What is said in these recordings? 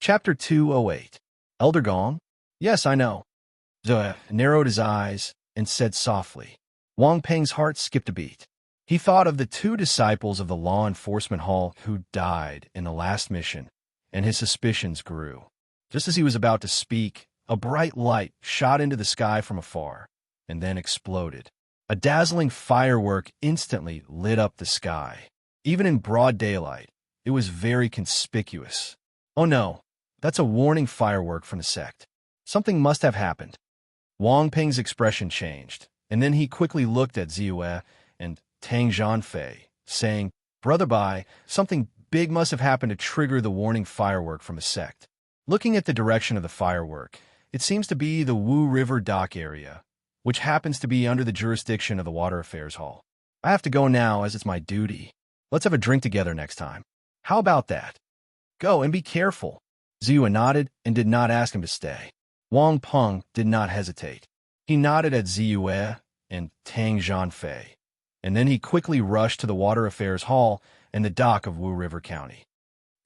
Chapter 208. Elder Gong? Yes, I know. Zoe narrowed his eyes and said softly. Wang Peng's heart skipped a beat. He thought of the two disciples of the law enforcement hall who died in the last mission, and his suspicions grew. Just as he was about to speak, a bright light shot into the sky from afar, and then exploded. A dazzling firework instantly lit up the sky. Even in broad daylight, it was very conspicuous. Oh no, that's a warning firework from the sect. Something must have happened. Wang Peng's expression changed, and then he quickly looked at Ziyue and Tang Zhanfei, saying, Brother Bai, something big must have happened to trigger the warning firework from a sect. Looking at the direction of the firework, it seems to be the Wu River dock area, which happens to be under the jurisdiction of the Water Affairs Hall. I have to go now as it's my duty. Let's have a drink together next time. How about that? Go and be careful. Ziyue nodded and did not ask him to stay. Wang Peng did not hesitate. He nodded at Ziyue and Tang Zhanfei, and then he quickly rushed to the Water Affairs Hall and the dock of Wu River County.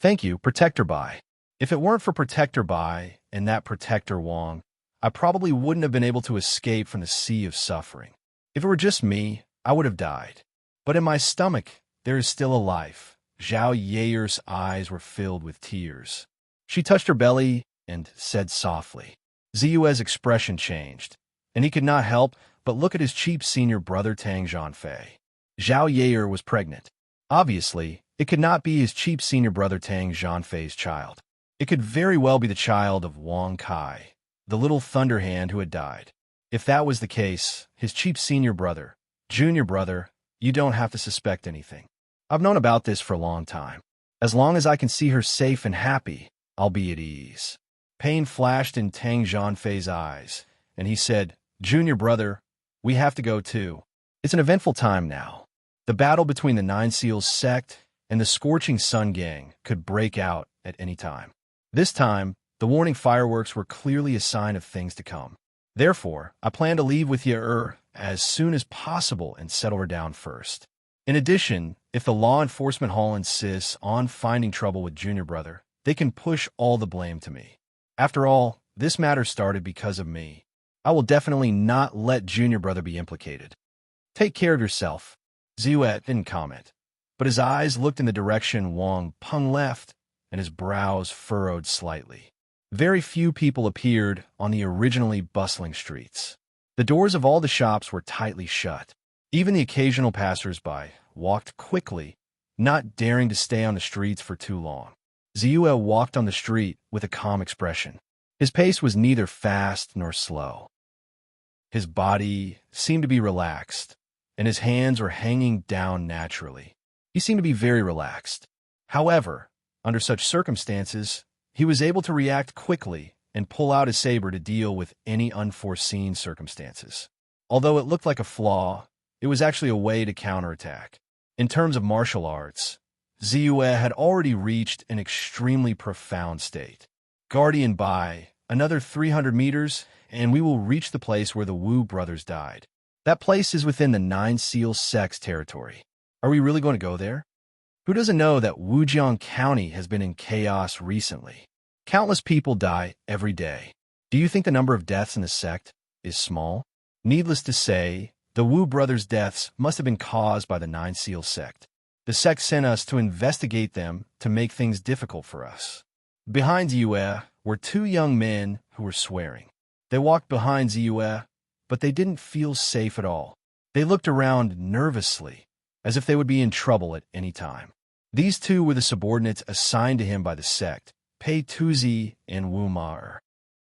Thank you, Protector Bai. If it weren't for Protector Bai and that Protector Wang, I probably wouldn't have been able to escape from the sea of suffering. If it were just me, I would have died. But in my stomach, there is still a life. Zhao Yeyer's eyes were filled with tears. She touched her belly and said softly. Ziyue's expression changed, and he could not help but look at his cheap senior brother Tang Zhanfei. Zhao Yeyer was pregnant. Obviously, it could not be his cheap senior brother Tang Zhanfei's child. It could very well be the child of Wang Kai, the little thunderhand who had died. If that was the case, his cheap senior brother, junior brother, you don't have to suspect anything. I've known about this for a long time. As long as I can see her safe and happy, I'll be at ease. Pain flashed in Tang Zhanfei's eyes, and he said, Junior brother, we have to go too. It's an eventful time now. The battle between the Nine Seals sect and the Scorching Sun gang could break out at any time. This time, the warning fireworks were clearly a sign of things to come. Therefore, I plan to leave with Ye as soon as possible and settle her down first. In addition, if the law enforcement hall insists on finding trouble with junior brother, they can push all the blame to me. After all, this matter started because of me. I will definitely not let junior brother be implicated. Take care of yourself. Ziyue didn't comment, but his eyes looked in the direction Wang Peng left, and his brows furrowed slightly. Very few people appeared on the originally bustling streets. The doors of all the shops were tightly shut. Even the occasional passers-by walked quickly, not daring to stay on the streets for too long. Ziyue walked on the street with a calm expression. His pace was neither fast nor slow. His body seemed to be relaxed, and his hands were hanging down naturally. He seemed to be very relaxed. However, under such circumstances, he was able to react quickly and pull out his saber to deal with any unforeseen circumstances. Although it looked like a flaw, it was actually a way to counterattack. In terms of martial arts, Ziyue had already reached an extremely profound state. Guardian Bai, another 300 meters, and we will reach the place where the Wu brothers died. That place is within the Nine Seals sect's territory. Are we really going to go there? Who doesn't know that Wujiang County has been in chaos recently? Countless people die every day. Do you think the number of deaths in the sect is small? Needless to say, the Wu brothers' deaths must have been caused by the Nine Seals sect. The sect sent us to investigate them to make things difficult for us. Behind Ziyue were two young men who were swearing. They walked behind Ziyue, but they didn't feel safe at all. They looked around nervously, as if they would be in trouble at any time. These two were the subordinates assigned to him by the sect, Pei Tuzi and Wu Mar.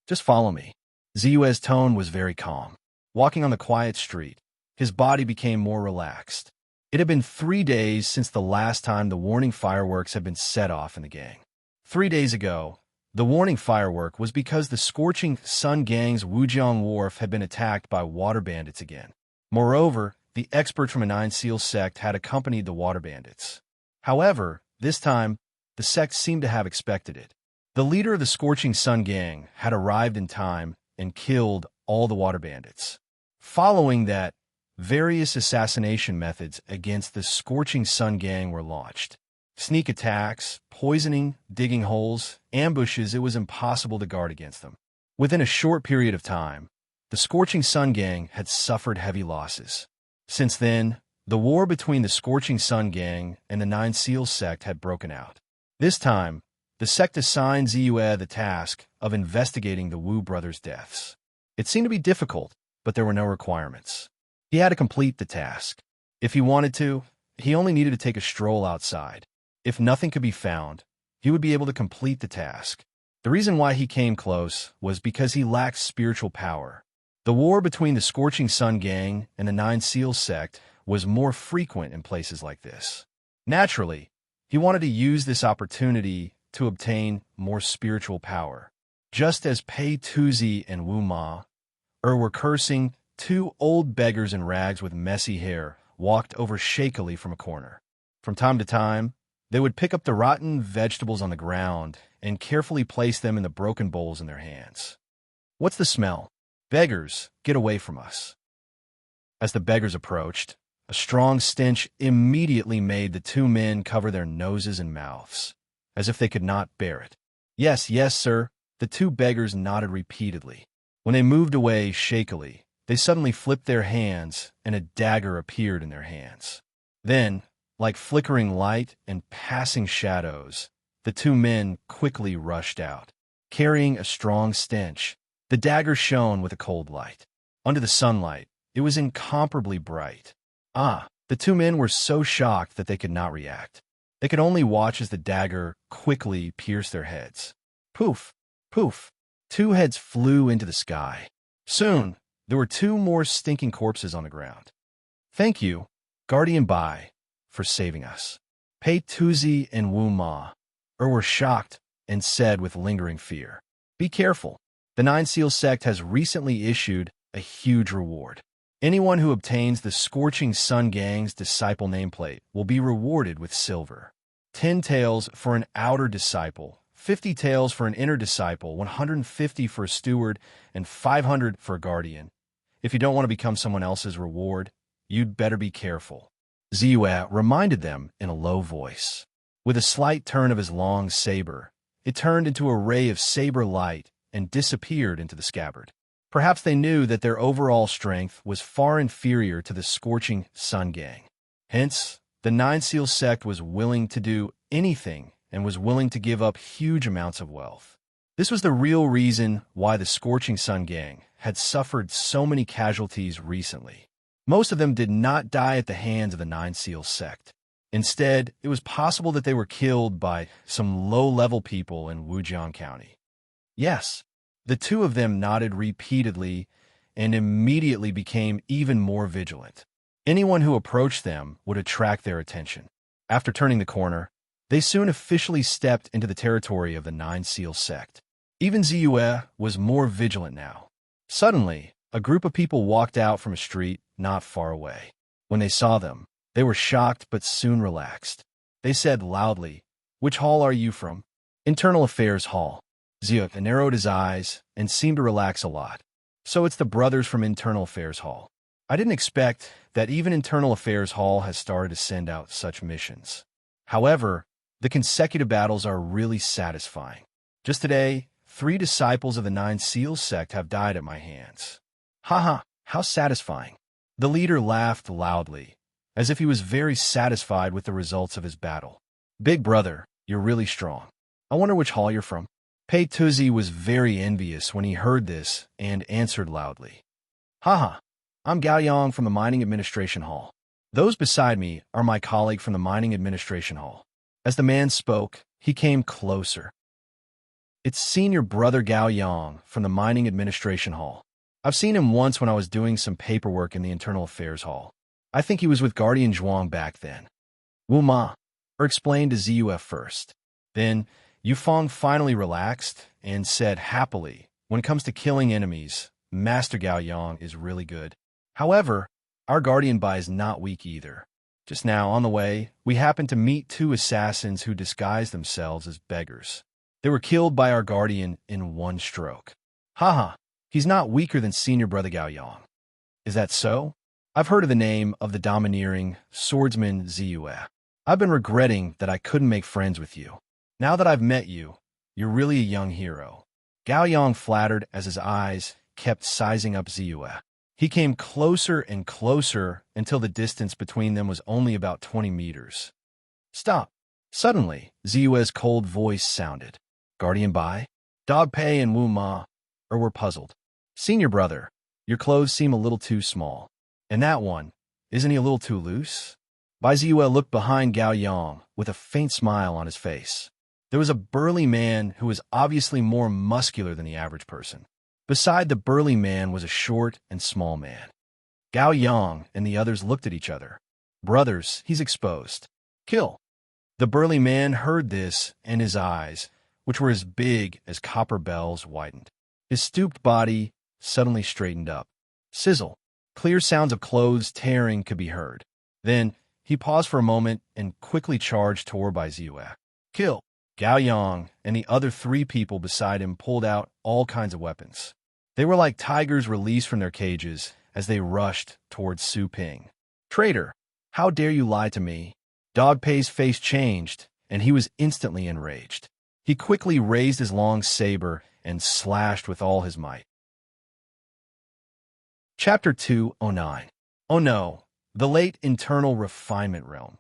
Just follow me. Ziyue's tone was very calm. Walking on the quiet street, his body became more relaxed. It had been 3 days since the last time the warning fireworks had been set off in the gang. 3 days ago, the warning firework was because the Scorching Sun gang's Wujiang Wharf had been attacked by water bandits again. Moreover, the experts from a Nine Seals sect had accompanied the water bandits. However, this time, the sect seemed to have expected it. The leader of the Scorching Sun gang had arrived in time and killed all the water bandits. Following that, various assassination methods against the Scorching Sun gang were launched. Sneak attacks, poisoning, digging holes, ambushes, it was impossible to guard against them. Within a short period of time, the Scorching Sun Gang had suffered heavy losses. Since then, the war between the Scorching Sun Gang and the Nine Seals sect had broken out. This time, the sect assigned Ziyue the task of investigating the Wu brothers' deaths. It seemed to be difficult, but there were no requirements. He had to complete the task. If he wanted to, he only needed to take a stroll outside. If nothing could be found, he would be able to complete the task. The reason why he came close was because he lacked spiritual power. The war between the Scorching Sun Gang and the Nine Seals sect was more frequent in places like this. Naturally, he wanted to use this opportunity to obtain more spiritual power. Just as Pei Tuzi and Wu Ma were cursing, two old beggars in rags with messy hair walked over shakily from a corner. From time to time, they would pick up the rotten vegetables on the ground and carefully place them in the broken bowls in their hands. "What's the smell? Beggars, get away from us." As the beggars approached, a strong stench immediately made the two men cover their noses and mouths, as if they could not bear it. "Yes, yes, sir," the two beggars nodded repeatedly. When they moved away shakily, they suddenly flipped their hands, and a dagger appeared in their hands. Then, like flickering light and passing shadows, the two men quickly rushed out. Carrying a strong stench, the dagger shone with a cold light. Under the sunlight, it was incomparably bright. The two men were so shocked that they could not react. They could only watch as the dagger quickly pierced their heads. Poof! Poof! Two heads flew into the sky. Soon, there were two more stinking corpses on the ground. "Thank you, Guardian Bai, for saving us." Pei Tuzi and Wu Ma were shocked and said with lingering fear, "Be careful. The Nine Seals sect has recently issued a huge reward. Anyone who obtains the Scorching Sun Gang's disciple nameplate will be rewarded with silver. 10 taels for an outer disciple, 50 taels for an inner disciple, 150 for a steward, and 500 for a guardian. If you don't want to become someone else's reward, you'd better be careful." Ziyue reminded them in a low voice. With a slight turn of his long saber, it turned into a ray of saber light and disappeared into the scabbard. Perhaps they knew that their overall strength was far inferior to the Scorching Sun Gang. Hence, the Nine Seals sect was willing to do anything and was willing to give up huge amounts of wealth. This was the real reason why the Scorching Sun Gang had suffered so many casualties recently. Most of them did not die at the hands of the Nine Seals sect. Instead, it was possible that they were killed by some low-level people in Wujiang County. Yes, the two of them nodded repeatedly and immediately became even more vigilant. Anyone who approached them would attract their attention. After turning the corner, they soon officially stepped into the territory of the Nine Seals sect. Even Ziyue was more vigilant now. Suddenly, a group of people walked out from a street not far away. When they saw them, they were shocked but soon relaxed. They said loudly, "Which hall are you from?" "Internal Affairs Hall." Ziyue narrowed his eyes and seemed to relax a lot. "So it's the brothers from Internal Affairs Hall. I didn't expect that even Internal Affairs Hall has started to send out such missions. However, the consecutive battles are really satisfying. Just today, 3 disciples of the Nine Seals sect have died at my hands." "Haha, how satisfying." The leader laughed loudly, as if he was very satisfied with the results of his battle. "Big brother, you're really strong. I wonder which hall you're from." Pei Tuzi was very envious when he heard this and answered loudly, "Haha, I'm Gao Yang from the Mining Administration Hall. Those beside me are my colleague from the Mining Administration Hall." As the man spoke, he came closer. "It's senior brother Gao Yang from the Mining Administration Hall. I've seen him once when I was doing some paperwork in the Internal Affairs Hall. I think he was with Guardian Zhuang back then." Wu Ma explained to Ziyue first. Then, Yufeng finally relaxed and said happily, "When it comes to killing enemies, Master Gao Yang is really good. However, our Guardian Bai is not weak either. Just now, on the way, we happened to meet 2 assassins who disguised themselves as beggars. They were killed by our Guardian in one stroke." "Haha, he's not weaker than senior brother Gao Yang." "Is that so? I've heard of the name of the domineering swordsman Ziyue. I've been regretting that I couldn't make friends with you. Now that I've met you, you're really a young hero. Gao Yang flattered as his eyes kept sizing up Ziyue. He came closer and closer until the distance between them was only about 20 meters. Stop. Suddenly, Ziyue's cold voice sounded. Guardian Bai? Dog Pei and Wu Ma were puzzled. Senior brother, your clothes seem a little too small. And that one, isn't he a little too loose? Bai Ziyue looked behind Gao Yang with a faint smile on his face. There was a burly man who was obviously more muscular than the average person. Beside the burly man was a short and small man. Gao Yang and the others looked at each other. Brothers, he's exposed. Kill. The burly man heard this, and his eyes, which were as big as copper bells, widened. His stooped body suddenly straightened up. Sizzle. Clear sounds of clothes tearing could be heard. Then, he paused for a moment and quickly charged toward Bai Ziyue. Kill. Gao Yang and the other 3 people beside him pulled out all kinds of weapons. They were like tigers released from their cages as they rushed towards Su Ping. Traitor, how dare you lie to me? Dog Pei's face changed, and he was instantly enraged. He quickly raised his long saber and slashed with all his might. Chapter 209. Oh no, the late internal refinement realm.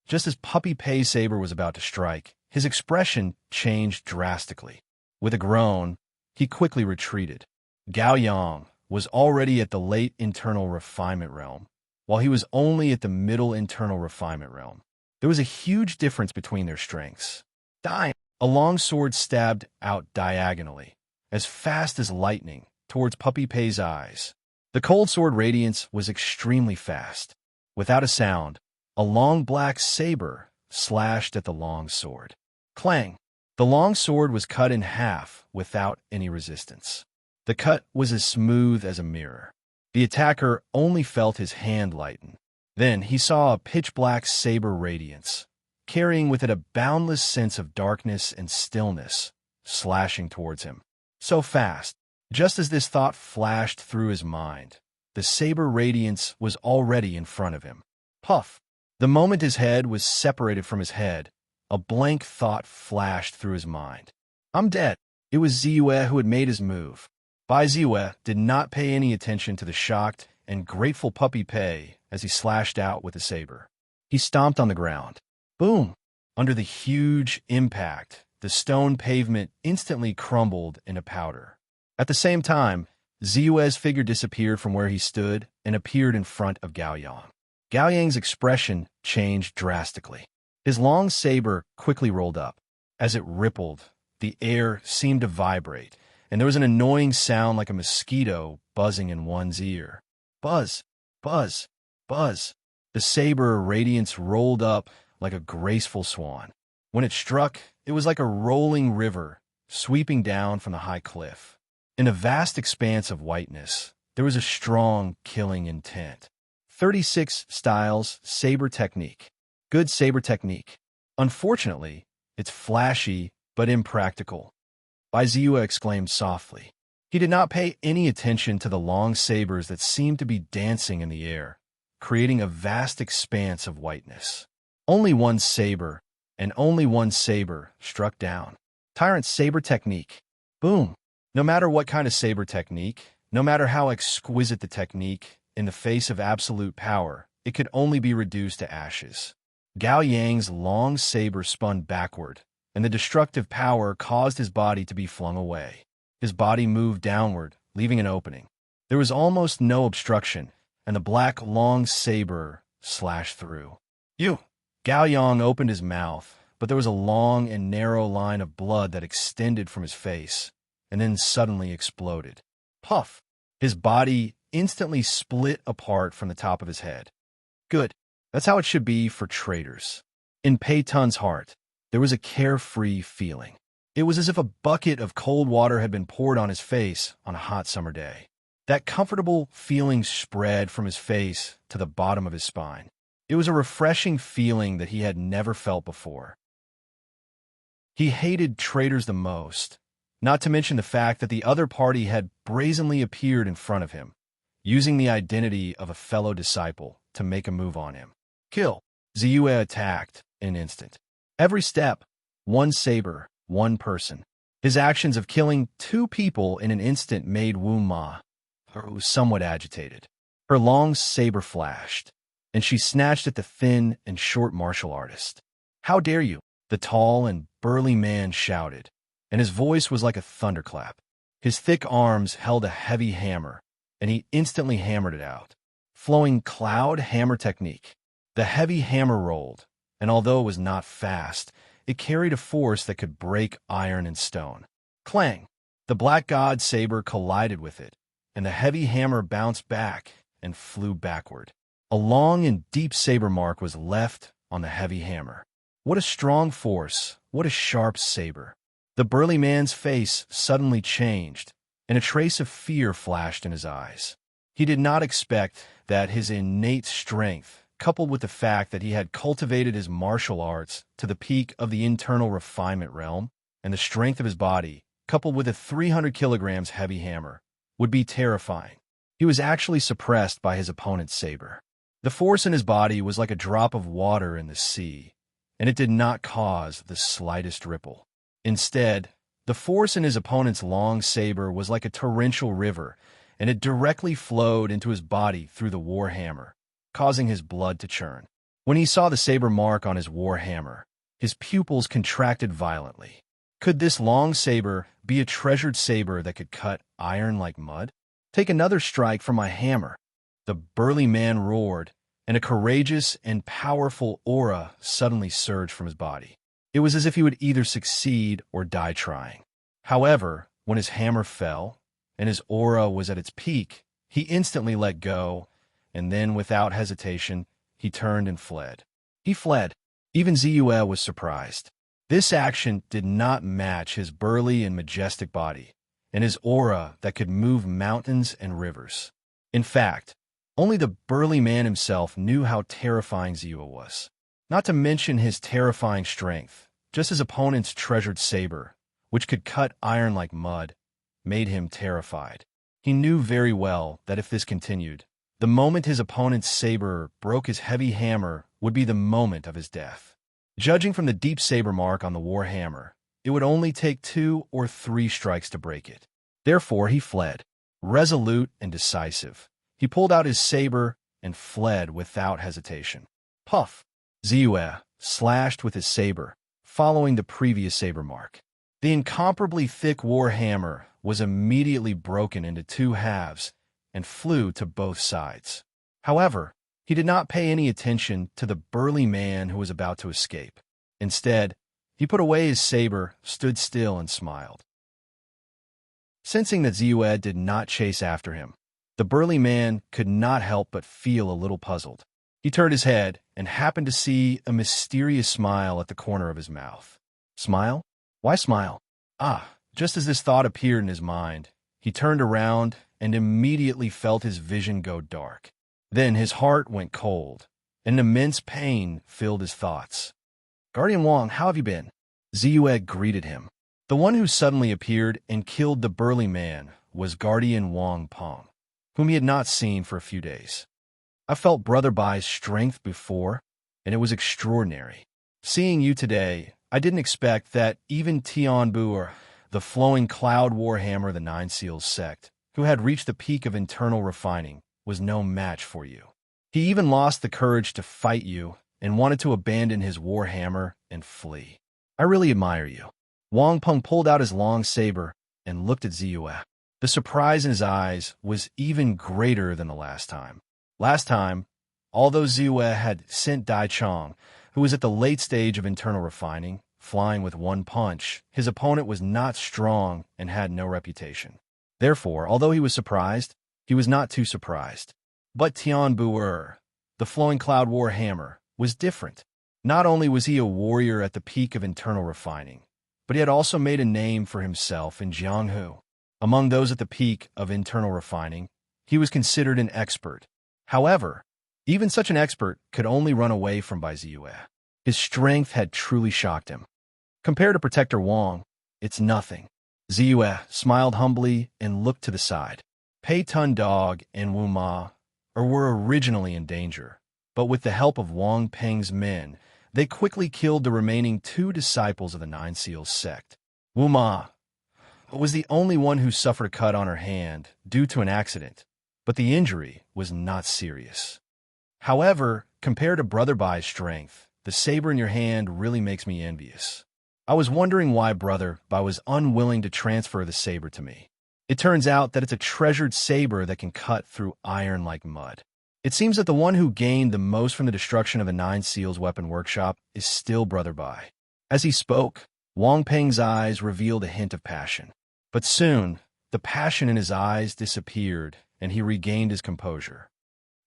Just as Puppy Pei's saber was about to strike, his expression changed drastically. With a groan, he quickly retreated. Gao Yang was already at the late internal refinement realm, while he was only at the middle internal refinement realm. There was a huge difference between their strengths. Die! A long sword stabbed out diagonally, as fast as lightning, towards Puppy Pei's eyes. The cold sword radiance was extremely fast. Without a sound, a long black saber slashed at the long sword. Clang! The long sword was cut in half without any resistance. The cut was as smooth as a mirror. The attacker only felt his hand lighten. Then he saw a pitch-black saber radiance, carrying with it a boundless sense of darkness and stillness, slashing towards him. So fast, just as this thought flashed through his mind, the saber radiance was already in front of him. Puff! The moment his head was separated from his head, a blank thought flashed through his mind. I'm dead. It was Ziyue who had made his move. Bai Ziyue did not pay any attention to the shocked and grateful Puppy Pei as he slashed out with the saber. He stomped on the ground. Boom! Under the huge impact, the stone pavement instantly crumbled into powder. At the same time, Ziyue's figure disappeared from where he stood and appeared in front of Gao Yang. Gao Yang's expression changed drastically. His long saber quickly rolled up. As it rippled, the air seemed to vibrate, and there was an annoying sound like a mosquito buzzing in one's ear. Buzz, buzz, buzz. The saber radiance rolled up like a graceful swan. When it struck, it was like a rolling river sweeping down from the high cliff. In a vast expanse of whiteness, there was a strong, killing intent. 36 styles saber technique. Good saber technique. Unfortunately, it's flashy but impractical. Bai Ziyue exclaimed softly. He did not pay any attention to the long sabers that seemed to be dancing in the air, creating a vast expanse of whiteness. Only one saber, and only one saber, struck down. Tyrant saber technique. Boom! No matter what kind of saber technique, no matter how exquisite the technique, in the face of absolute power, it could only be reduced to ashes. Gao Yang's long saber spun backward, and the destructive power caused his body to be flung away. His body moved downward, leaving an opening. There was almost no obstruction, and the black long saber slashed through. You! Gao Yang opened his mouth, but there was a long and narrow line of blood that extended from his face, and then suddenly exploded. Puff! His body instantly split apart from the top of his head. Good. That's how it should be for traitors. In Pei Tun's heart, there was a carefree feeling. It was as if a bucket of cold water had been poured on his face on a hot summer day. That comfortable feeling spread from his face to the bottom of his spine. It was a refreshing feeling that he had never felt before. He hated traitors the most, not to mention the fact that the other party had brazenly appeared in front of him, using the identity of a fellow disciple to make a move on him. Kill. Ziyue attacked in an instant. Every step, one saber, one person. His actions of killing 2 people in an instant made Wu Ma somewhat agitated. Her long saber flashed, and she snatched at the thin and short martial artist. "How dare you?" the tall and burly man shouted, and his voice was like a thunderclap. His thick arms held a heavy hammer, and he instantly hammered it out. Flowing cloud hammer technique. The heavy hammer rolled, and although it was not fast, it carried a force that could break iron and stone. Clang! The black god saber collided with it, and the heavy hammer bounced back and flew backward. A long and deep saber mark was left on the heavy hammer. What a strong force, what a sharp saber. The burly man's face suddenly changed, and a trace of fear flashed in his eyes. He did not expect that his innate strength, coupled with the fact that he had cultivated his martial arts to the peak of the internal refinement realm, and the strength of his body, coupled with a 300 kilograms heavy hammer, would be terrifying. He was actually suppressed by his opponent's saber. The force in his body was like a drop of water in the sea, and it did not cause the slightest ripple. Instead, the force in his opponent's long saber was like a torrential river, and it directly flowed into his body through the war hammer, causing his blood to churn. When he saw the saber mark on his war hammer, his pupils contracted violently. Could this long saber be a treasured saber that could cut iron like mud? "Take another strike from my hammer," the burly man roared, and a courageous and powerful aura suddenly surged from his body. It was as if he would either succeed or die trying. However, when his hammer fell, and his aura was at its peak, he instantly let go, and then, without hesitation, he turned and fled. He fled. Even Ziyue was surprised. This action did not match his burly and majestic body, and his aura that could move mountains and rivers. In fact, only the burly man himself knew how terrifying Ziyue was. Not to mention his terrifying strength, just his opponent's treasured saber, which could cut iron like mud, made him terrified. He knew very well that if this continued, the moment his opponent's saber broke his heavy hammer would be the moment of his death. Judging from the deep saber mark on the war hammer, it would only take 2 or 3 strikes to break it. Therefore, he fled. Resolute and decisive, he pulled out his saber and fled without hesitation. Puff! Ziyue slashed with his saber, following the previous saber mark. The incomparably thick war hammer was immediately broken into 2 halves and flew to both sides. However, he did not pay any attention to the burly man who was about to escape. Instead, he put away his saber, stood still, and smiled. Sensing that Ziyue did not chase after him, the burly man could not help but feel a little puzzled. He turned his head and happened to see a mysterious smile at the corner of his mouth. Smile? Why smile? Just as this thought appeared in his mind, he turned around and immediately felt his vision go dark. Then his heart went cold, and immense pain filled his thoughts. "Guardian Wang, how have you been?" Ziyue greeted him. The one who suddenly appeared and killed the burly man was Guardian Wang Peng, whom he had not seen for a few days. "I felt Brother Bai's strength before, and it was extraordinary. Seeing you today, I didn't expect that even Tianbu or the flowing cloud warhammer of the Nine Seals sect, who had reached the peak of internal refining, was no match for you. He even lost the courage to fight you and wanted to abandon his warhammer and flee. I really admire you." Wang Peng pulled out his long saber and looked at Ziyue. The surprise in his eyes was even greater than the last time. Last time, although Ziyue had sent Dai Chong, who was at the late stage of internal refining, flying with one punch, his opponent was not strong and had no reputation. Therefore, although he was surprised, he was not too surprised. But Tianbu, the flowing cloud war hammer, was different. Not only was he a warrior at the peak of internal refining, but he had also made a name for himself in Jianghu. Among those at the peak of internal refining, he was considered an expert. However, even such an expert could only run away from Bai Ziyue. His strength had truly shocked him. Compared to Protector Wang, it's nothing. Ziyue smiled humbly and looked to the side. Pei Tun Dog and Wu Ma were originally in danger, but with the help of Wang Peng's men, they quickly killed the remaining 2 disciples of the Nine Seals sect. Wu Ma was the only one who suffered a cut on her hand due to an accident, but the injury was not serious. However, compared to Brother Bai's strength, the saber in your hand really makes me envious. I was wondering why Brother Bai was unwilling to transfer the saber to me. It turns out that it's a treasured saber that can cut through iron like mud. It seems that the one who gained the most from the destruction of the Nine Seals weapon workshop is still Brother Bai. As he spoke, Wang Peng's eyes revealed a hint of passion. But soon, the passion in his eyes disappeared, and he regained his composure.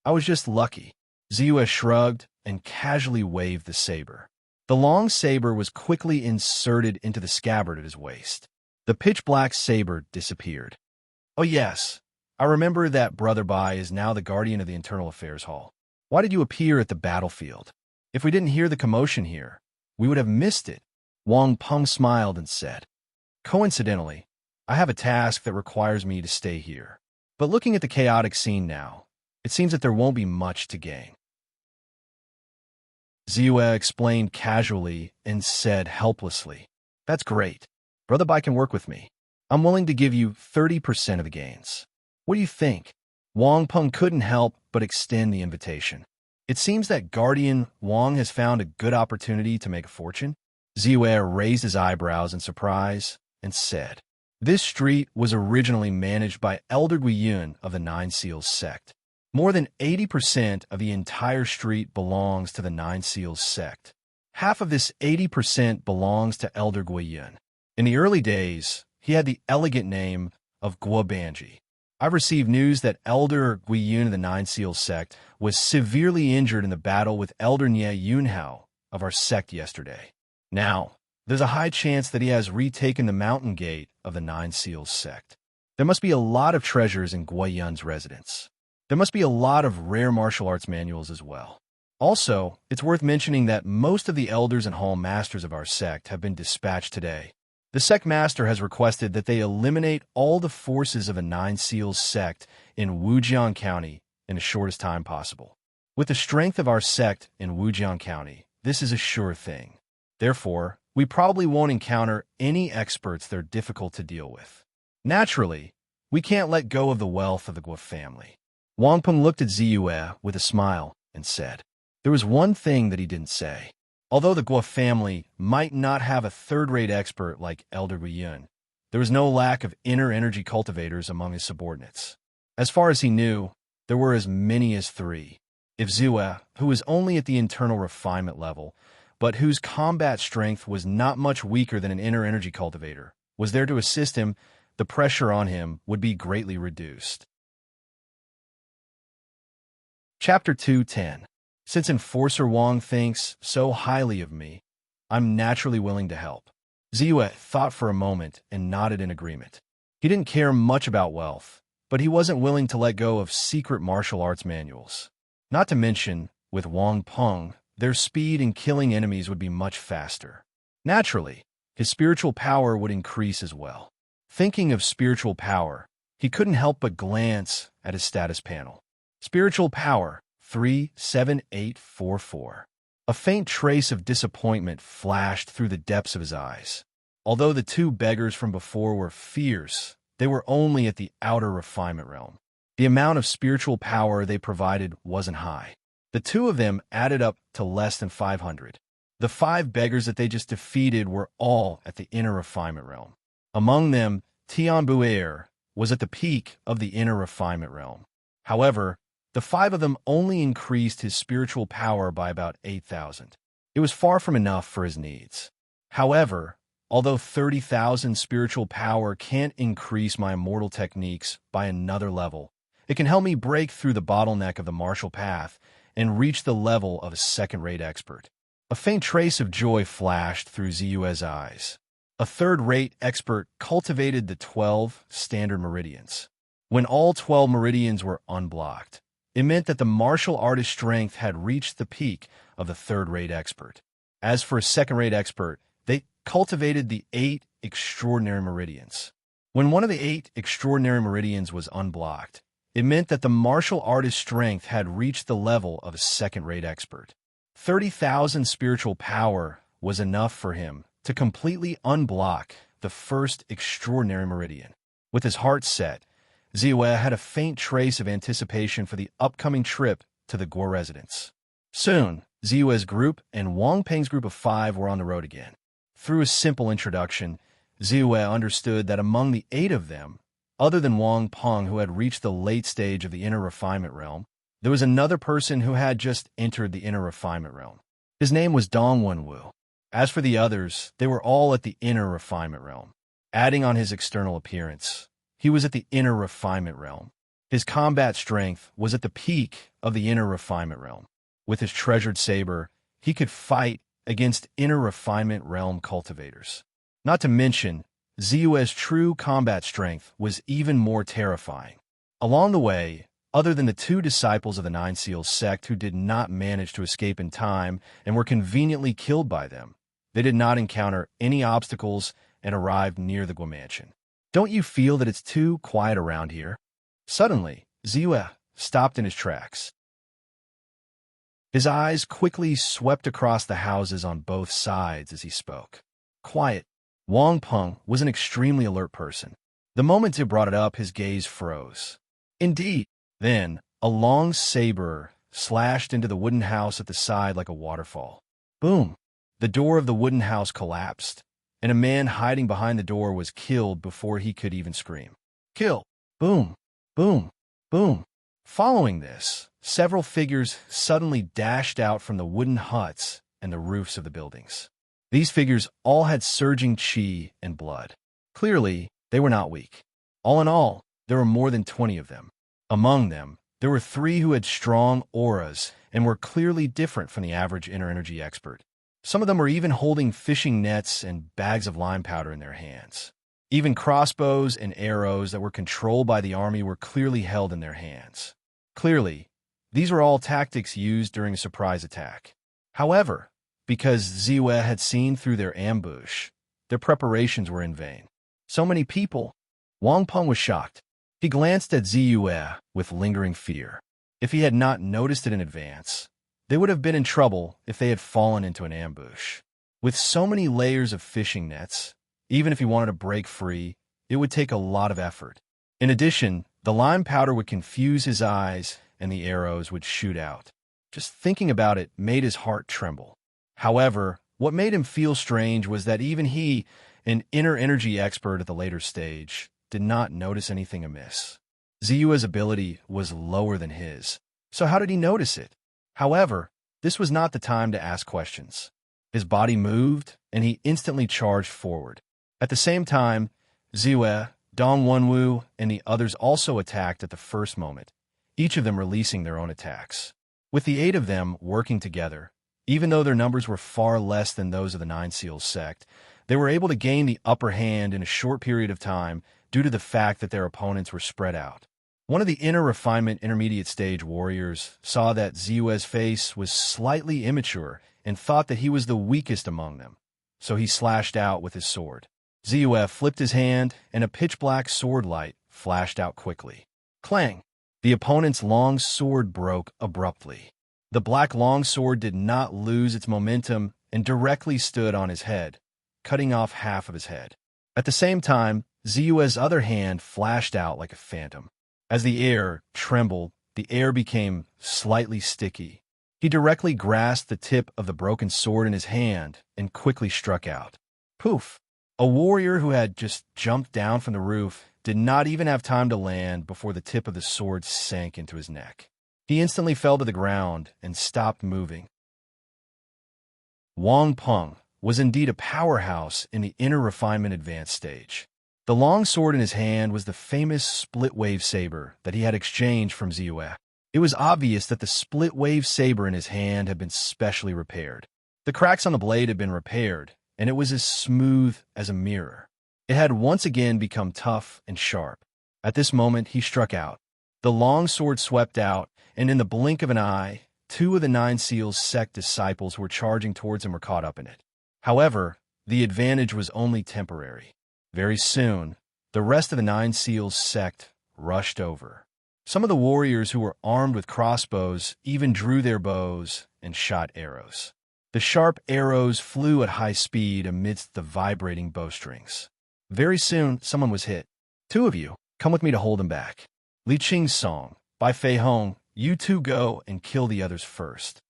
I was just lucky. Ziyue shrugged and casually waved the saber. The long saber was quickly inserted into the scabbard at his waist. The pitch-black saber disappeared. Oh yes, I remember that Brother Bai is now the guardian of the Internal Affairs Hall. Why did you appear at the battlefield? If we didn't hear the commotion here, we would have missed it. Wang Peng smiled and said, Coincidentally, I have a task that requires me to stay here. But looking at the chaotic scene now, it seems that there won't be much to gain. Ziyue explained casually and said helplessly, That's great. Brother Bai can work with me. I'm willing to give you 30% of the gains. What do you think? Wang Peng couldn't help but extend the invitation. It seems that Guardian Wang has found a good opportunity to make a fortune. Ziyue raised his eyebrows in surprise and said, This street was originally managed by Elder Guiyun of the Nine Seals sect. More than 80% of the entire street belongs to the Nine Seals sect. Half of this 80% belongs to Elder Guiyun. In the early days, he had the elegant name of Guo Banji. I've received news that Elder Guiyun of the Nine Seals sect was severely injured in the battle with Elder Nie Yunhao of our sect yesterday. Now, there's a high chance that he has retaken the mountain gate of the Nine Seals sect. There must be a lot of treasures in Guiyun's residence. There must be a lot of rare martial arts manuals as well. Also, it's worth mentioning that most of the elders and hall masters of our sect have been dispatched today. The sect master has requested that they eliminate all the forces of a Nine Seals sect in Wujiang County in the shortest time possible. With the strength of our sect in Wujiang County, this is a sure thing. Therefore, we probably won't encounter any experts that are difficult to deal with. Naturally, we can't let go of the wealth of the Guo family. Wang Peng looked at Ziyue with a smile and said, There was one thing that he didn't say. Although the Guo family might not have a third-rate expert like Elder Guiyun, there was no lack of inner energy cultivators among his subordinates. As far as he knew, there were as many as 3. If Ziyue, who was only at the internal refinement level, but whose combat strength was not much weaker than an inner energy cultivator, was there to assist him, the pressure on him would be greatly reduced. Chapter 2:10. Since Enforcer Wang thinks so highly of me, I'm naturally willing to help. Ziyue thought for a moment and nodded in agreement. He didn't care much about wealth, but he wasn't willing to let go of secret martial arts manuals. Not to mention, with Wang Peng, their speed in killing enemies would be much faster. Naturally, his spiritual power would increase as well. Thinking of spiritual power, he couldn't help but glance at his status panel. Spiritual power, 37844. A faint trace of disappointment flashed through the depths of his eyes. Although the 2 beggars from before were fierce, they were only at the outer refinement realm. The amount of spiritual power they provided wasn't high. The 2 of them added up to less than 500. The 5 beggars that they just defeated were all at the inner refinement realm. Among them, Tian Buer was at the peak of the inner refinement realm. However, the 5 of them only increased his spiritual power by about 8,000. It was far from enough for his needs. However, although 30,000 spiritual power can't increase my immortal techniques by another level, it can help me break through the bottleneck of the martial path and reach the level of a second-rate expert. A faint trace of joy flashed through Ziyue's eyes. A third-rate expert cultivated the 12 standard meridians. When all 12 meridians were unblocked, it meant that the martial artist's strength had reached the peak of the third-rate expert. As for a second-rate expert, they cultivated the 8 extraordinary meridians. When one of the 8 extraordinary meridians was unblocked, It meant that the martial artist's strength had reached the level of a second-rate expert. 30,000 spiritual power was enough for him to completely unblock the first extraordinary meridian. With his heart set, Ziwei had a faint trace of anticipation for the upcoming trip to the Gore residence. Soon, Ziwei's group and Wang Peng's group of 5 were on the road again. Through a simple introduction, Ziwei understood that among the 8 of them, other than Wang Peng, who had reached the late stage of the inner refinement realm, there was another person who had just entered the inner refinement realm. His name was Dong Wenwu. As for the others, they were all at the inner refinement realm. Adding on his external appearance, he was at the inner refinement realm. His combat strength was at the peak of the inner refinement realm. With his treasured saber, he could fight against inner refinement realm cultivators. Not to mention, Ziwei's true combat strength was even more terrifying. Along the way, other than the 2 disciples of the Nine Seals sect who did not manage to escape in time and were conveniently killed by them, they did not encounter any obstacles and arrived near the Guo mansion. Don't you feel that it's too quiet around here? Suddenly, Ziwei stopped in his tracks. His eyes quickly swept across the houses on both sides as he spoke. Quiet. Wang Peng was an extremely alert person. The moment he brought it up, his gaze froze. Indeed. Then, a long saber slashed into the wooden house at the side like a waterfall. Boom! The door of the wooden house collapsed, and a man hiding behind the door was killed before he could even scream. Kill! Boom! Boom! Boom! Following this, several figures suddenly dashed out from the wooden huts and the roofs of the buildings. These figures all had surging qi and blood. Clearly, they were not weak. All in all, there were more than 20 of them. Among them, there were 3 who had strong auras and were clearly different from the average inner energy expert. Some of them were even holding fishing nets and bags of lime powder in their hands. Even crossbows and arrows that were controlled by the army were clearly held in their hands. Clearly, these were all tactics used during a surprise attack. However, because Ziwei had seen through their ambush, their preparations were in vain. So many people. Wang Peng was shocked. He glanced at Ziwei with lingering fear. If he had not noticed it in advance, they would have been in trouble if they had fallen into an ambush. With so many layers of fishing nets, even if he wanted to break free, it would take a lot of effort. In addition, the lime powder would confuse his eyes and the arrows would shoot out. Just thinking about it made his heart tremble. However, what made him feel strange was that even he, an inner energy expert at the later stage, did not notice anything amiss. Ziwei's ability was lower than his, so how did he notice it? However, this was not the time to ask questions. His body moved, and he instantly charged forward. At the same time, Ziwei, Dong Wenwu, and the others also attacked at the first moment, each of them releasing their own attacks. With the 8 of them working together, even though their numbers were far less than those of the Nine Seals sect, they were able to gain the upper hand in a short period of time due to the fact that their opponents were spread out. One of the inner refinement intermediate stage warriors saw that Ziwei's face was slightly immature and thought that he was the weakest among them, so he slashed out with his sword. Ziwei flipped his hand, and a pitch-black sword light flashed out quickly. Clang! The opponent's long sword broke abruptly. The black longsword did not lose its momentum and directly stood on his head, cutting off half of his head. At the same time, Ziwei's other hand flashed out like a phantom. As the air trembled, the air became slightly sticky. He directly grasped the tip of the broken sword in his hand and quickly struck out. Poof! A warrior who had just jumped down from the roof did not even have time to land before the tip of the sword sank into his neck. He instantly fell to the ground and stopped moving. Wang Peng was indeed a powerhouse in the inner refinement advanced stage. The long sword in his hand was the famous split-wave saber that he had exchanged from Ziwei. It was obvious that the split-wave saber in his hand had been specially repaired. The cracks on the blade had been repaired, and it was as smooth as a mirror. It had once again become tough and sharp. At this moment, he struck out. The long sword swept out, and in the blink of an eye, 2 of the Nine Seals sect disciples who were charging towards him were caught up in it. However, the advantage was only temporary. Very soon, the rest of the Nine Seals sect rushed over. Some of the warriors who were armed with crossbows even drew their bows and shot arrows. The sharp arrows flew at high speed amidst the vibrating bowstrings. Very soon, someone was hit. Two of you, come with me to hold him back. Li Qing's song, by Fei Hong, you two go and kill the others first.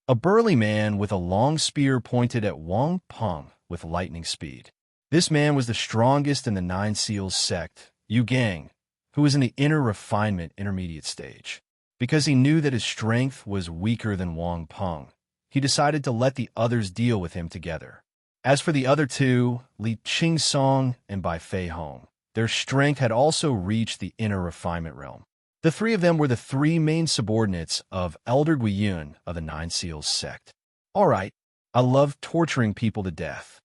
A burly man with a long spear pointed at Wang Peng with lightning speed. This man was the strongest in the Nine Seals sect, Yu Gang, who was in the inner refinement intermediate stage. Because he knew that his strength was weaker than Wang Peng, he decided to let the others deal with him together. As for the other two, Li Qing's song and Bai Fei Hong, their strength had also reached the inner refinement realm. The three of them were the three main subordinates of Elder Guiyun of the Nine Seals sect. All right, I love torturing people to death.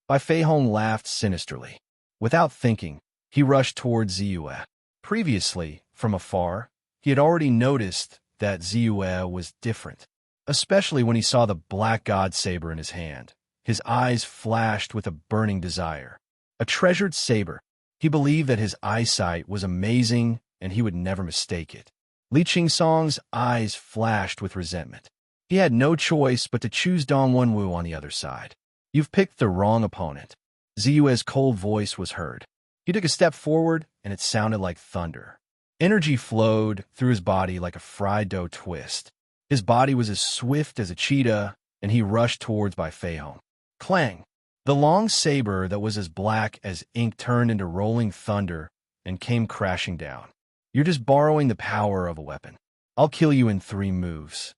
Bai Fei Hong laughed sinisterly. Without thinking, he rushed towards Ziyue. Previously, from afar, he had already noticed that Ziyue was different, especially when he saw the black god saber in his hand. His eyes flashed with a burning desire. A treasured saber. He believed that his eyesight was amazing and he would never mistake it. Li Qingsong's eyes flashed with resentment. He had no choice but to choose Dong Wenwu on the other side. You've picked the wrong opponent. Ziyue's cold voice was heard. He took a step forward, and it sounded like thunder. Energy flowed through his body like a fried dough twist. His body was as swift as a cheetah, and he rushed towards Bai Fei Hong. Clang! The long saber that was as black as ink turned into rolling thunder and came crashing down. You're just borrowing the power of a weapon. I'll kill you in 3 moves.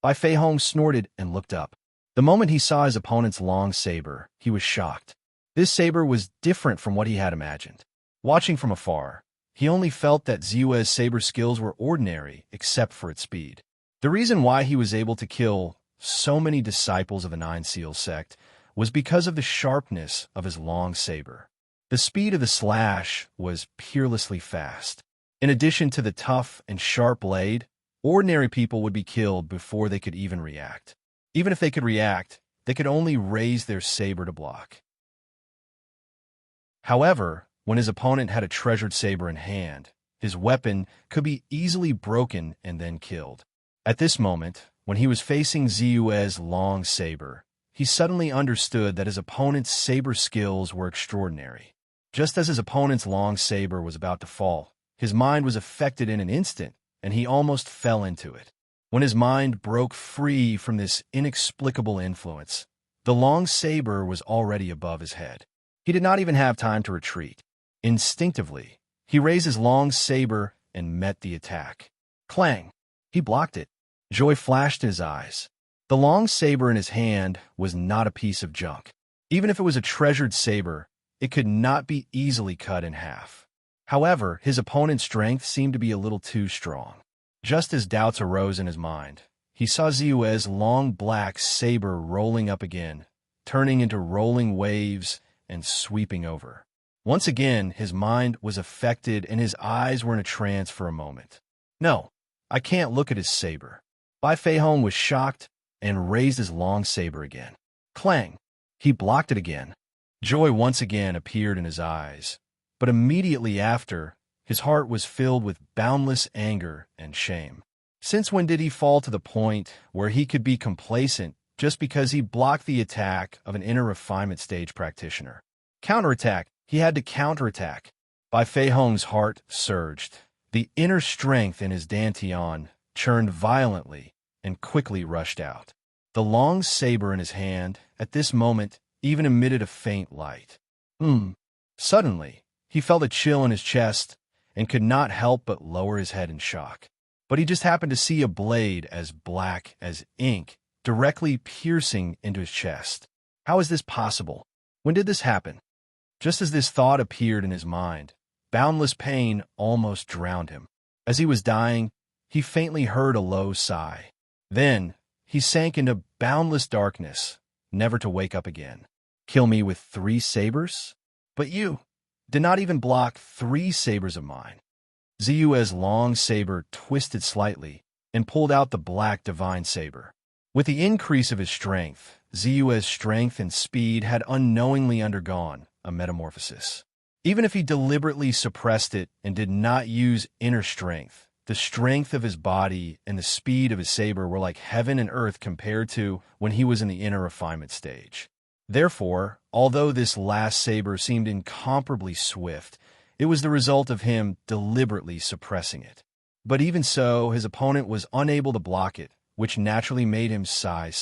Bai Fei Hong snorted and looked up. The moment he saw his opponent's long saber, he was shocked. This saber was different from what he had imagined. Watching from afar, he only felt that Ziyue's saber skills were ordinary except for its speed. The reason why he was able to kill so many disciples of the Nine Seals sect was because of the sharpness of his long saber. The speed of the slash was peerlessly fast. In addition to the tough and sharp blade, ordinary people would be killed before they could even react. Even if they could react, they could only raise their saber to block. However, when his opponent had a treasured saber in hand, his weapon could be easily broken and then killed. At this moment, when he was facing Ziyue's long saber, he suddenly understood that his opponent's saber skills were extraordinary. Just as his opponent's long saber was about to fall, his mind was affected in an instant, and he almost fell into it. When his mind broke free from this inexplicable influence, the long saber was already above his head. He did not even have time to retreat. Instinctively, he raised his long saber and met the attack. Clang! He blocked it. Joy flashed in his eyes. The long saber in his hand was not a piece of junk. Even if it was a treasured saber, it could not be easily cut in half. However, his opponent's strength seemed to be a little too strong. Just as doubts arose in his mind, he saw Ziyue's long black saber rolling up again, turning into rolling waves and sweeping over. Once again, his mind was affected and his eyes were in a trance for a moment. No, I can't look at his saber. Bai Fei Hong was shocked and raised his long saber again. Clang! He blocked it again. Joy once again appeared in his eyes, but immediately after, his heart was filled with boundless anger and shame. Since when did he fall to the point where he could be complacent just because he blocked the attack of an inner refinement stage practitioner? Counterattack! He had to counterattack. Bai Fei Hong's heart surged. The inner strength in his dantian churned violently and quickly rushed out. The long saber in his hand, at this moment, even emitted a faint light. Suddenly, he felt a chill in his chest and could not help but lower his head in shock. But he just happened to see a blade as black as ink directly piercing into his chest. How is this possible? When did this happen? Just as this thought appeared in his mind, boundless pain almost drowned him. As he was dying, he faintly heard a low sigh. Then, he sank into boundless darkness, never to wake up again. Kill me with 3 sabers? But you did not even block 3 sabers of mine. Ziyue's long saber twisted slightly and pulled out the black divine saber. With the increase of his strength, Ziyue's strength and speed had unknowingly undergone a metamorphosis. Even if he deliberately suppressed it and did not use inner strength, The strength of his body and the speed of his saber were like heaven and earth compared to when he was in the inner refinement stage. Therefore, although this last saber seemed incomparably swift, it was the result of him deliberately suppressing it. But even so, his opponent was unable to block it, which naturally made him sigh.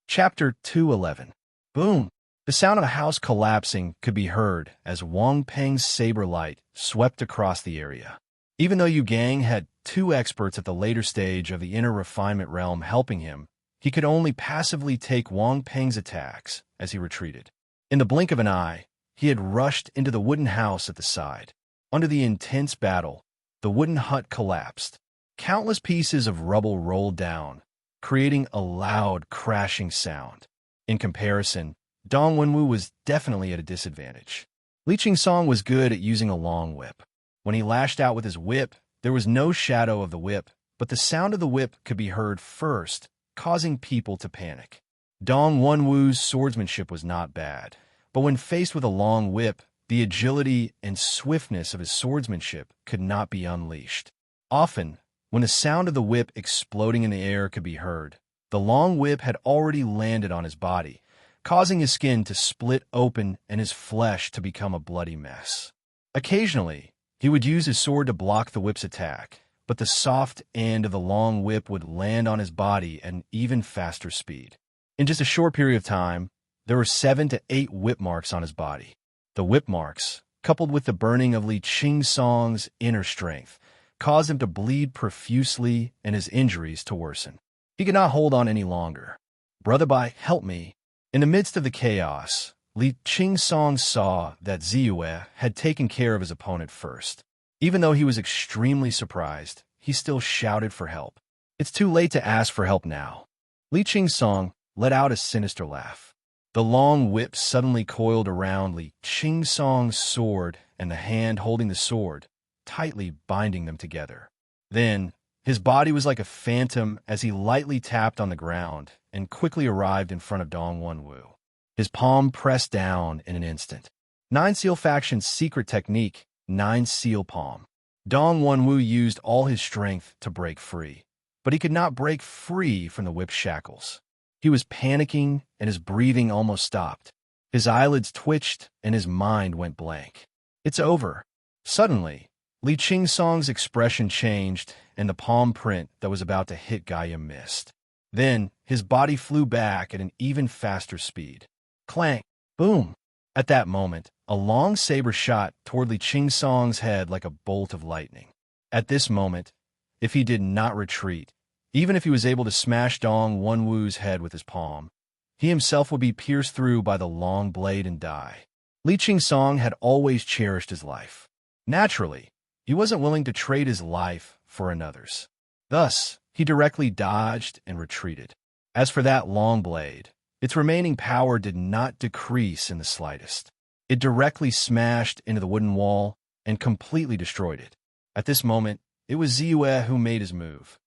Chapter 211. Boom! The sound of a house collapsing could be heard as Wang Peng's saber light swept across the area. Even though Yu Gang had two experts at the later stage of the inner refinement realm helping him, he could only passively take Wang Peng's attacks as he retreated. In the blink of an eye, he had rushed into the wooden house at the side. Under the intense battle, the wooden hut collapsed. Countless pieces of rubble rolled down, creating a loud, crashing sound. In comparison, Dong Wenwu was definitely at a disadvantage. Li Qingsong was good at using a long whip. When he lashed out with his whip, there was no shadow of the whip, but the sound of the whip could be heard first, causing people to panic. Dong Wenwu's swordsmanship was not bad, but when faced with a long whip, the agility and swiftness of his swordsmanship could not be unleashed. Often, when the sound of the whip exploding in the air could be heard, the long whip had already landed on his body, causing his skin to split open and his flesh to become a bloody mess. Occasionally, he would use his sword to block the whip's attack, but the soft end of the long whip would land on his body at an even faster speed. In just a short period of time, there were 7 to 8 whip marks on his body. The whip marks, coupled with the burning of Li Qingsong's inner strength, caused him to bleed profusely and his injuries to worsen. He could not hold on any longer. "Brother Bai, help me." In the midst of the chaos, Li Qingsong saw that Ziyue had taken care of his opponent first. Even though he was extremely surprised, he still shouted for help. "It's too late to ask for help now." Li Qingsong let out a sinister laugh. The long whip suddenly coiled around Li Qingsong's sword and the hand holding the sword, tightly binding them together. Then, his body was like a phantom as he lightly tapped on the ground and quickly arrived in front of Dong Wenwu. His palm pressed down in an instant. 9 Seal Faction's secret technique, 9 Seal Palm. Dong Wenwu used all his strength to break free, but he could not break free from the whip shackles. He was panicking and his breathing almost stopped. His eyelids twitched and his mind went blank. "It's over." Suddenly, Li Qingsong's expression changed and the palm print that was about to hit Gaia missed. Then, his body flew back at an even faster speed. Clang! Boom! At that moment, a long saber shot toward Li Qingsong's head like a bolt of lightning. At this moment, if he did not retreat, even if he was able to smash Dong Wenwu's head with his palm, he himself would be pierced through by the long blade and die. Li Qingsong had always cherished his life. Naturally, he wasn't willing to trade his life for another's. Thus, he directly dodged and retreated. As for that long blade, its remaining power did not decrease in the slightest. It directly smashed into the wooden wall and completely destroyed it. At this moment, it was Ziyue who made his move.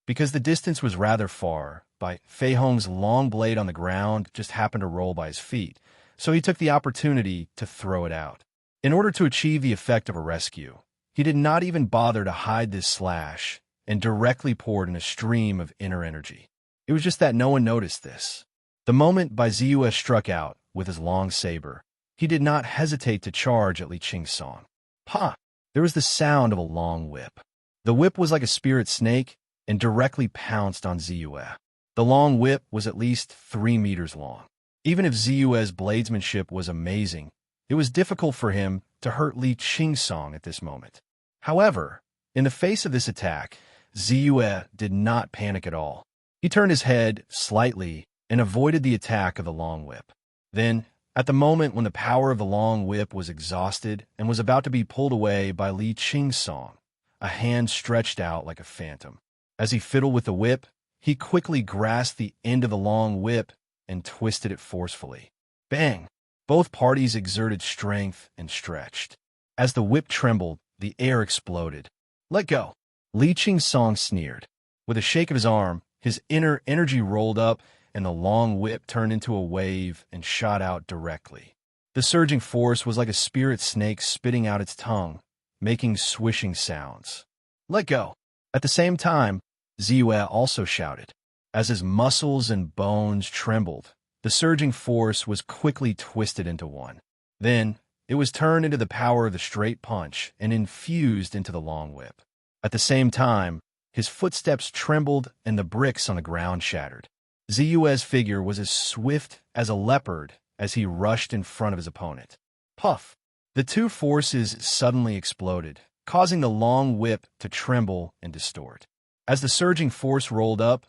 Because the distance was rather far, Fei Hong's long blade on the ground just happened to roll by his feet, so he took the opportunity to throw it out. In order to achieve the effect of a rescue, he did not even bother to hide this slash and directly poured in a stream of inner energy. It was just that no one noticed this. The moment Ziyue struck out with his long saber, he did not hesitate to charge at Li Qingsong. Pa! There was the sound of a long whip. The whip was like a spirit snake and directly pounced on Ziyue. The long whip was at least 3 meters long. Even if Ziyue's bladesmanship was amazing, it was difficult for him to hurt Li Qingsong at this moment. However, in the face of this attack, Ziyue did not panic at all. He turned his head slightly and avoided the attack of the long whip. Then, at the moment when the power of the long whip was exhausted and was about to be pulled away by Li Qingsong, a hand stretched out like a phantom. As he fiddled with the whip, he quickly grasped the end of the long whip and twisted it forcefully. Bang! Both parties exerted strength and stretched. As the whip trembled, the air exploded. "Let go!" Li Qingsong sneered. With a shake of his arm, his inner energy rolled up, and the long whip turned into a wave and shot out directly. The surging force was like a spirit snake spitting out its tongue, making swishing sounds. Let go. At the same time, Ziyue also shouted. As his muscles and bones trembled, the surging force was quickly twisted into one. Then, it was turned into the power of the straight punch and infused into the long whip. At the same time, his footsteps trembled and the bricks on the ground shattered. Ziyue's figure was as swift as a leopard as he rushed in front of his opponent. Puff! The two forces suddenly exploded, causing the long whip to tremble and distort. As the surging force rolled up,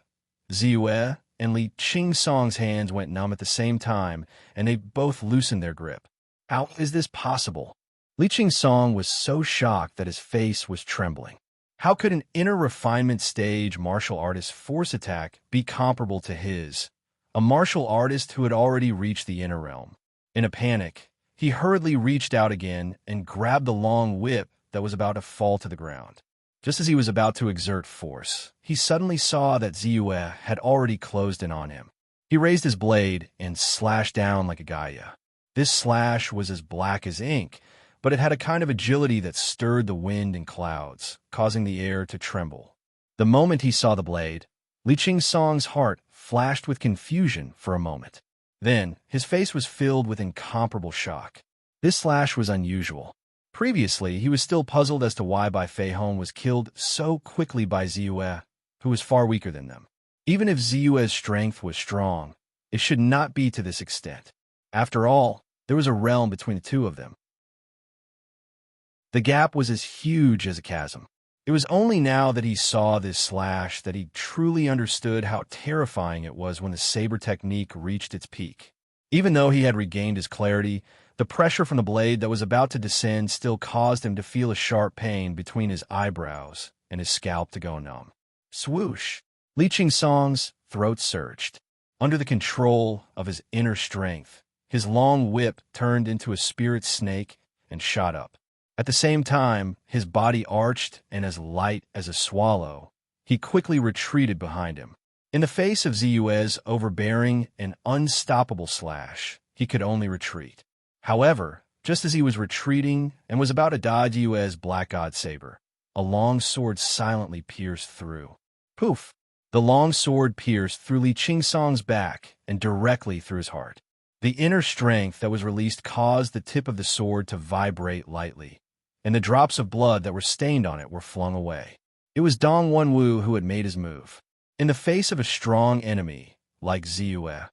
Ziyue and Li Qingsong's hands went numb at the same time, and they both loosened their grip. How is this possible? Li Qingsong was so shocked that his face was trembling. How could an inner refinement stage martial artist's force attack be comparable to his, a martial artist who had already reached the inner realm? In a panic, he hurriedly reached out again and grabbed the long whip that was about to fall to the ground. Just as he was about to exert force, he suddenly saw that Ziyue had already closed in on him. He raised his blade and slashed down like a Gaia. This slash was as black as ink, but it had a kind of agility that stirred the wind and clouds, causing the air to tremble. The moment he saw the blade, Li Qingsong's heart flashed with confusion for a moment. Then, his face was filled with incomparable shock. This slash was unusual. Previously, he was still puzzled as to why Bai Feihong was killed so quickly by Ziyue, who was far weaker than them. Even if Ziyue's strength was strong, it should not be to this extent. After all, there was a realm between the two of them. The gap was as huge as a chasm. It was only now that he saw this slash that he truly understood how terrifying it was when the saber technique reached its peak. Even though he had regained his clarity, the pressure from the blade that was about to descend still caused him to feel a sharp pain between his eyebrows and his scalp to go numb. Swoosh! Li Qingsong's throat surged. Under the control of his inner strength, his long whip turned into a spirit snake and shot up. At the same time, his body arched and as light as a swallow, he quickly retreated behind him. In the face of Ziyue's overbearing and unstoppable slash, he could only retreat. However, just as he was retreating and was about to dodge Ziyue's Black God saber, a long sword silently pierced through. Poof! The long sword pierced through Li Qingsong's back and directly through his heart. The inner strength that was released caused the tip of the sword to vibrate lightly, and the drops of blood that were stained on it were flung away. It was Dong Wenwu who had made his move. In the face of a strong enemy, like Ziyue,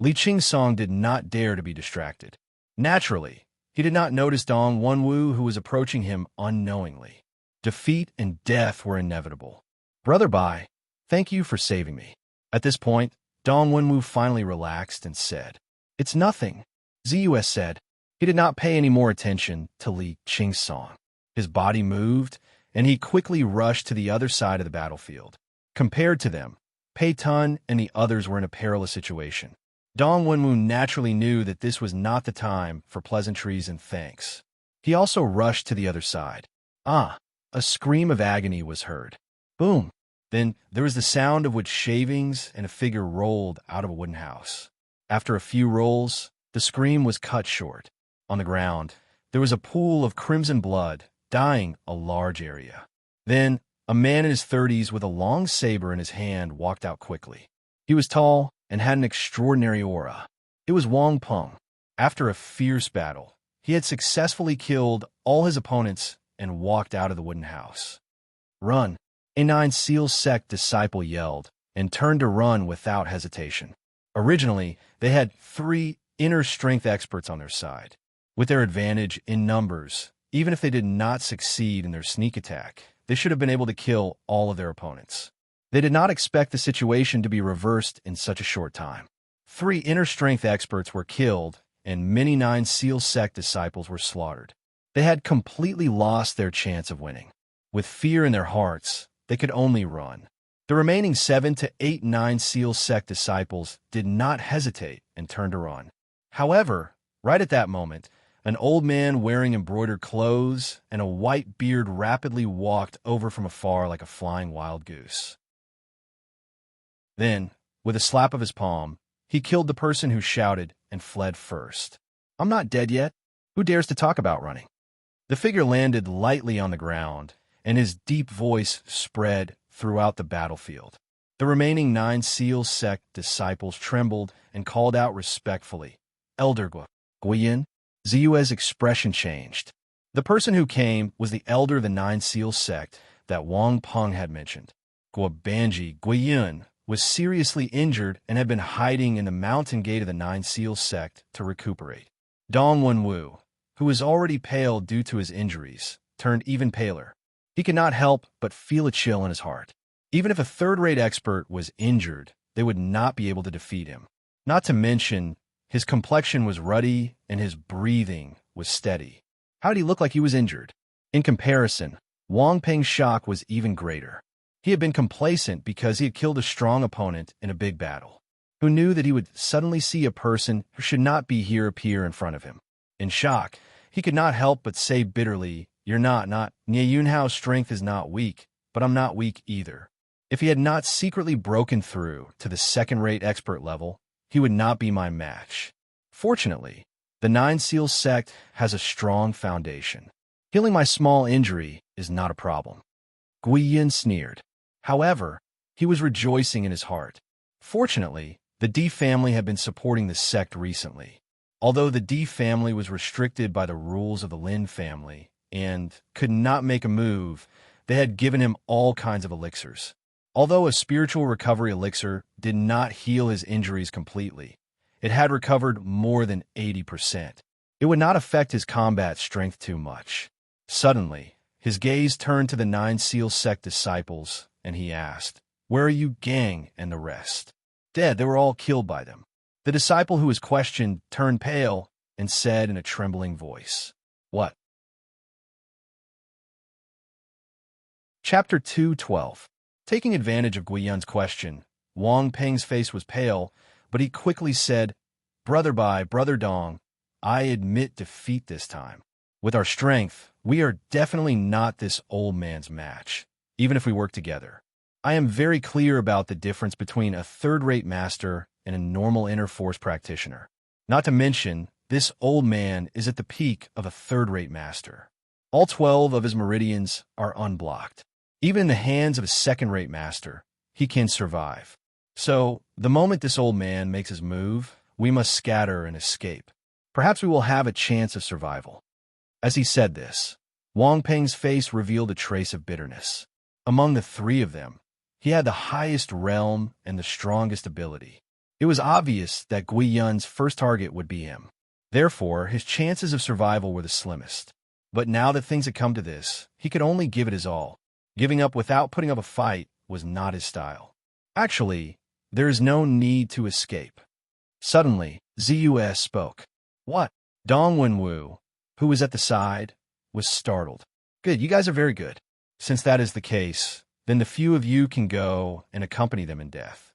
Li Qingsong did not dare to be distracted. Naturally, he did not notice Dong Wenwu, who was approaching him unknowingly. Defeat and death were inevitable. Brother Bai, thank you for saving me. At this point, Dong Wenwu finally relaxed and said, "It's nothing," Ziyue said. He did not pay any more attention to Li Qingsong. His body moved, and he quickly rushed to the other side of the battlefield. Compared to them, Pei Tun and the others were in a perilous situation. Dong Wenwu naturally knew that this was not the time for pleasantries and thanks. He also rushed to the other side. Ah! A scream of agony was heard. Boom! Then there was the sound of wood shavings, and a figure rolled out of a wooden house. After a few rolls, the scream was cut short. On the ground, there was a pool of crimson blood, dyeing a large area. Then, a man in his 30s with a long saber in his hand walked out quickly. He was tall and had an extraordinary aura. It was Wang Peng. After a fierce battle, he had successfully killed all his opponents and walked out of the wooden house. Run! A 9 Seal sect disciple yelled and turned to run without hesitation. Originally, they had 3 inner strength experts on their side. With their advantage in numbers, even if they did not succeed in their sneak attack, they should have been able to kill all of their opponents. They did not expect the situation to be reversed in such a short time. 3 inner strength experts were killed, and many 9 Seal sect disciples were slaughtered. They had completely lost their chance of winning. With fear in their hearts, they could only run. The remaining 7 to 8 9 Seal sect disciples did not hesitate and turned to run. However, right at that moment, an old man wearing embroidered clothes and a white beard rapidly walked over from afar like a flying wild goose. Then, with a slap of his palm, he killed the person who shouted and fled first. I'm not dead yet. Who dares to talk about running? The figure landed lightly on the ground, and his deep voice spread throughout the battlefield. The remaining 9 Seal sect disciples trembled and called out respectfully, Elder Guiyin. Ziyue's expression changed. The person who came was the elder of the 9 Seal sect that Wang Peng had mentioned. Guobanji Guiyun was seriously injured and had been hiding in the mountain gate of the 9 Seal sect to recuperate. Dong Wenwu, who was already pale due to his injuries, turned even paler. He could not help but feel a chill in his heart. Even if a third-rate expert was injured, they would not be able to defeat him. Not to mention, his complexion was ruddy and his breathing was steady. How did he look like he was injured? In comparison, Wang Peng's shock was even greater. He had been complacent because he had killed a strong opponent in a big battle. Who knew that he would suddenly see a person who should not be here appear in front of him? In shock, he could not help but say bitterly, You're not. Nie Yunhao's strength is not weak, but I'm not weak either. If he had not secretly broken through to the second-rate expert level, he would not be my match. Fortunately, the 9 Seal sect has a strong foundation. Healing my small injury is not a problem. Guiyin sneered. However, he was rejoicing in his heart. Fortunately, the D family had been supporting the sect recently. Although the D family was restricted by the rules of the Lin family and could not make a move, they had given him all kinds of elixirs. Although a spiritual recovery elixir did not heal his injuries completely, it had recovered more than 80%. It would not affect his combat strength too much. Suddenly, his gaze turned to the 9 Seal sect disciples, and he asked, Where are you, gang, and the rest? Dead, they were all killed by them. The disciple who was questioned turned pale and said in a trembling voice, What? Chapter 2:12. Taking advantage of Guiyun's question, Wang Peng's face was pale, but he quickly said, Brother Dong, I admit defeat this time. With our strength, we are definitely not this old man's match, even if we work together. I am very clear about the difference between a third-rate master and a normal inner force practitioner. Not to mention, this old man is at the peak of a third-rate master. All 12 of his meridians are unblocked. Even in the hands of a second-rate master, he can survive. So, the moment this old man makes his move, we must scatter and escape. Perhaps we will have a chance of survival. As he said this, Wang Peng's face revealed a trace of bitterness. Among the 3 of them, he had the highest realm and the strongest ability. It was obvious that Guiyun's first target would be him. Therefore, his chances of survival were the slimmest. But now that things had come to this, he could only give it his all. Giving up without putting up a fight was not his style. Actually, there is no need to escape. Suddenly, Ziyue spoke. What? Dong Wenwu, who was at the side, was startled. Good, you guys are very good. Since that is the case, then the few of you can go and accompany them in death.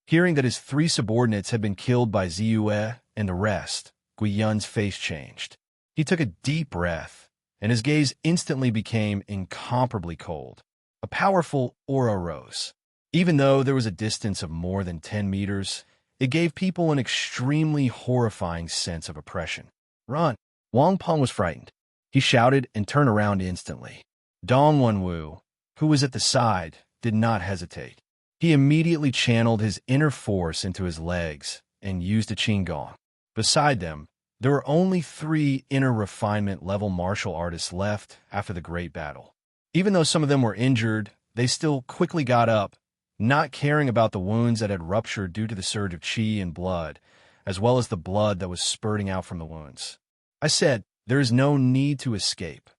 Hearing that his 3 subordinates had been killed by Ziyue and the rest, Guiyun's face changed. He took a deep breath, and his gaze instantly became incomparably cold. A powerful aura rose. Even though there was a distance of more than 10 meters, it gave people an extremely horrifying sense of oppression. Run! Wang Peng was frightened. He shouted and turned around instantly. Dong Wenwu, who was at the side, did not hesitate. He immediately channeled his inner force into his legs and used a qinggong. Beside them, there were only 3 inner refinement level martial artists left after the great battle. Even though some of them were injured, they still quickly got up, not caring about the wounds that had ruptured due to the surge of qi and blood, as well as the blood that was spurting out from the wounds. I said, there is no need to escape.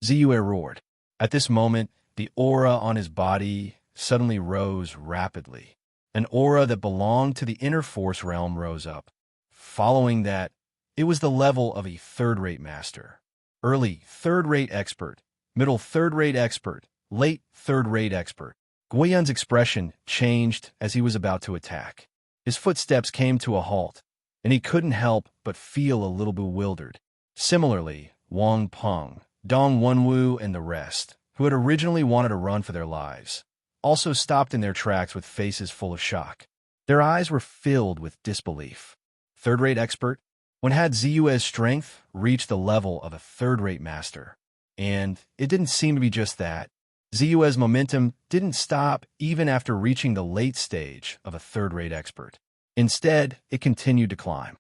Ziyue roared. At this moment, the aura on his body suddenly rose rapidly. An aura that belonged to the inner force realm rose up. Following that, it was the level of a third-rate master. Early third-rate expert, middle third-rate expert, late third-rate expert. Guiyun's expression changed as he was about to attack. His footsteps came to a halt, and he couldn't help but feel a little bewildered. Similarly, Wang Peng, Dong Wenwu, and the rest, who had originally wanted to run for their lives, also stopped in their tracks with faces full of shock. Their eyes were filled with disbelief. Third-rate expert? When had Zu's strength reached the level of a third-rate master? And it didn't seem to be just that. Zu's momentum didn't stop even after reaching the late stage of a third-rate expert. Instead, it continued to climb.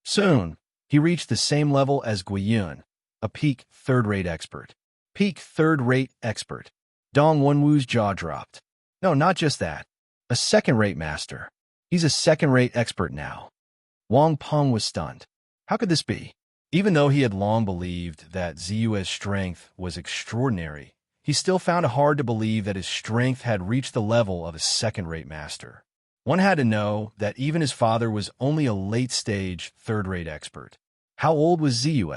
Soon, he reached the same level as Guiyun, a peak third-rate expert. Peak third-rate expert. Dong Wenwu's jaw dropped. No, not just that. A second-rate master. He's a second-rate expert now. Wang Peng was stunned. How could this be? Even though he had long believed that Zu's strength was extraordinary, he still found it hard to believe that his strength had reached the level of a second-rate master. One had to know that even his father was only a late-stage, third-rate expert. How old was Zu?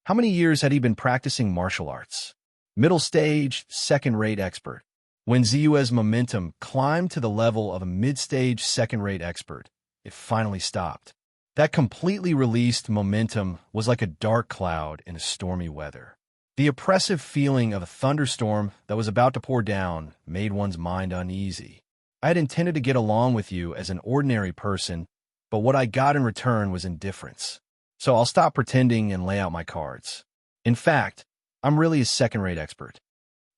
How many years had he been practicing martial arts? Middle-stage, second-rate expert. When Zu's momentum climbed to the level of a mid-stage, second-rate expert, it finally stopped. That completely released momentum was like a dark cloud in a stormy weather. The oppressive feeling of a thunderstorm that was about to pour down made one's mind uneasy. I had intended to get along with you as an ordinary person, but what I got in return was indifference. So I'll stop pretending and lay out my cards. In fact, I'm really a second-rate expert.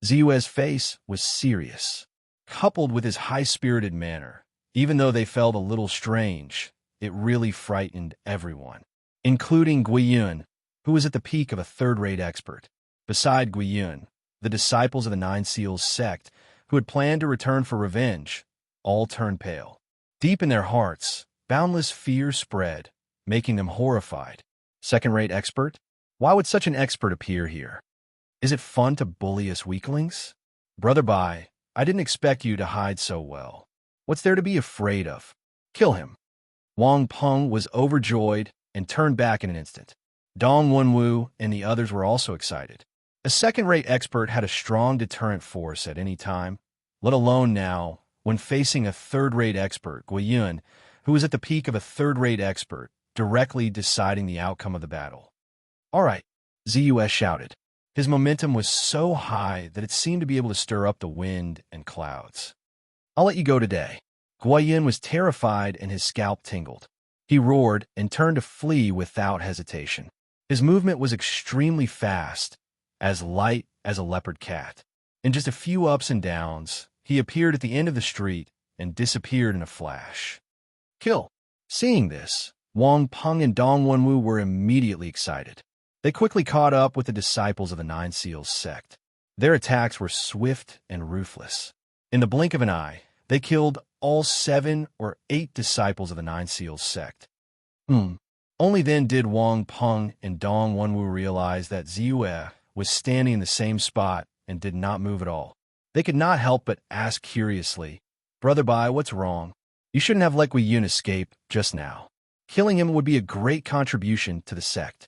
Zu's face was serious, coupled with his high-spirited manner. Even though they felt a little strange, it really frightened everyone, including Guiyun, who was at the peak of a third-rate expert. Beside Guiyun, the disciples of the Nine Seals sect, who had planned to return for revenge, all turned pale. Deep in their hearts, boundless fear spread, making them horrified. Second-rate expert? Why would such an expert appear here? Is it fun to bully us weaklings? Brother Bai, I didn't expect you to hide so well. What's there to be afraid of? Kill him. Wang Peng was overjoyed and turned back in an instant. Dong Wenwu and the others were also excited. A second-rate expert had a strong deterrent force at any time, let alone now, when facing a third-rate expert, Guiyun, who was at the peak of a third-rate expert, directly deciding the outcome of the battle. All right, Zu shouted. His momentum was so high that it seemed to be able to stir up the wind and clouds. I'll let you go today. Guiyun was terrified and his scalp tingled. He roared and turned to flee without hesitation. His movement was extremely fast, as light as a leopard cat. In just a few ups and downs, he appeared at the end of the street and disappeared in a flash. Kill. Seeing this, Wang Peng and Dong Wenwu were immediately excited. They quickly caught up with the disciples of the Nine Seals sect. Their attacks were swift and ruthless. In the blink of an eye, they killed all 7 or 8 disciples of the Nine Seals sect. Only then did Wang Peng and Dong Wenwu realize that Zu was standing in the same spot and did not move at all. They could not help but ask curiously, Brother Bai, what's wrong? You shouldn't have let Guiyun escape just now. Killing him would be a great contribution to the sect.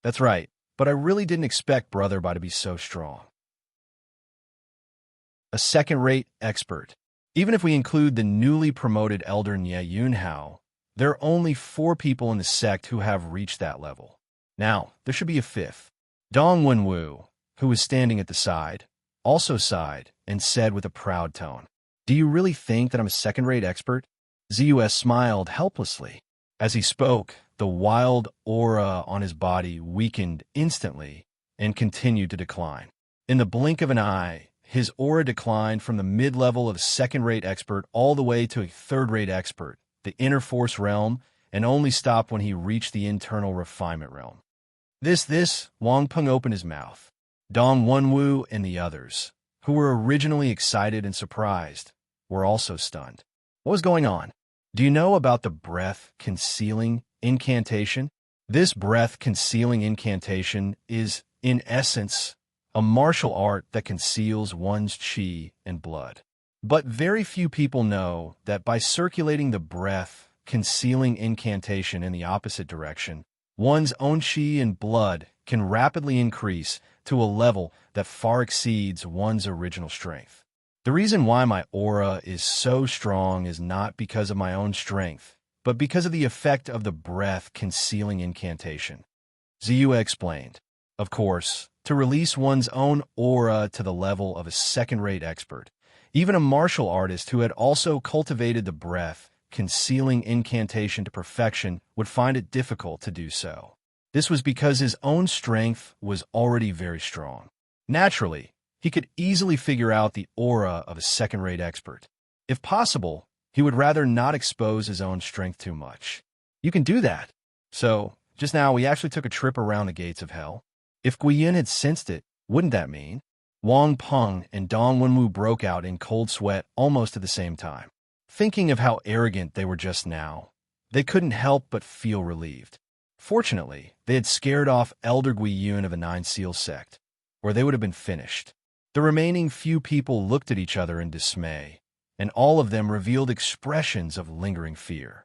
That's right, but I really didn't expect Brother Bai to be so strong. A second-rate expert. Even if we include the newly promoted Elder Nye Yunhao, there are only 4 people in the sect who have reached that level. Now, there should be a 5th. Dong Wenwu, who was standing at the side, also sighed and said with a proud tone, Do you really think that I'm a second-rate expert? Zu smiled helplessly. As he spoke, the wild aura on his body weakened instantly and continued to decline. In the blink of an eye, his aura declined from the mid-level of a second-rate expert all the way to a third-rate expert, the inner force realm, and only stopped when he reached the internal refinement realm. Wang Peng opened his mouth. Dong Wenwu and the others, who were originally excited and surprised, were also stunned. What was going on? Do you know about the breath-concealing incantation? This breath-concealing incantation is, in essence, a martial art that conceals one's qi and blood. But very few people know that by circulating the breath-concealing incantation in the opposite direction, one's own qi and blood can rapidly increase to a level that far exceeds one's original strength. The reason why my aura is so strong is not because of my own strength, but because of the effect of the breath-concealing incantation. Zu explained. Of course, to release one's own aura to the level of a second-rate expert, even a martial artist who had also cultivated the breath concealing incantation to perfection would find it difficult to do so. This was because his own strength was already very strong. Naturally, he could easily figure out the aura of a second-rate expert. If possible, he would rather not expose his own strength too much. You can do that. So, just now we actually took a trip around the gates of hell. If Guiyun had sensed it, wouldn't that mean? Wang Peng and Dong Wenwu broke out in cold sweat almost at the same time. Thinking of how arrogant they were just now, they couldn't help but feel relieved. Fortunately, they had scared off Elder Guiyun of the Nine Seals sect, or they would have been finished. The remaining few people looked at each other in dismay, and all of them revealed expressions of lingering fear.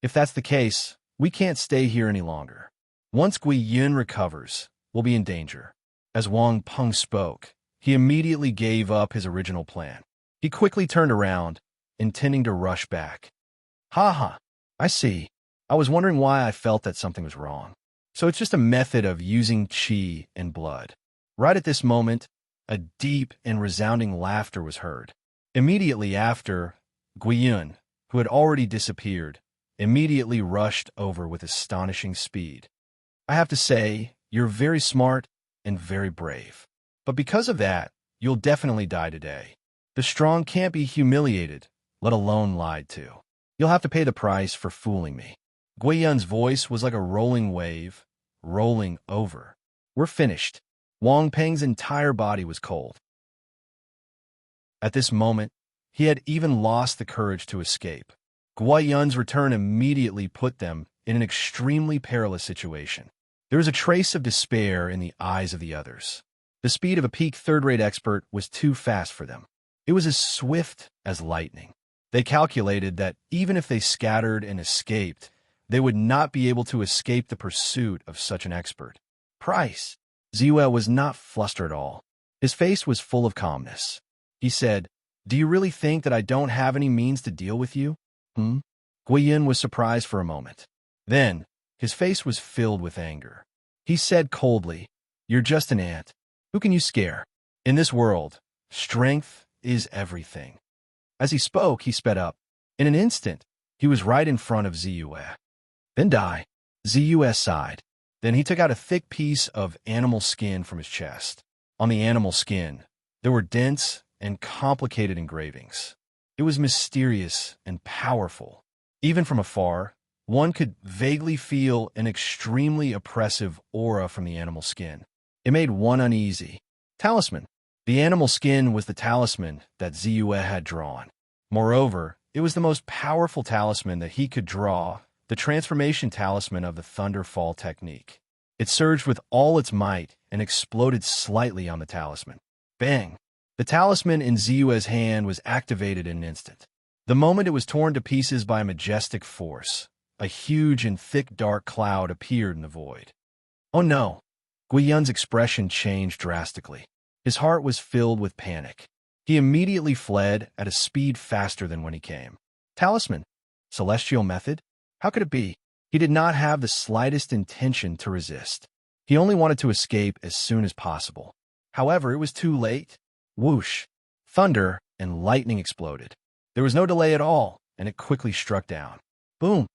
If that's the case, we can't stay here any longer. Once Guiyun recovers, we'll be in danger. As Wang Peng spoke, he immediately gave up his original plan. He quickly turned around, intending to rush back. Ha, I see. I was wondering why I felt that something was wrong. So it's just a method of using qi and blood. Right at this moment, a deep and resounding laughter was heard. Immediately after, Guiyun, who had already disappeared, immediately rushed over with astonishing speed. I have to say, you're very smart and very brave. But because of that, you'll definitely die today. The strong can't be humiliated, let alone lied to. You'll have to pay the price for fooling me. Guiyun's voice was like a rolling wave, rolling over. We're finished. Wang Peng's entire body was cold. At this moment, he had even lost the courage to escape. Guiyun's return immediately put them in an extremely perilous situation. There was a trace of despair in the eyes of the others. The speed of a peak third-rate expert was too fast for them. It was as swift as lightning. They calculated that even if they scattered and escaped, they would not be able to escape the pursuit of such an expert. Price. Ziyue was not flustered at all. His face was full of calmness. He said, "Do you really think that I don't have any means to deal with you?" Guiyun was surprised for a moment. Then, his face was filled with anger. He said coldly, "You're just an ant. Who can you scare? In this world, strength is everything." As he spoke, he sped up. In an instant, he was right in front of Ziyue. "Then die." Ziyue sighed. Then he took out a thick piece of animal skin from his chest. On the animal skin, there were dense and complicated engravings. It was mysterious and powerful. Even from afar, one could vaguely feel an extremely oppressive aura from the animal skin. It made one uneasy. Talisman. The animal skin was the talisman that Ziyue had drawn. Moreover, it was the most powerful talisman that he could draw, the transformation talisman of the Thunderfall technique. It surged with all its might and exploded slightly on the talisman. Bang! The talisman in Ziyue's hand was activated in an instant. The moment it was torn to pieces by a majestic force, a huge and thick dark cloud appeared in the void. Oh no! Guiyun's expression changed drastically. His heart was filled with panic. He immediately fled at a speed faster than when he came. Talisman? Celestial method? How could it be? He did not have the slightest intention to resist. He only wanted to escape as soon as possible. However, it was too late. Whoosh! Thunder and lightning exploded. There was no delay at all, and it quickly struck down. Boom!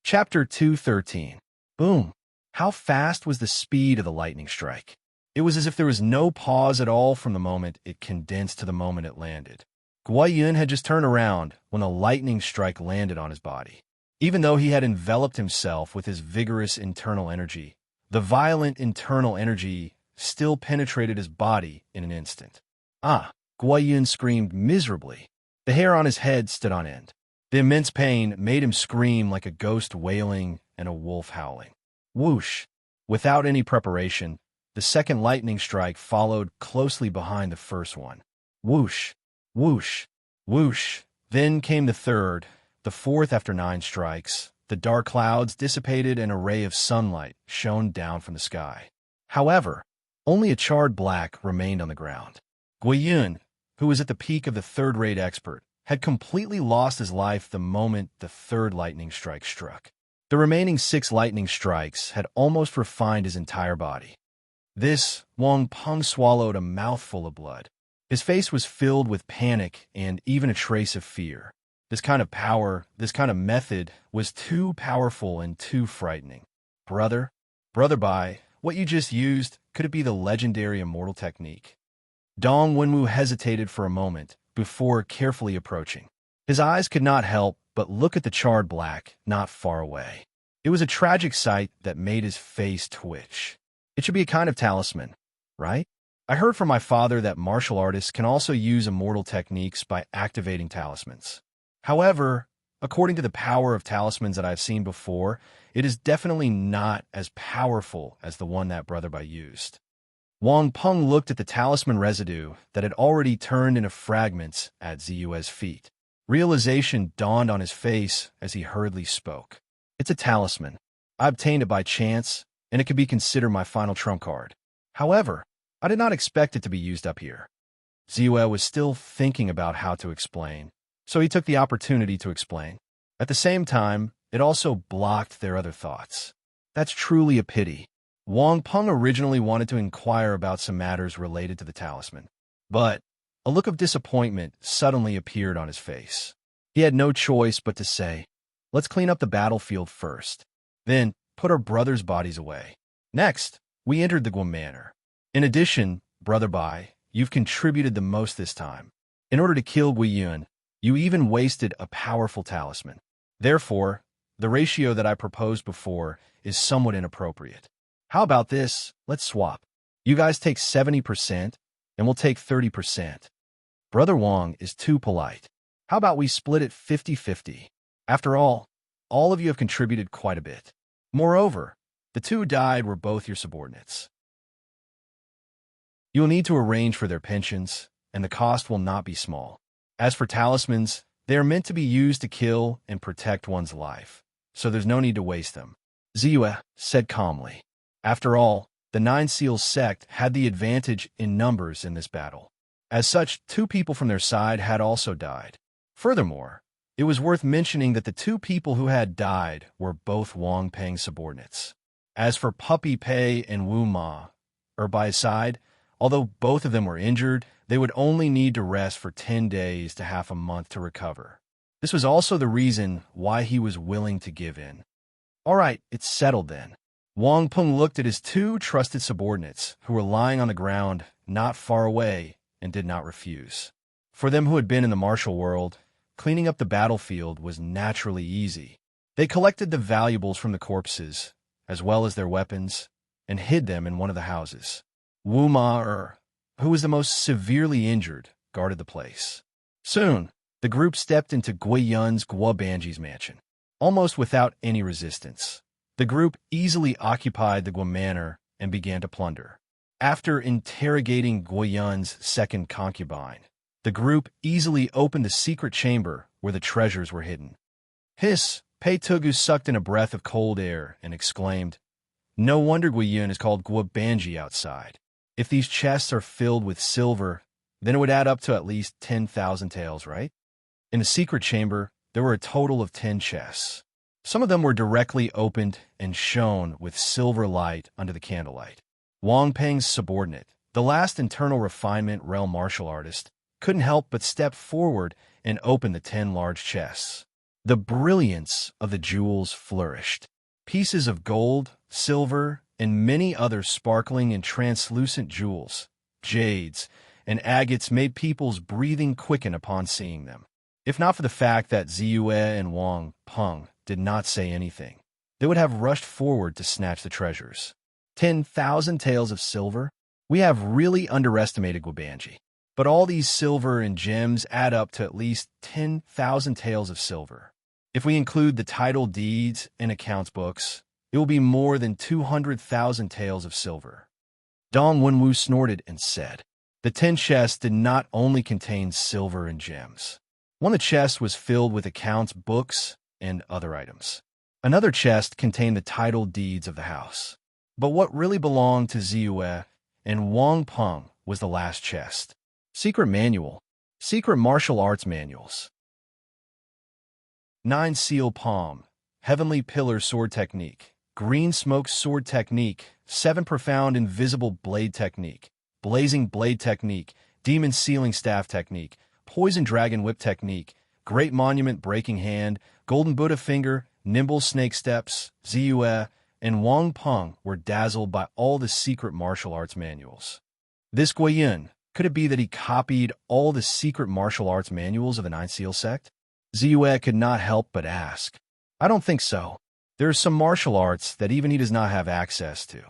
Chapter 213. Boom! How fast was the speed of the lightning strike? It was as if there was no pause at all from the moment it condensed to the moment it landed. Guiyun had just turned around when the lightning strike landed on his body. Even though he had enveloped himself with his vigorous internal energy, the violent internal energy still penetrated his body in an instant. Ah! Guiyun screamed miserably. The hair on his head stood on end. The immense pain made him scream like a ghost wailing and a wolf howling. Whoosh! Without any preparation, the second lightning strike followed closely behind the first one. Whoosh! Whoosh! Whoosh! Then came the third, the fourth after 9 strikes. The dark clouds dissipated and a ray of sunlight shone down from the sky. However, only a charred black remained on the ground. Guiyun, who was at the peak of the third-rate expert, had completely lost his life the moment the third lightning strike struck. The remaining 6 lightning strikes had almost refined his entire body. This, Wang Peng swallowed a mouthful of blood. His face was filled with panic and even a trace of fear. This kind of power, this kind of method, was too powerful and too frightening. Brother, Brother Bai, what you just used, could it be the legendary immortal technique? Dong Wenwu hesitated for a moment before carefully approaching. His eyes could not help but look at the charred black not far away. It was a tragic sight that made his face twitch. It should be a kind of talisman, right? I heard from my father that martial artists can also use immortal techniques by activating talismans. However, according to the power of talismans that I've seen before, it is definitely not as powerful as the one that Brother Bai used. Wang Peng looked at the talisman residue that had already turned into fragments at Ziyue's feet. Realization dawned on his face as he hurriedly spoke. It's a talisman. I obtained it by chance, and it could be considered my final trump card. However, I did not expect it to be used up here. Ziyue was still thinking about how to explain, so he took the opportunity to explain. At the same time, it also blocked their other thoughts. That's truly a pity. Wang Peng originally wanted to inquire about some matters related to the talisman, but a look of disappointment suddenly appeared on his face. He had no choice but to say, "Let's clean up the battlefield first, then put our brothers' bodies away." Next, we entered the Guam Manor. In addition, Brother Bai, you've contributed the most this time. In order to kill Guiyun, you even wasted a powerful talisman. Therefore, the ratio that I proposed before is somewhat inappropriate. How about this? Let's swap. You guys take 70%, and we'll take 30%. Brother Wang is too polite. How about we split it 50-50? After all of you have contributed quite a bit. Moreover, the two died were both your subordinates. You will need to arrange for their pensions, and the cost will not be small. As for talismans, they are meant to be used to kill and protect one's life, so there's no need to waste them. Ziyue said calmly. After all, the Nine Seals sect had the advantage in numbers in this battle. As such, 2 people from their side had also died. Furthermore, it was worth mentioning that the 2 people who had died were both Wang Peng's subordinates. As for Puppy Pei and Wu Ma, by his side, although both of them were injured, they would only need to rest for 10 days to half a month to recover. This was also the reason why he was willing to give in. All right, it's settled then. Wang Peng looked at his 2 trusted subordinates who were lying on the ground not far away and did not refuse. For them who had been in the martial world, cleaning up the battlefield was naturally easy. They collected the valuables from the corpses, as well as their weapons, and hid them in one of the houses. Wu Ma, who was the most severely injured, guarded the place. Soon, the group stepped into Guiyun's Guobanji's mansion, almost without any resistance. The group easily occupied the Guam Manor and began to plunder. After interrogating Guiyun's second concubine, the group easily opened the secret chamber where the treasures were hidden. Hiss! Pei Tugu sucked in a breath of cold air and exclaimed, "No wonder Guiyun is called Guobanji outside. If these chests are filled with silver, then it would add up to at least 10,000 taels, right?" In the secret chamber, there were a total of 10 chests. Some of them were directly opened and shone with silver light under the candlelight. Wang Peng's subordinate, the last internal refinement realm martial artist, couldn't help but step forward and open the 10 large chests. The brilliance of the jewels flourished. Pieces of gold, silver, and many other sparkling and translucent jewels, jades, and agates made people's breathing quicken upon seeing them. If not for the fact that Ziyue and Wang Peng did not say anything, they would have rushed forward to snatch the treasures. 10,000 taels of silver? We have really underestimated Guobanji. But all these silver and gems add up to at least 10,000 taels of silver. If we include the title deeds and accounts books, it will be more than 200,000 taels of silver. Dong Wenwu snorted and said, the 10 chests did not only contain silver and gems. One of the chests was filled with accounts, books, and other items. Another chest contained the title deeds of the house. But what really belonged to Ziyue and Wang Peng was the last chest. Secret manual. Secret martial arts manuals. 9 seal palm. Heavenly pillar sword technique. Green smoke sword technique. 7 profound invisible blade technique. Blazing blade technique. demon sealing staff technique, poison dragon whip technique, great monument breaking hand, golden Buddha finger, nimble snake steps, Ziyue, and Wang Peng were dazzled by all the secret martial arts manuals. This Guiyun, could it be that he copied all the secret martial arts manuals of the Nine Seal sect? Ziyue could not help but ask. I don't think so. There are some martial arts that even he does not have access to.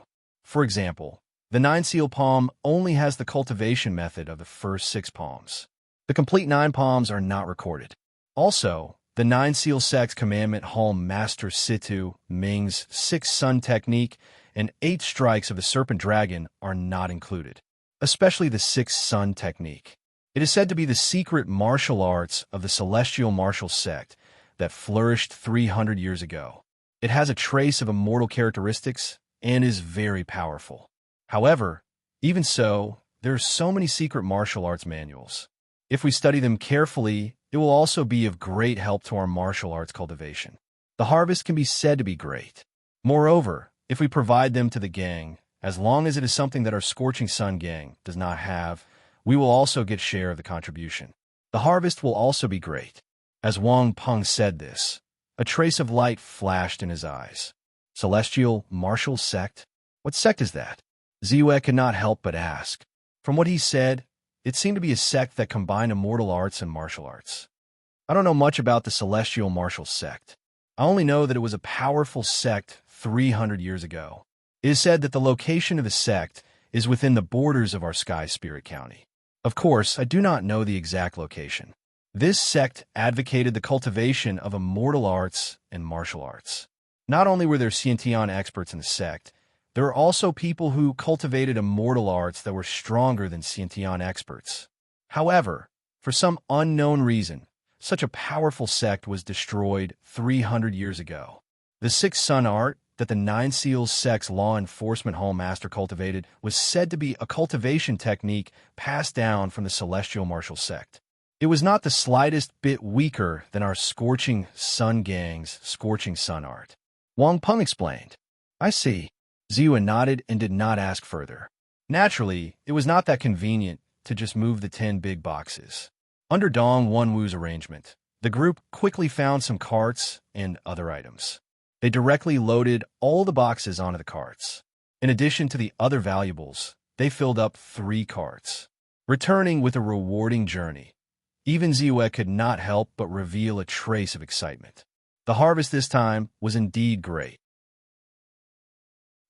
For example, the Nine Seal palm only has the cultivation method of the first 6 palms. The complete 9 palms are not recorded. Also, the Nine Seal sect's commandment hall master Situ Ming's 6 sun technique and 8 strikes of the serpent dragon are not included, especially the 6 sun technique. It is said to be the secret martial arts of the celestial martial sect that flourished 300 years ago. It has a trace of immortal characteristics and is very powerful. However, even so, there are so many secret martial arts manuals. If we study them carefully, it will also be of great help to our martial arts cultivation. The harvest can be said to be great. Moreover, if we provide them to the gang, as long as it is something that our Scorching Sun gang does not have, we will also get share of the contribution. The harvest will also be great. As Wang Peng said this, a trace of light flashed in his eyes. Celestial Martial Sect? What sect is that? Ziyue could not help but ask. From what he said, it seemed to be a sect that combined immortal arts and martial arts. I don't know much about the Celestial Martial Sect. I only know that it was a powerful sect 300 years ago. It is said that the location of the sect is within the borders of our Sky Spirit County. Of course, I do not know the exact location. This sect advocated the cultivation of immortal arts and martial arts. Not only were there Xiantian experts in the sect, there were also people who cultivated immortal arts that were stronger than Xiantian experts. However, for some unknown reason, such a powerful sect was destroyed 300 years ago. The 6 sun art that the Nine Seals sect's law enforcement hall master cultivated was said to be a cultivation technique passed down from the Celestial Martial Sect. It was not the slightest bit weaker than our Scorching Sun gang's Scorching Sun art. Wang Peng explained. I see. Ziyue nodded and did not ask further. Naturally, it was not that convenient to just move the 10 big boxes. Under Dong Wunwu's arrangement, the group quickly found some carts and other items. They directly loaded all the boxes onto the carts. In addition to the other valuables, they filled up 3 carts. Returning with a rewarding journey, even Ziyue could not help but reveal a trace of excitement. The harvest this time was indeed great.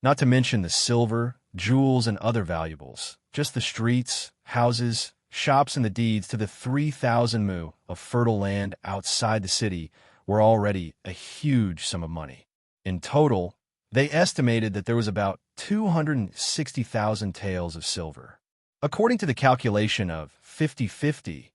Not to mention the silver, jewels, and other valuables, just the streets, houses, shops, and the deeds to the 3,000 mu of fertile land outside the city were already a huge sum of money. In total, they estimated that there was about 260,000 taels of silver. According to the calculation of 50-50,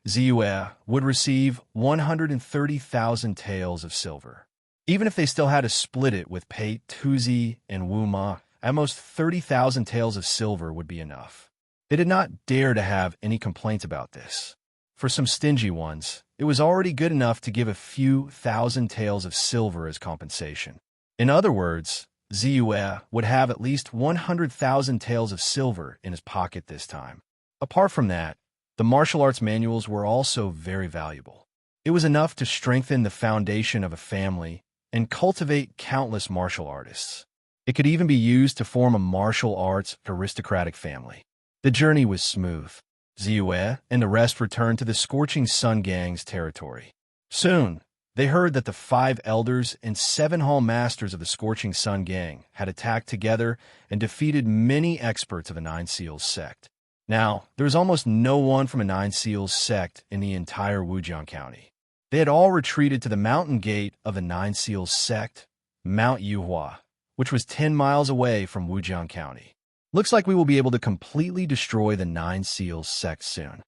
Ziyue would receive 130,000 taels of silver. Even if they still had to split it with Pei Tuzi and Wu Ma, at most 30,000 taels of silver would be enough. They did not dare to have any complaints about this. For some stingy ones, it was already good enough to give a few thousand taels of silver as compensation. In other words, Ziyue would have at least 100,000 taels of silver in his pocket this time. Apart from that, the martial arts manuals were also very valuable. It was enough to strengthen the foundation of a family and cultivate countless martial artists. It could even be used to form a martial arts aristocratic family. The journey was smooth. Ziyue and the rest returned to the Scorching Sun gang's territory. Soon, they heard that the 5 elders and 7 hall masters of the Scorching Sun gang had attacked together and defeated many experts of the Nine Seals sect. Now, there was almost no one from a Nine Seals sect in the entire Wujiang County. They had all retreated to the mountain gate of the Nine Seals sect, Mount Yuhua, which was 10 miles away from Wujiang County. Looks like we will be able to completely destroy the Nine Seals sect soon.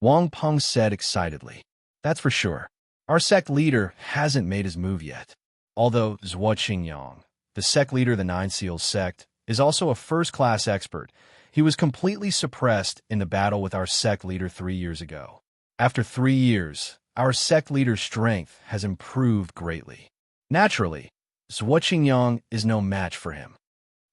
Wang Peng said excitedly. That's for sure. Our sect leader hasn't made his move yet. Although Zhuo Qingyang, the sect leader of the Nine Seals sect, is also a first-class expert, he was completely suppressed in the battle with our sect leader 3 years ago. After 3 years, our sect leader's strength has improved greatly. Naturally, Zhuo Qingyang is no match for him.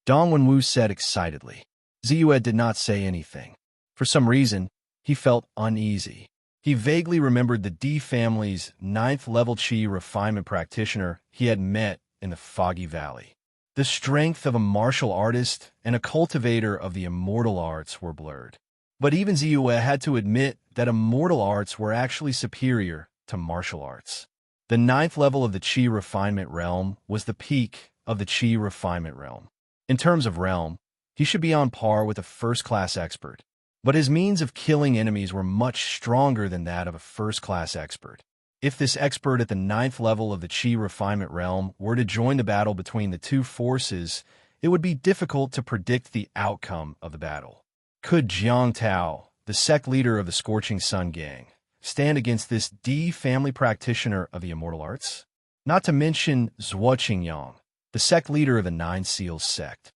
Dong Wenwu said excitedly. Ziyue did not say anything. For some reason, he felt uneasy. He vaguely remembered the D family's 9th-level Chi refinement practitioner he had met in the Foggy Valley. The strength of a martial artist and a cultivator of the immortal arts were blurred. But even Ziyue had to admit that immortal arts were actually superior to martial arts. The 9th level of the Chi refinement realm was the peak of the Chi refinement realm. In terms of realm, he should be on par with a first-class expert. But his means of killing enemies were much stronger than that of a first-class expert. If this expert at the 9th level of the Chi refinement realm were to join the battle between the two forces, it would be difficult to predict the outcome of the battle. Could Jiang Tao, the sect leader of the Scorching Sun Gang, stand against this D family practitioner of the immortal arts? Not to mention Zhuo Qingyang, the sect leader of the Nine Seals sect.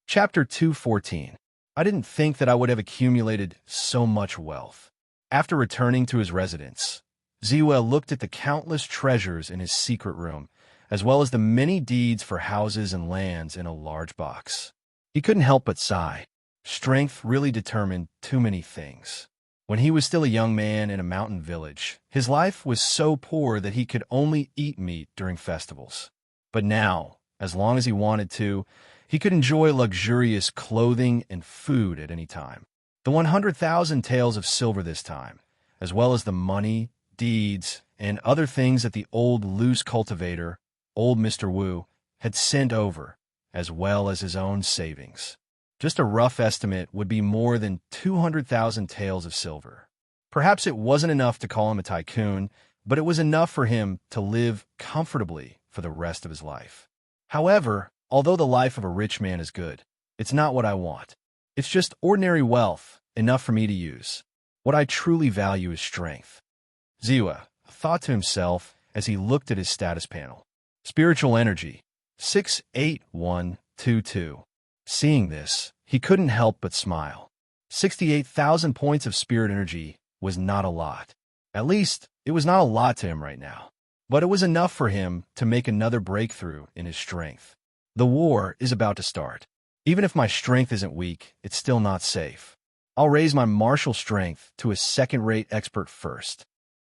Chapter 214. I didn't think that I would have accumulated so much wealth. After returning to his residence, Ziyue looked at the countless treasures in his secret room, as well as the many deeds for houses and lands in a large box. He couldn't help but sigh. Strength really determined too many things. When he was still a young man in a mountain village, his life was so poor that he could only eat meat during festivals. But now, as long as he wanted to, he could enjoy luxurious clothing and food at any time. The 100,000 taels of silver this time, as well as the money, deeds, and other things that the old loose cultivator, old Mr. Wu, had sent over, as well as his own savings. Just a rough estimate would be more than 200,000 taels of silver. Perhaps it wasn't enough to call him a tycoon, but it was enough for him to live comfortably for the rest of his life. However, although the life of a rich man is good, it's not what I want. It's just ordinary wealth, enough for me to use. What I truly value is strength. Ziyue thought to himself as he looked at his status panel. Spiritual energy, 68122. Seeing this, he couldn't help but smile. 68,000 points of spirit energy was not a lot. At least, it was not a lot to him right now. But it was enough for him to make another breakthrough in his strength. The war is about to start. Even if my strength isn't weak, it's still not safe. I'll raise my martial strength to a second-rate expert first.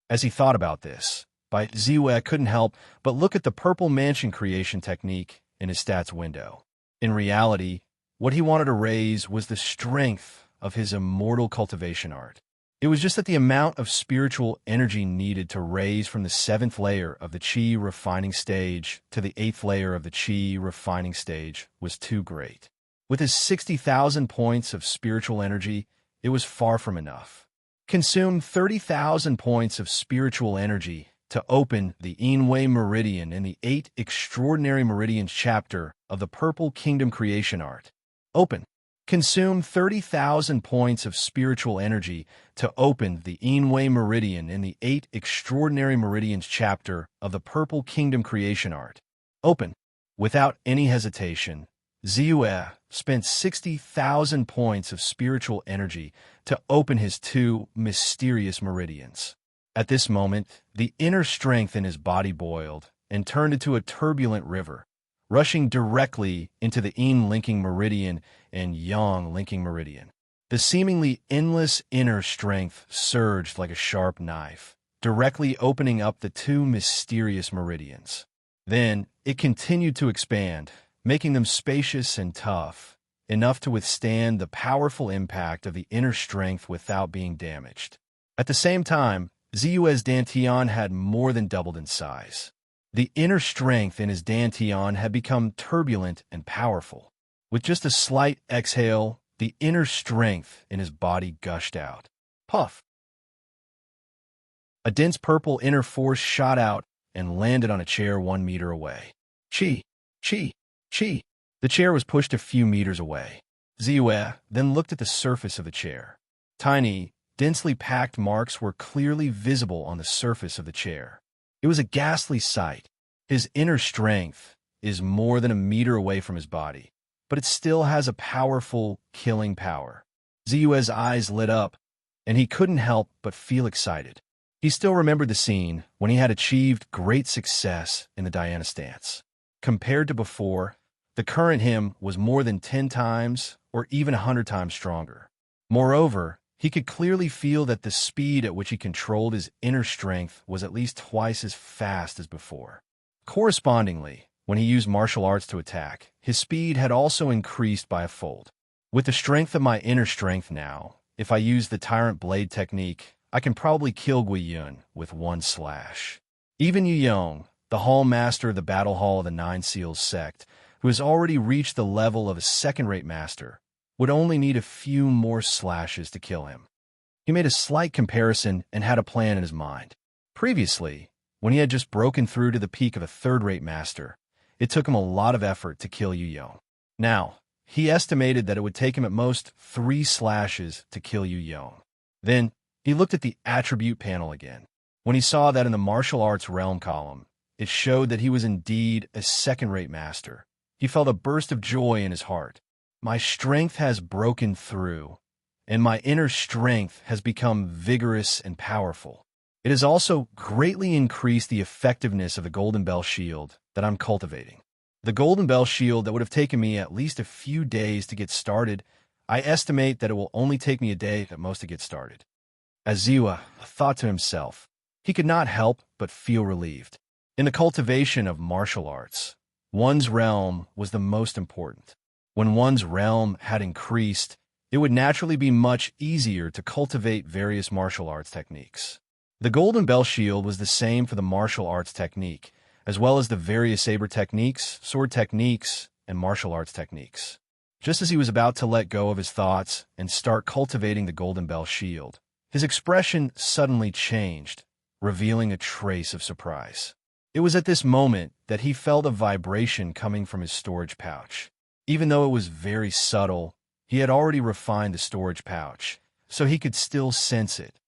As he thought about this, Ziyue couldn't help but look at the purple mansion creation technique in his stats window. In reality, what he wanted to raise was the strength of his immortal cultivation art. It was just that the amount of spiritual energy needed to raise from the 7th layer of the Chi refining stage to the 8th layer of the Chi refining stage was too great. With his 60,000 points of spiritual energy, it was far from enough. Consume 30,000 points of spiritual energy to open the Enwei Meridian in the 8 Extraordinary Meridians chapter of the Purple Kingdom Creation Art. Open. Consume 30,000 points of spiritual energy to open the Enwei Meridian in the 8 Extraordinary Meridians chapter of the Purple Kingdom Creation Art. Open. Without any hesitation, Ziyue spent 60,000 points of spiritual energy to open his 2 mysterious meridians. At this moment, the inner strength in his body boiled and turned into a turbulent river, rushing directly into the Yin linking meridian and Yang linking meridian. The seemingly endless inner strength surged like a sharp knife, directly opening up the 2 mysterious meridians. Then, it continued to expand, making them spacious and tough, enough to withstand the powerful impact of the inner strength without being damaged. At the same time, Ziyue's Dantian had more than doubled in size. The inner strength in his Dantian had become turbulent and powerful. With just a slight exhale, the inner strength in his body gushed out. Puff! A dense purple inner force shot out and landed on a chair 1 meter away. Chi! Chi! Chi! The chair was pushed a few meters away. Ziyue then looked at the surface of the chair. Tiny, densely packed marks were clearly visible on the surface of the chair. It was a ghastly sight. His inner strength is more than a meter away from his body, but it still has a powerful, killing power. Ziyue's eyes lit up, and he couldn't help but feel excited. He still remembered the scene when he had achieved great success in the Diana stance. Compared to before, the current him was more than 10 times or even 100 times stronger. Moreover, he could clearly feel that the speed at which he controlled his inner strength was at least twice as fast as before. Correspondingly, when he used martial arts to attack, his speed had also increased by a fold. With the strength of my inner strength now, if I use the Tyrant Blade technique, I can probably kill Guiyun with one slash. Even Yu Yong, the Hall Master of the Battle Hall of the Nine Seals sect, who has already reached the level of a second-rate master, would only need a few more slashes to kill him. He made a slight comparison and had a plan in his mind. Previously, when he had just broken through to the peak of a third-rate master, it took him a lot of effort to kill Yu Yong. Now, he estimated that it would take him at most 3 slashes to kill Yu Yong. Then, he looked at the attribute panel again. When he saw that in the martial arts realm column, it showed that he was indeed a second-rate master. He felt a burst of joy in his heart. My strength has broken through, and my inner strength has become vigorous and powerful. It has also greatly increased the effectiveness of the Golden Bell Shield that I'm cultivating. The Golden Bell Shield that would have taken me at least a few days to get started, I estimate that it will only take me a day at most to get started. As Ziwa thought to himself, he could not help but feel relieved. In the cultivation of martial arts, one's realm was the most important. When one's realm had increased, it would naturally be much easier to cultivate various martial arts techniques. The Golden Bell Shield was the same for the martial arts technique, as well as the various saber techniques, sword techniques, and martial arts techniques. Just as he was about to let go of his thoughts and start cultivating the Golden Bell Shield, his expression suddenly changed, revealing a trace of surprise. It was at this moment that he felt a vibration coming from his storage pouch. Even though it was very subtle, he had already refined the storage pouch, so he could still sense it.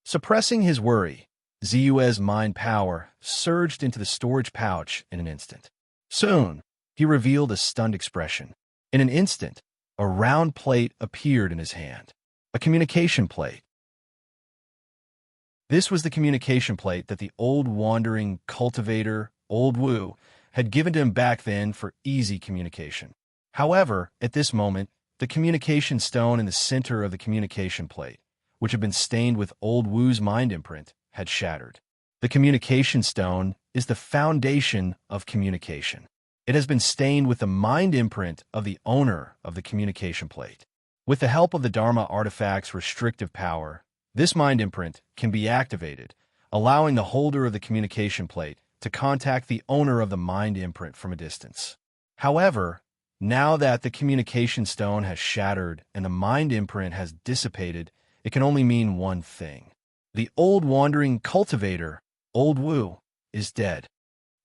Suppressing his worry, Ziyue's mind power surged into the storage pouch in an instant. Soon, he revealed a stunned expression. In an instant, a round plate appeared in his hand. A communication plate. This was the communication plate that the old wandering cultivator, Old Wu, had given to him back then for easy communication. However, at this moment, the communication stone in the center of the communication plate, which had been stained with Old Wu's mind imprint, had shattered. The communication stone is the foundation of communication. It has been stained with the mind imprint of the owner of the communication plate. With the help of the Dharma artifact's restrictive power, this mind imprint can be activated, allowing the holder of the communication plate to contact the owner of the mind imprint from a distance. However, now that the communication stone has shattered and the mind imprint has dissipated, it can only mean one thing. The old wandering cultivator, Old Wu, is dead.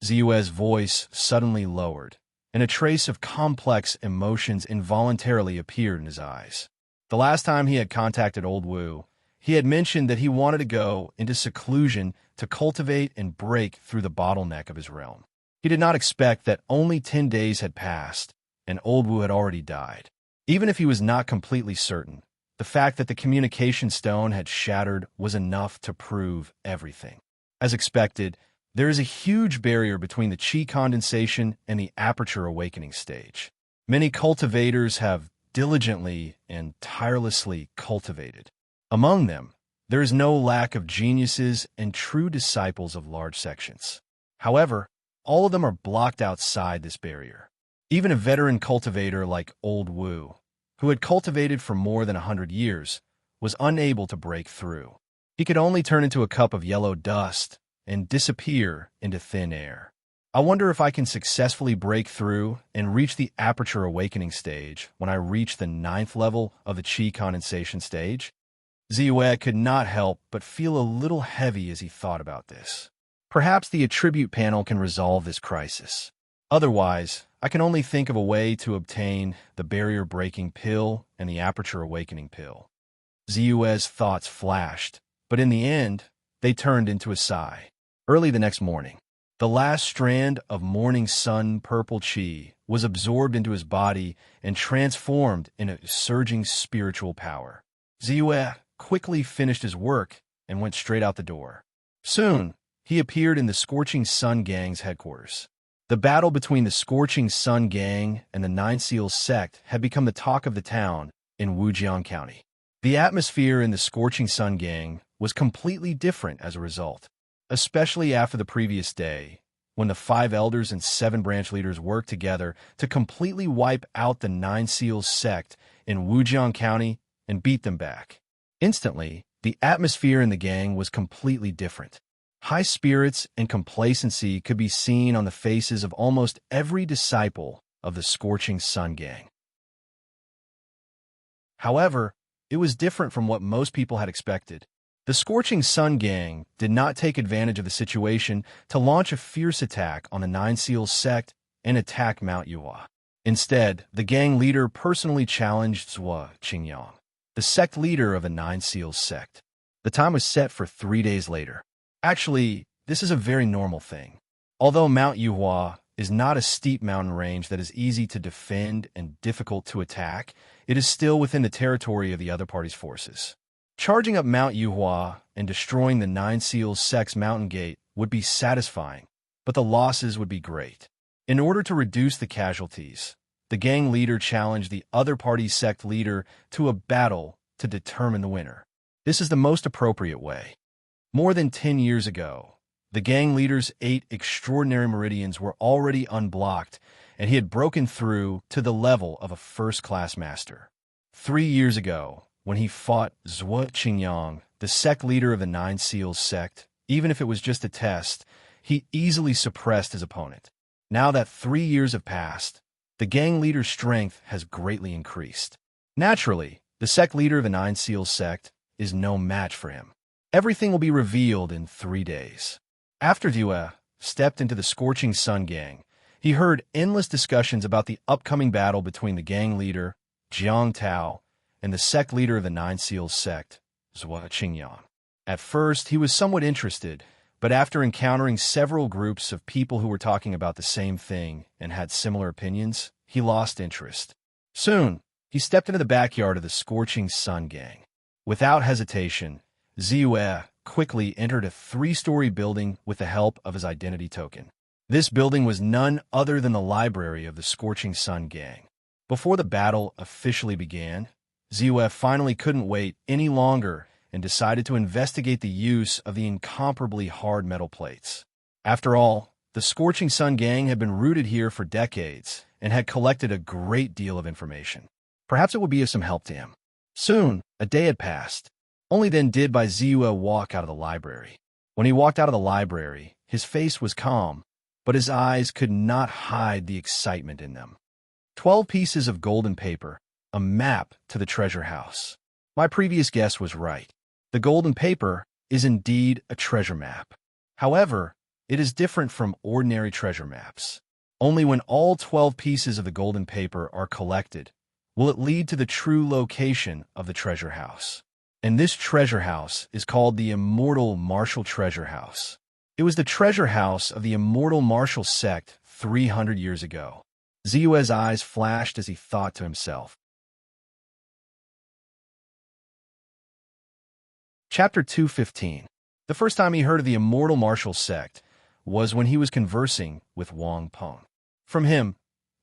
Ziyue's voice suddenly lowered, and a trace of complex emotions involuntarily appeared in his eyes. The last time he had contacted Old Wu, he had mentioned that he wanted to go into seclusion to cultivate and break through the bottleneck of his realm. He did not expect that only 10 days had passed, and Old Wu had already died. Even if he was not completely certain, the fact that the communication stone had shattered was enough to prove everything. As expected, there is a huge barrier between the chi condensation and the aperture awakening stage. Many cultivators have diligently and tirelessly cultivated. Among them, there is no lack of geniuses and true disciples of large sections. However, all of them are blocked outside this barrier. Even a veteran cultivator like Old Wu, who had cultivated for more than 100 years, was unable to break through. He could only turn into a cup of yellow dust and disappear into thin air. I wonder if I can successfully break through and reach the aperture awakening stage when I reach the 9th level of the chi condensation stage. Ziyue could not help but feel a little heavy as he thought about this. Perhaps the attribute panel can resolve this crisis. Otherwise, I can only think of a way to obtain the barrier-breaking pill and the aperture awakening pill. Ziyue's thoughts flashed, but in the end, they turned into a sigh. Early the next morning, the last strand of morning sun purple chi was absorbed into his body and transformed into surging spiritual power. Ziyue quickly finished his work and went straight out the door. Soon, he appeared in the Scorching Sun Gang's headquarters. The battle between the Scorching Sun Gang and the Nine Seals sect had become the talk of the town in Wujiang County. The atmosphere in the Scorching Sun Gang was completely different as a result, especially after the previous day, when the 5 elders and 7 branch leaders worked together to completely wipe out the Nine Seals sect in Wujiang County and beat them back. Instantly, the atmosphere in the gang was completely different. High spirits and complacency could be seen on the faces of almost every disciple of the Scorching Sun Gang. However, it was different from what most people had expected. The Scorching Sun Gang did not take advantage of the situation to launch a fierce attack on the Nine Seals sect and attack Mount Yuhua. Instead, the gang leader personally challenged Zhuo Qingyang, the sect leader of the Nine Seals sect. The time was set for 3 days later. Actually, this is a very normal thing. Although Mount Yuhua is not a steep mountain range that is easy to defend and difficult to attack, it is still within the territory of the other party's forces. Charging up Mount Yuhua and destroying the Nine Seals sect's mountain gate would be satisfying, but the losses would be great. In order to reduce the casualties, the gang leader challenged the other party's sect leader to a battle to determine the winner. This is the most appropriate way. More than 10 years ago, the gang leader's 8 extraordinary meridians were already unblocked, and he had broken through to the level of a first-class master. 3 years ago, when he fought Zhuo Qingyang, the sect leader of the Nine Seals sect, even if it was just a test, he easily suppressed his opponent. Now that 3 years have passed, the gang leader's strength has greatly increased. Naturally, the sect leader of the Nine Seals sect is no match for him. Everything will be revealed in 3 days. After Due stepped into the Scorching Sun Gang, he heard endless discussions about the upcoming battle between the gang leader, Jiang Tao, and the sect leader of the Nine Seals sect, Zhuo Qingyang. At first, he was somewhat interested, but after encountering several groups of people who were talking about the same thing and had similar opinions, he lost interest. Soon, he stepped into the backyard of the Scorching Sun Gang. Without hesitation, Ziyue quickly entered a 3-story building with the help of his identity token. This building was none other than the library of the Scorching Sun Gang. Before the battle officially began, Ziyue finally couldn't wait any longer and decided to investigate the use of the incomparably hard metal plates. After all, the Scorching Sun Gang had been rooted here for decades and had collected a great deal of information. Perhaps it would be of some help to him. Soon, a day had passed. Only then did Ziyue walk out of the library. When he walked out of the library, his face was calm, but his eyes could not hide the excitement in them. 12 pieces of golden paper, a map to the treasure house. My previous guess was right. The golden paper is indeed a treasure map. However, it is different from ordinary treasure maps. Only when all 12 pieces of the golden paper are collected will it lead to the true location of the treasure house. And this treasure house is called the Immortal Martial Treasure House. It was the treasure house of the Immortal Martial sect 300 years ago. Ziyue's eyes flashed as he thought to himself. Chapter 215. The first time he heard of the Immortal Martial sect was when he was conversing with Wang Peng. From him,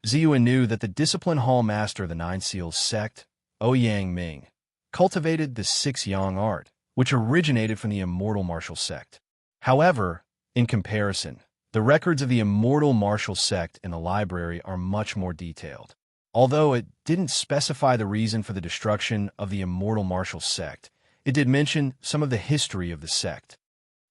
Ziyue knew that the Discipline Hall Master of the Nine Seals sect, Ouyang Ming, cultivated the 6-yang art, which originated from the Immortal Martial sect. However, in comparison, the records of the Immortal Martial sect in the library are much more detailed. Although it didn't specify the reason for the destruction of the Immortal Martial sect, it did mention some of the history of the sect.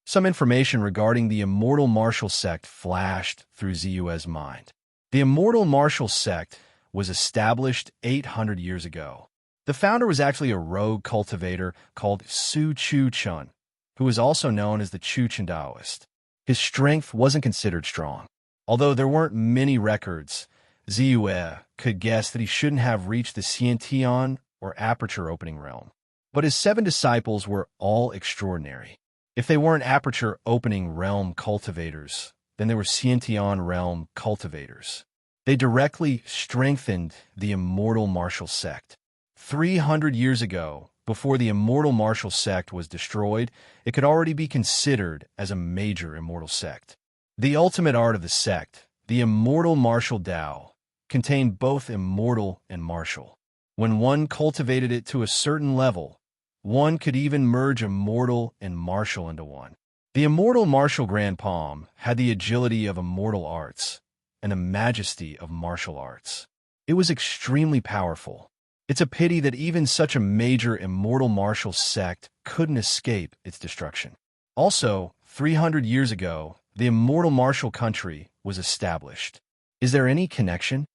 Some information regarding the Immortal Martial sect flashed through Ziyue's mind. The Immortal Martial sect was established 800 years ago. The founder was actually a rogue cultivator called Su Chu Chun, who was also known as the Chu Chen Daoist. His strength wasn't considered strong. Although there weren't many records, Ziyue could guess that he shouldn't have reached the Xiantian or Aperture Opening realm. But his 7 disciples were all extraordinary. If they weren't Aperture Opening realm cultivators, then they were Xiantian realm cultivators. They directly strengthened the Immortal Martial sect. 300 years ago, before the Immortal Martial sect was destroyed, it could already be considered as a major immortal sect. The ultimate art of the sect, the immortal martial Tao, contained both immortal and martial. When one cultivated it to a certain level, one could even merge immortal and martial into one. The immortal martial Grand Palm had the agility of immortal arts and the majesty of martial arts. It was extremely powerful. It's a pity that even such a major immortal martial sect couldn't escape its destruction. Also, 300 years ago, the immortal martial country was established. Is there any connection?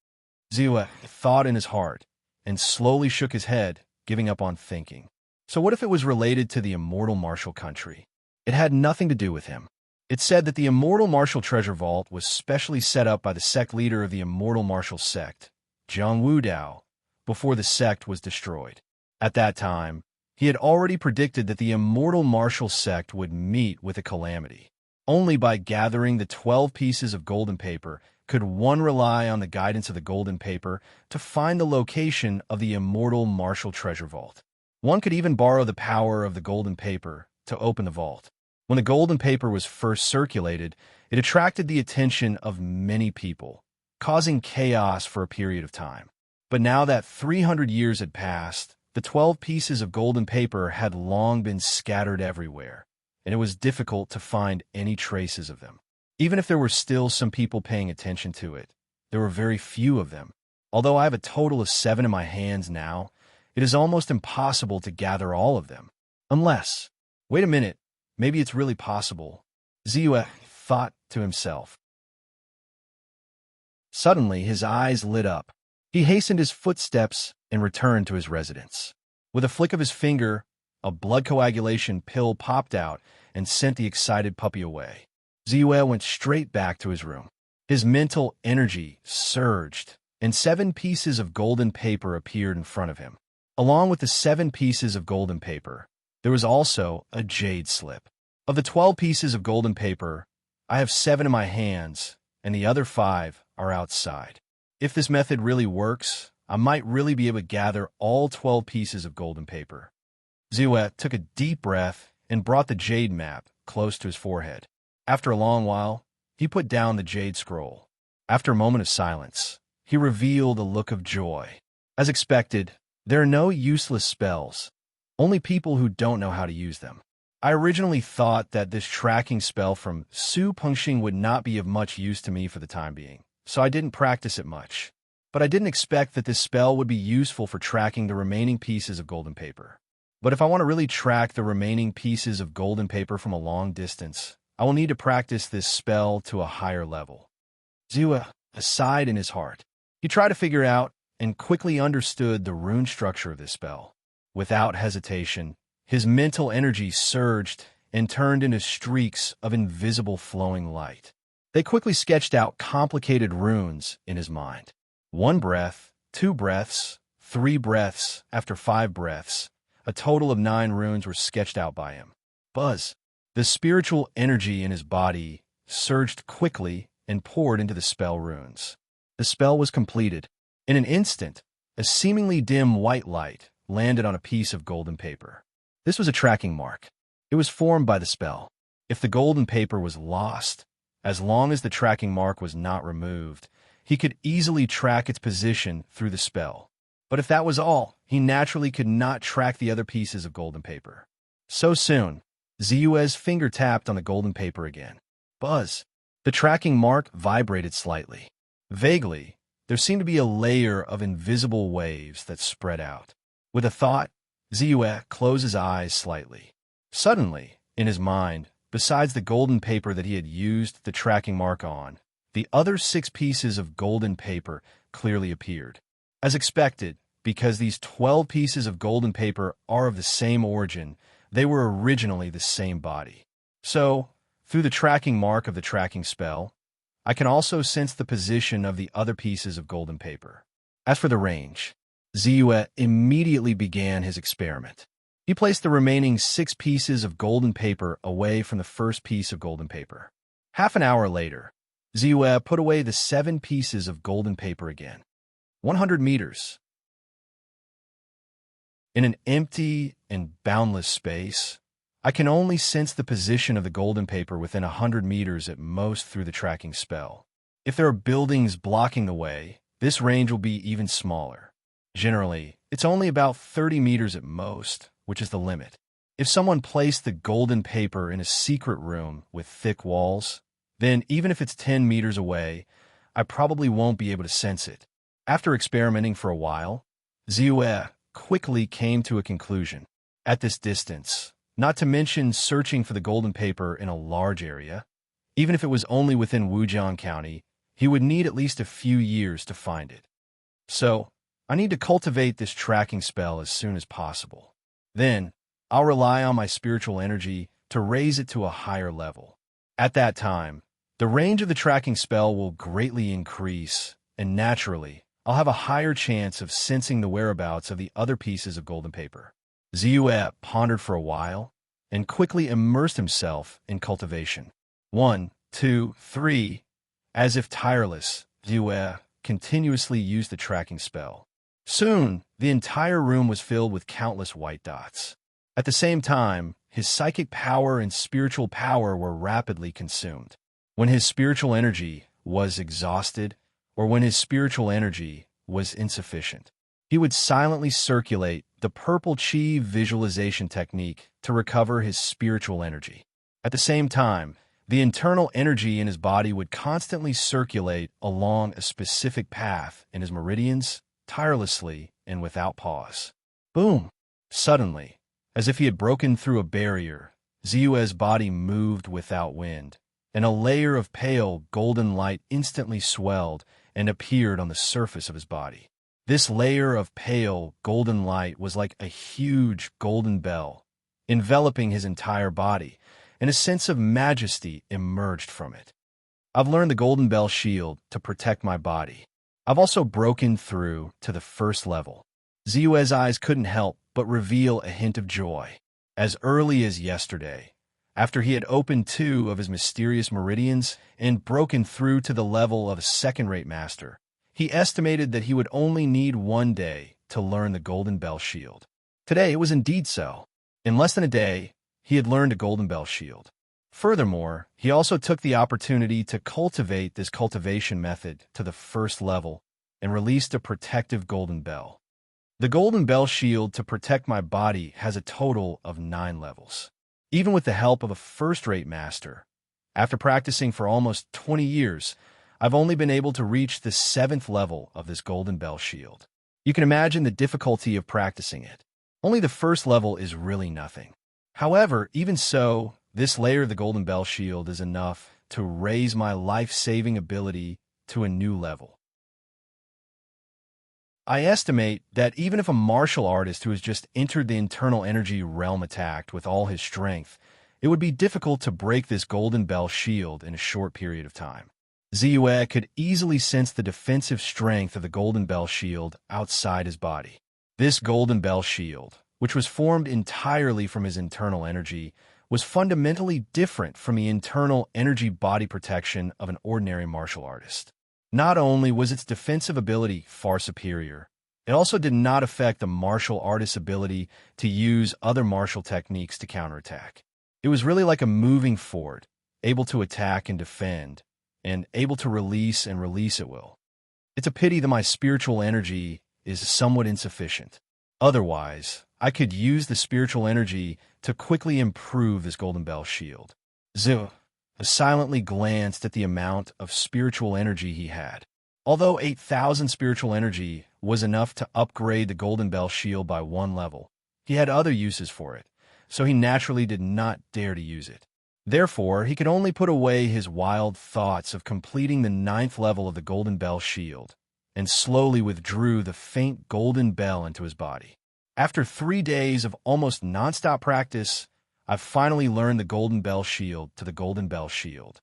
Ziyue thought in his heart and slowly shook his head, giving up on thinking. So what if it was related to the immortal martial country? It had nothing to do with him. It said that the immortal martial treasure vault was specially set up by the sect leader of the immortal martial sect, Jiang Wudao, before the sect was destroyed. At that time, he had already predicted that the immortal martial sect would meet with a calamity. Only by gathering the 12 pieces of golden paper could one rely on the guidance of the golden paper to find the location of the immortal martial treasure vault. One could even borrow the power of the golden paper to open the vault. When the golden paper was first circulated, it attracted the attention of many people, causing chaos for a period of time. But now that 300 years had passed, the 12 pieces of golden paper had long been scattered everywhere, and it was difficult to find any traces of them. Even if there were still some people paying attention to it, there were very few of them. Although I have a total of 7 in my hands now, it is almost impossible to gather all of them. Unless, wait a minute, maybe it's really possible, Ziyue thought to himself. Suddenly, his eyes lit up. He hastened his footsteps and returned to his residence. With a flick of his finger, a blood coagulation pill popped out and sent the excited puppy away. Ziyue went straight back to his room. His mental energy surged, and 7 pieces of golden paper appeared in front of him. Along with the 7 pieces of golden paper, there was also a jade slip. Of the 12 pieces of golden paper, I have 7 in my hands, and the other 5 are outside. If this method really works, I might really be able to gather all 12 pieces of golden paper. Ziyue took a deep breath and brought the jade map close to his forehead. After a long while, he put down the jade scroll. After a moment of silence, he revealed a look of joy. As expected, there are no useless spells, only people who don't know how to use them. I originally thought that this tracking spell from Su Pengxing would not be of much use to me for the time being, so I didn't practice it much. But I didn't expect that this spell would be useful for tracking the remaining pieces of golden paper. But if I want to really track the remaining pieces of golden paper from a long distance, I will need to practice this spell to a higher level. Ziyue sighed in his heart. He tried to figure out and quickly understood the rune structure of this spell. Without hesitation, his mental energy surged and turned into streaks of invisible flowing light. They quickly sketched out complicated runes in his mind. 1 breath, 2 breaths, 3 breaths, after 5 breaths, a total of 9 runes were sketched out by him. Buzz. The spiritual energy in his body surged quickly and poured into the spell runes. The spell was completed. In an instant, a seemingly dim white light landed on a piece of golden paper. This was a tracking mark. It was formed by the spell. If the golden paper was lost, as long as the tracking mark was not removed, he could easily track its position through the spell. But if that was all, he naturally could not track the other pieces of golden paper. So soon, Ziyue's finger tapped on the golden paper again. Buzz. The tracking mark vibrated slightly. Vaguely, there seemed to be a layer of invisible waves that spread out. With a thought, Ziyue closed his eyes slightly. Suddenly, in his mind, besides the golden paper that he had used the tracking mark on, the other 6 pieces of golden paper clearly appeared. As expected, because these 12 pieces of golden paper are of the same origin, they were originally the same body. So, through the tracking mark of the tracking spell, I can also sense the position of the other pieces of golden paper. As for the range, Ziyue immediately began his experiment. He placed the remaining 6 pieces of golden paper away from the first piece of golden paper. Half an hour later, Ziyue put away the 7 pieces of golden paper again. 100 meters. In an empty and boundless space, I can only sense the position of the golden paper within 100 meters at most through the tracking spell. If there are buildings blocking the way, this range will be even smaller. Generally, it's only about 30 meters at most, which is the limit. If someone placed the golden paper in a secret room with thick walls, then even if it's 10 meters away, I probably won't be able to sense it. After experimenting for a while, Ziyue quickly came to a conclusion. At this distance, not to mention searching for the golden paper in a large area, even if it was only within Wujiang County, he would need at least a few years to find it. So, I need to cultivate this tracking spell as soon as possible. Then, I'll rely on my spiritual energy to raise it to a higher level. At that time, the range of the tracking spell will greatly increase, and naturally, I'll have a higher chance of sensing the whereabouts of the other pieces of golden paper. Ziyue pondered for a while, and quickly immersed himself in cultivation. 1, 2, 3. As if tireless, Ziyue continuously used the tracking spell. Soon, the entire room was filled with countless white dots. At the same time, his psychic power and spiritual power were rapidly consumed. When his spiritual energy was exhausted, or when his spiritual energy was insufficient, he would silently circulate the purple chi visualization technique to recover his spiritual energy. At the same time, the internal energy in his body would constantly circulate along a specific path in his meridians, tirelessly and without pause. Boom! Suddenly, as if he had broken through a barrier, Ziyue's body moved without wind, and a layer of pale golden light instantly swelled and appeared on the surface of his body. This layer of pale golden light was like a huge golden bell, enveloping his entire body, and a sense of majesty emerged from it. I've learned the golden bell shield to protect my body. I've also broken through to the first level. Ziyue's eyes couldn't help but reveal a hint of joy. As early as yesterday, after he had opened 2 of his mysterious meridians and broken through to the level of a second-rate master, he estimated that he would only need 1 day to learn the golden bell shield. Today it was indeed so. In less than a day, he had learned a golden bell shield. Furthermore, he also took the opportunity to cultivate this cultivation method to the first level and released a protective golden bell. The golden bell shield to protect my body has a total of 9 levels. Even with the help of a first-rate master, after practicing for almost 20 years, I've only been able to reach the 7th level of this golden bell shield. You can imagine the difficulty of practicing it. Only the first level is really nothing. However, even so, this layer of the golden bell shield is enough to raise my life-saving ability to a new level. I estimate that even if a martial artist who has just entered the internal energy realm attacked with all his strength, it would be difficult to break this golden bell shield in a short period of time. Ziyue could easily sense the defensive strength of the golden bell shield outside his body. This golden bell shield, which was formed entirely from his internal energy, was fundamentally different from the internal energy body protection of an ordinary martial artist. Not only was its defensive ability far superior, it also did not affect the martial artist's ability to use other martial techniques to counterattack. It was really like a moving fort, able to attack and defend, and able to release and release at will. It's a pity that my spiritual energy is somewhat insufficient. Otherwise, I could use the spiritual energy to quickly improve this golden bell shield. Ziyue silently glanced at the amount of spiritual energy he had. Although 8,000 spiritual energy was enough to upgrade the golden bell shield by 1 level, he had other uses for it, so he naturally did not dare to use it. Therefore, he could only put away his wild thoughts of completing the 9th level of the golden bell shield, and slowly withdrew the faint golden bell into his body. After 3 days of almost nonstop practice, I've finally learned the golden bell shield to the golden bell shield.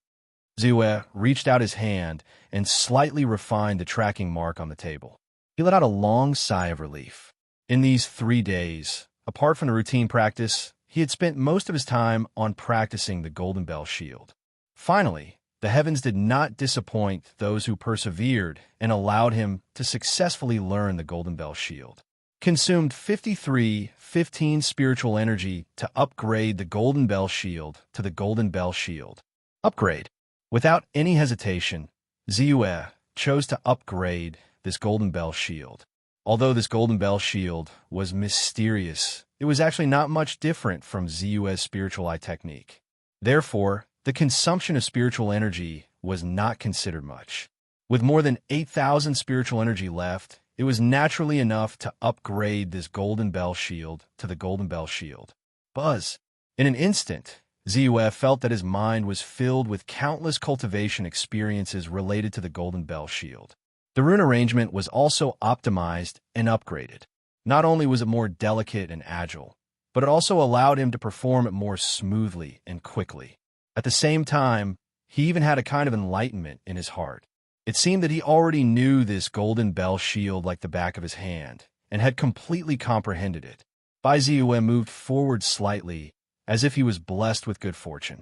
Ziyue reached out his hand and slightly refined the tracking mark on the table. He let out a long sigh of relief. In these 3 days, apart from the routine practice, he had spent most of his time on practicing the golden bell shield. Finally, the heavens did not disappoint those who persevered and allowed him to successfully learn the golden bell shield. Consumed 15 spiritual energy to upgrade the golden bell shield to the golden bell shield. Upgrade. Without any hesitation, Ziyue chose to upgrade this golden bell shield. Although this golden bell shield was mysterious, it was actually not much different from Ziyue's spiritual eye technique. Therefore, the consumption of spiritual energy was not considered much. With more than 8,000 spiritual energy left, it was naturally enough to upgrade this golden bell shield to the golden bell shield. Buzz! In an instant, Ziyue felt that his mind was filled with countless cultivation experiences related to the golden bell shield. The rune arrangement was also optimized and upgraded. Not only was it more delicate and agile, but it also allowed him to perform it more smoothly and quickly. At the same time, he even had a kind of enlightenment in his heart. It seemed that he already knew this golden bell shield like the back of his hand, and had completely comprehended it. Bai Ziyue moved forward slightly, as if he was blessed with good fortune.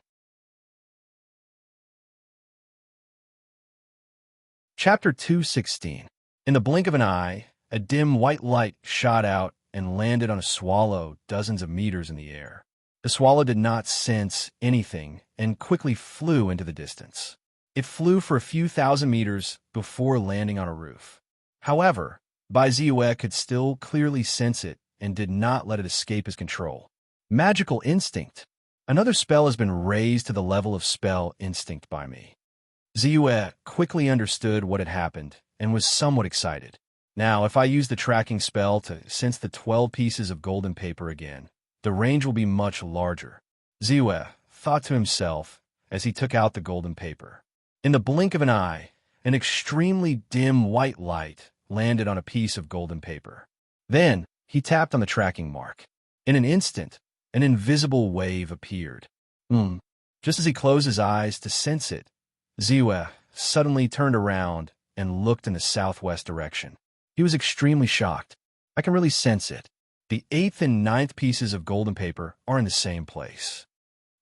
Chapter 2:16. In the blink of an eye, a dim white light shot out and landed on a swallow dozens of meters in the air. The swallow did not sense anything and quickly flew into the distance. It flew for a few thousand meters before landing on a roof. However, Bai Ziyue could still clearly sense it and did not let it escape his control. Magical instinct. Another spell has been raised to the level of spell instinct by me. Ziyue quickly understood what had happened and was somewhat excited. Now, if I use the tracking spell to sense the 12 pieces of golden paper again, the range will be much larger. Ziyue thought to himself as he took out the golden paper. In the blink of an eye, an extremely dim white light landed on a piece of golden paper. Then, he tapped on the tracking mark. In an instant, an invisible wave appeared. Just as he closed his eyes to sense it, Ziyue suddenly turned around and looked in the southwest direction. He was extremely shocked. I can really sense it. The 8th and 9th pieces of golden paper are in the same place.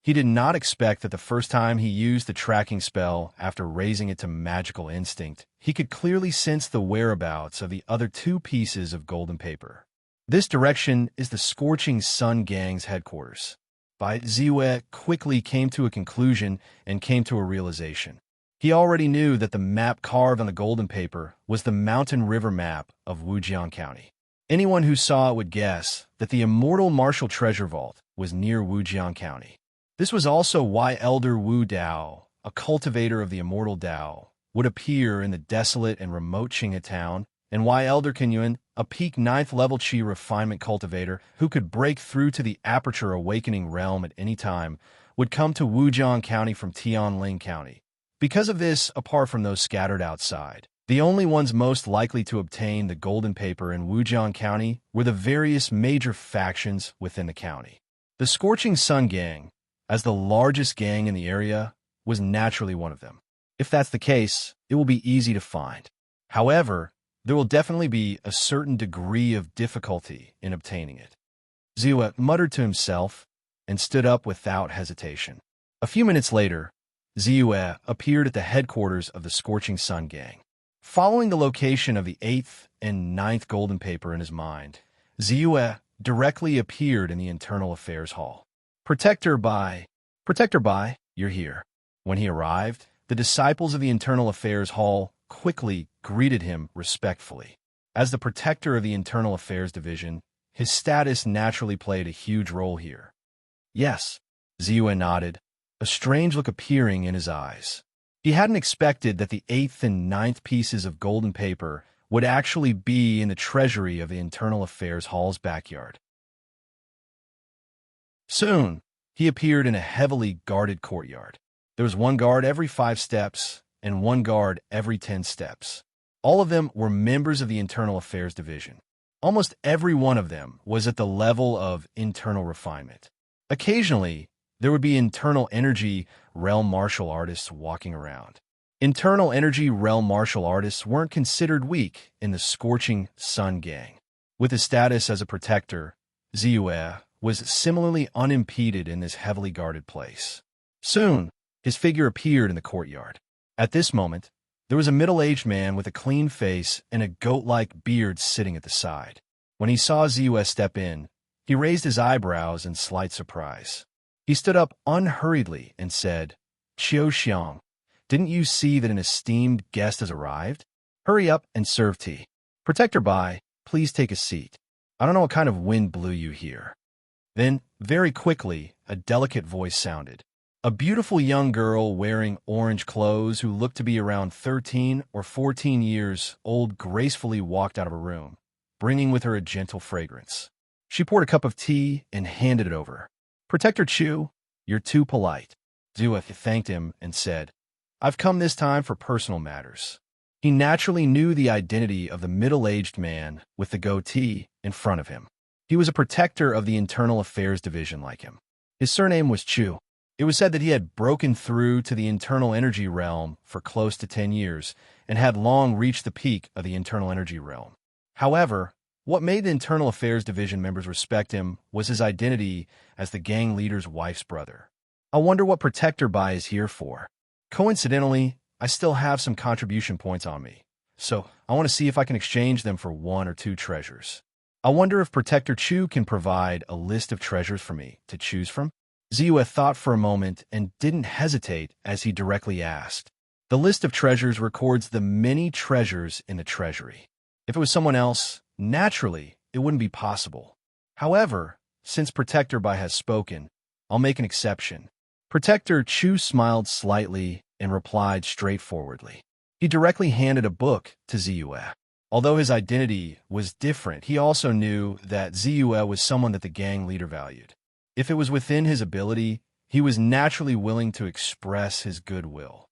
He did not expect that the first time he used the tracking spell after raising it to magical instinct, he could clearly sense the whereabouts of the other 2 pieces of golden paper. This direction is the Scorching Sun Gang's headquarters. Bai Ziyue quickly came to a conclusion and came to a realization. He already knew that the map carved on the golden paper was the mountain river map of Wujiang County. Anyone who saw it would guess that the immortal Martial Treasure Vault was near Wujiang County. This was also why Elder Wu Dao, a cultivator of the immortal Dao, would appear in the desolate and remote Qinghe town, and why Elder Kenyuan, a peak 9th level Qi refinement cultivator who could break through to the Aperture Awakening realm at any time, would come to Wujiang County from Tianling County. Because of this, apart from those scattered outside, the only ones most likely to obtain the golden paper in Wujiang County were the various major factions within the county. The Scorching Sun Gang, as the largest gang in the area, was naturally one of them. If that's the case, it will be easy to find. However, there will definitely be a certain degree of difficulty in obtaining it. Ziyue muttered to himself and stood up without hesitation. A few minutes later, Ziyue appeared at the headquarters of the Scorching Sun Gang. Following the location of the 8th and 9th golden paper in his mind, Ziyue directly appeared in the Internal Affairs Hall. Protector Bai, you're here. When he arrived, the disciples of the Internal Affairs Hall quickly greeted him respectfully. As the protector of the Internal Affairs Division, his status naturally played a huge role here. Yes, Ziyue nodded, a strange look appearing in his eyes. He hadn't expected that the 8th and 9th pieces of golden paper would actually be in the treasury of the Internal Affairs Hall's backyard. Soon, he appeared in a heavily guarded courtyard. There was 1 guard every 5 steps and 1 guard every 10 steps. All of them were members of the Internal Affairs Division. Almost every one of them was at the level of internal refinement. Occasionally, there would be internal energy realm martial artists walking around. Internal energy realm martial artists weren't considered weak in the Scorching Sun Gang. With his status as a protector, Ziyue was similarly unimpeded in this heavily guarded place. Soon, his figure appeared in the courtyard. At this moment, there was a middle-aged man with a clean face and a goat-like beard sitting at the side. When he saw Ziyue step in, he raised his eyebrows in slight surprise. He stood up unhurriedly and said, "Qiu Xiang, Didn't you see that an esteemed guest has arrived? Hurry up and serve tea. Protector Bai, please take a seat. I don't know what kind of wind blew you here. Then, very quickly, a delicate voice sounded. A beautiful young girl wearing orange clothes who looked to be around 13 or 14 years old gracefully walked out of a room, bringing with her a gentle fragrance. She poured a cup of tea and handed it over. Protector Chu, you're too polite. Zua thanked him and said, I've come this time for personal matters. He naturally knew the identity of the middle-aged man with the goatee in front of him. He was a protector of the Internal Affairs Division like him. His surname was Chu. It was said that he had broken through to the internal energy realm for close to 10 years and had long reached the peak of the internal energy realm. However, what made the Internal Affairs Division members respect him was his identity as the gang leader's wife's brother. I wonder what Protector Bai is here for. Coincidentally, I still have some contribution points on me, so I want to see if I can exchange them for 1 or 2 treasures. I wonder if Protector Chu can provide a list of treasures for me to choose from? Ziyue thought for a moment and didn't hesitate as he directly asked. The list of treasures records the many treasures in the treasury. If it was someone else, naturally, it wouldn't be possible. However, since Protector Bai has spoken, I'll make an exception. Protector Chu smiled slightly and replied straightforwardly. He directly handed a book to Ziyue. Although his identity was different, he also knew that Ziyue was someone that the gang leader valued. If it was within his ability, he was naturally willing to express his goodwill.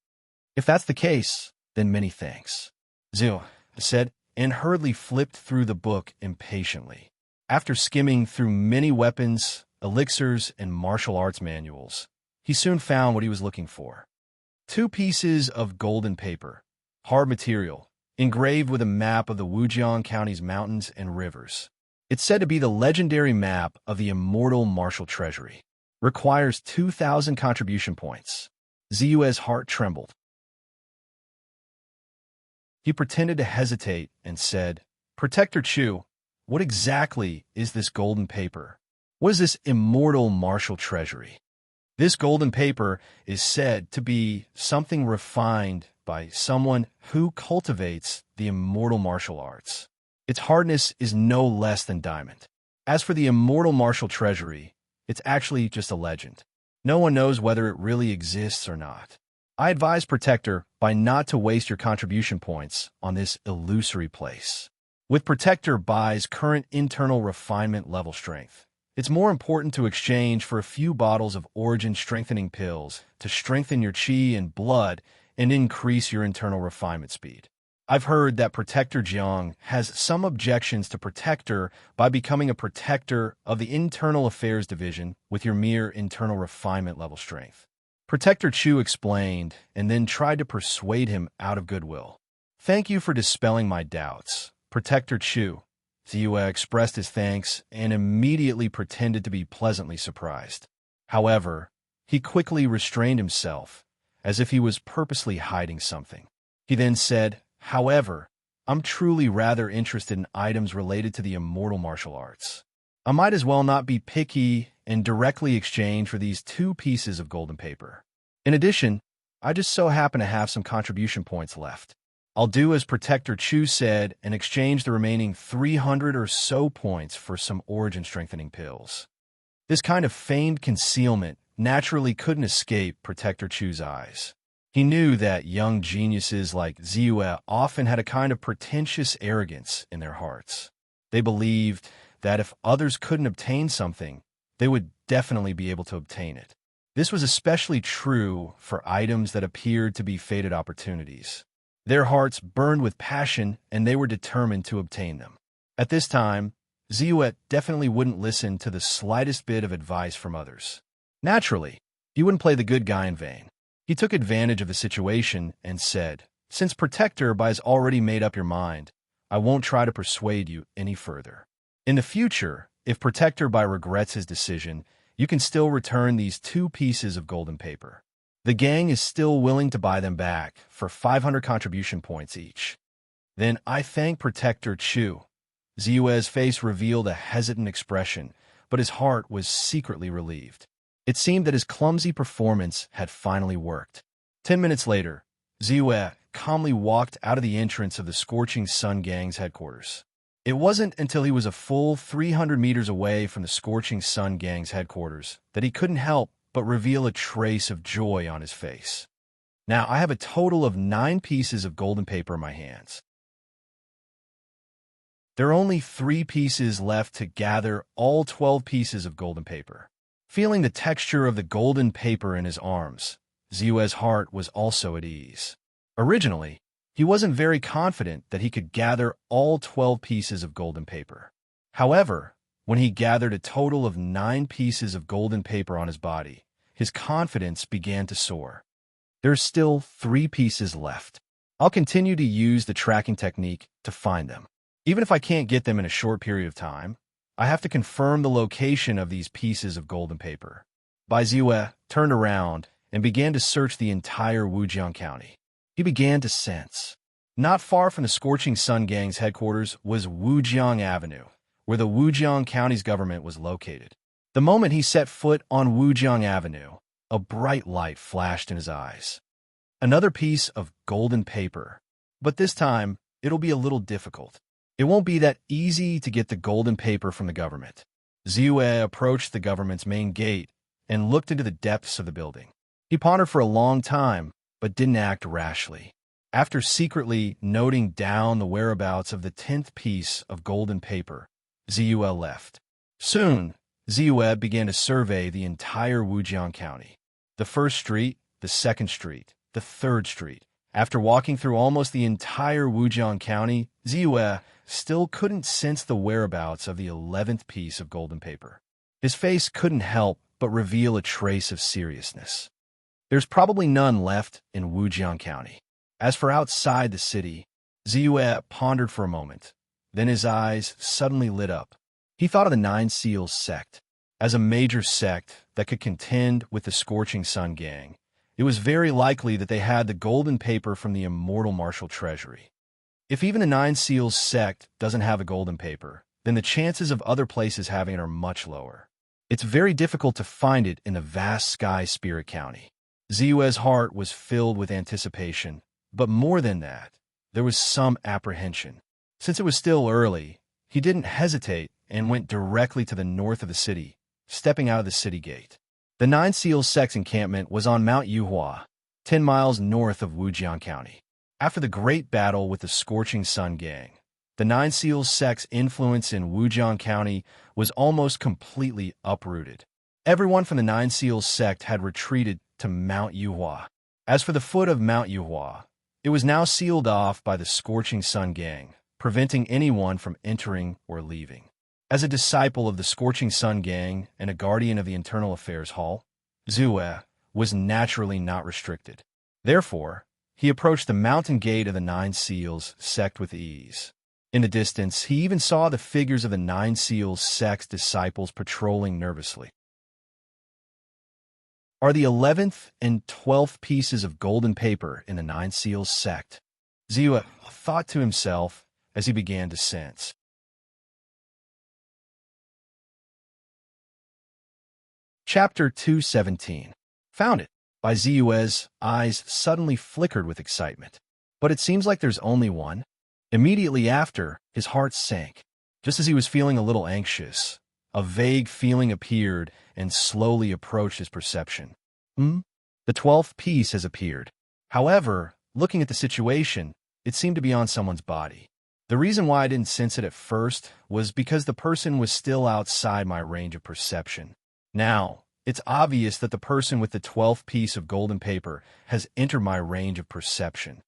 If that's the case, then many thanks, Ziyue said, and hurriedly flipped through the book impatiently. After skimming through many weapons, elixirs, and martial arts manuals, he soon found what he was looking for. 2 pieces of golden paper, hard material, engraved with a map of the Wujiang County's mountains and rivers. It's said to be the legendary map of the immortal martial treasury. Requires 2,000 contribution points. Ziyue's heart trembled. He pretended to hesitate and said, Protector Chu, what exactly is this golden paper? What is this immortal martial treasury? This golden paper is said to be something refined by someone who cultivates the immortal martial arts. Its hardness is no less than diamond. As for the immortal martial treasury, it's actually just a legend. No one knows whether it really exists or not. I advise Protector Bai not to waste your contribution points on this illusory place. With Protector Bai's current internal refinement level strength, it's more important to exchange for a few bottles of origin strengthening pills to strengthen your chi and blood and increase your internal refinement speed. I've heard that Protector Jiang has some objections to Protector by becoming a protector of the Internal Affairs Division with your mere internal refinement level strength. Protector Chu explained and then tried to persuade him out of goodwill. Thank you for dispelling my doubts, Protector Chu. Ziyue expressed his thanks and immediately pretended to be pleasantly surprised. However, he quickly restrained himself, as if he was purposely hiding something. He then said, However, I'm truly rather interested in items related to the immortal martial arts. I might as well not be picky and directly exchange for these 2 pieces of golden paper. In addition, I just so happen to have some contribution points left. I'll do as Protector Chu said and exchange the remaining 300 or so points for some origin strengthening pills. This kind of feigned concealment naturally couldn't escape Protector Chu's eyes. He knew that young geniuses like Ziyue often had a kind of pretentious arrogance in their hearts. They believed that if others couldn't obtain something, they would definitely be able to obtain it. This was especially true for items that appeared to be fated opportunities. Their hearts burned with passion, and they were determined to obtain them. At this time, Ziyue definitely wouldn't listen to the slightest bit of advice from others. Naturally, he wouldn't play the good guy in vain. He took advantage of the situation and said, Since Protector Bai's already made up your mind, I won't try to persuade you any further. In the future, if Protector Bai regrets his decision, you can still return these 2 pieces of golden paper. The gang is still willing to buy them back for 500 contribution points each. Then I thank Protector Chu. Ziyue's face revealed a hesitant expression, but his heart was secretly relieved. It seemed that his clumsy performance had finally worked. 10 minutes later, Ziyue calmly walked out of the entrance of the Scorching Sun Gang's headquarters. It wasn't until he was a full 300 meters away from the Scorching Sun Gang's headquarters that he couldn't help but reveal a trace of joy on his face. Now, I have a total of 9 pieces of golden paper in my hands. There are only 3 pieces left to gather all 12 pieces of golden paper. Feeling the texture of the golden paper in his arms, Ziyue's heart was also at ease. Originally, he wasn't very confident that he could gather all 12 pieces of golden paper. However, when he gathered a total of 9 pieces of golden paper on his body, his confidence began to soar. There's still 3 pieces left. I'll continue to use the tracking technique to find them. Even if I can't get them in a short period of time, I have to confirm the location of these pieces of golden paper. Ziyue turned around and began to search the entire Wujiang County. He began to sense. Not far from the Scorching Sun Gang's headquarters was Wujiang Avenue, where the Wujiang County's government was located. The moment he set foot on Wujiang Avenue, a bright light flashed in his eyes. Another piece of golden paper. But this time, it'll be a little difficult. It won't be that easy to get the golden paper from the government. Ziyue approached the government's main gate and looked into the depths of the building. He pondered for a long time, but didn't act rashly. After secretly noting down the whereabouts of the 10th piece of golden paper, Ziyue left. Soon, Ziyue began to survey the entire Wujiang County. The first street, the second street, the third street. After walking through almost the entire Wujiang County, Ziyue still couldn't sense the whereabouts of the 11th piece of golden paper. His face couldn't help but reveal a trace of seriousness. There's probably none left in Wujiang County. As for outside the city, Ziyue pondered for a moment. Then his eyes suddenly lit up. He thought of the Nine Seals sect. As a major sect that could contend with the Scorching Sun Gang, it was very likely that they had the golden paper from the immortal martial treasury. If even the Nine Seals sect doesn't have a golden paper, then the chances of other places having it are much lower. It's very difficult to find it in the vast Sky Spirit County. Ziyue's heart was filled with anticipation, but more than that, there was some apprehension. Since it was still early, he didn't hesitate and went directly to the north of the city, stepping out of the city gate. The Nine Seals sect's encampment was on Mount Yuhua, 10 miles north of Wujiang County. After the great battle with the Scorching Sun Gang, the Nine Seals sect's influence in Wujiang County was almost completely uprooted. Everyone from the Nine Seals sect had retreated to Mount Yuhua. As for the foot of Mount Yuhua, it was now sealed off by the Scorching Sun Gang, preventing anyone from entering or leaving. As a disciple of the Scorching Sun Gang and a guardian of the Internal Affairs Hall, Ziyue was naturally not restricted. Therefore, he approached the mountain gate of the Nine Seals sect with ease. In the distance, he even saw the figures of the Nine Seals sect's disciples patrolling nervously. Are the 11th and 12th pieces of golden paper in the Nine Seals sect? Ziyue thought to himself as he began to sense. Chapter 217. Found it. Ziyue's eyes suddenly flickered with excitement. But it seems like there's only one. Immediately after, his heart sank. Just as he was feeling a little anxious, a vague feeling appeared and slowly approached his perception. The 12th piece has appeared. However, looking at the situation, it seemed to be on someone's body. The reason why I didn't sense it at first was because the person was still outside my range of perception. Now, it's obvious that the person with the 12th piece of golden paper has entered my range of perception.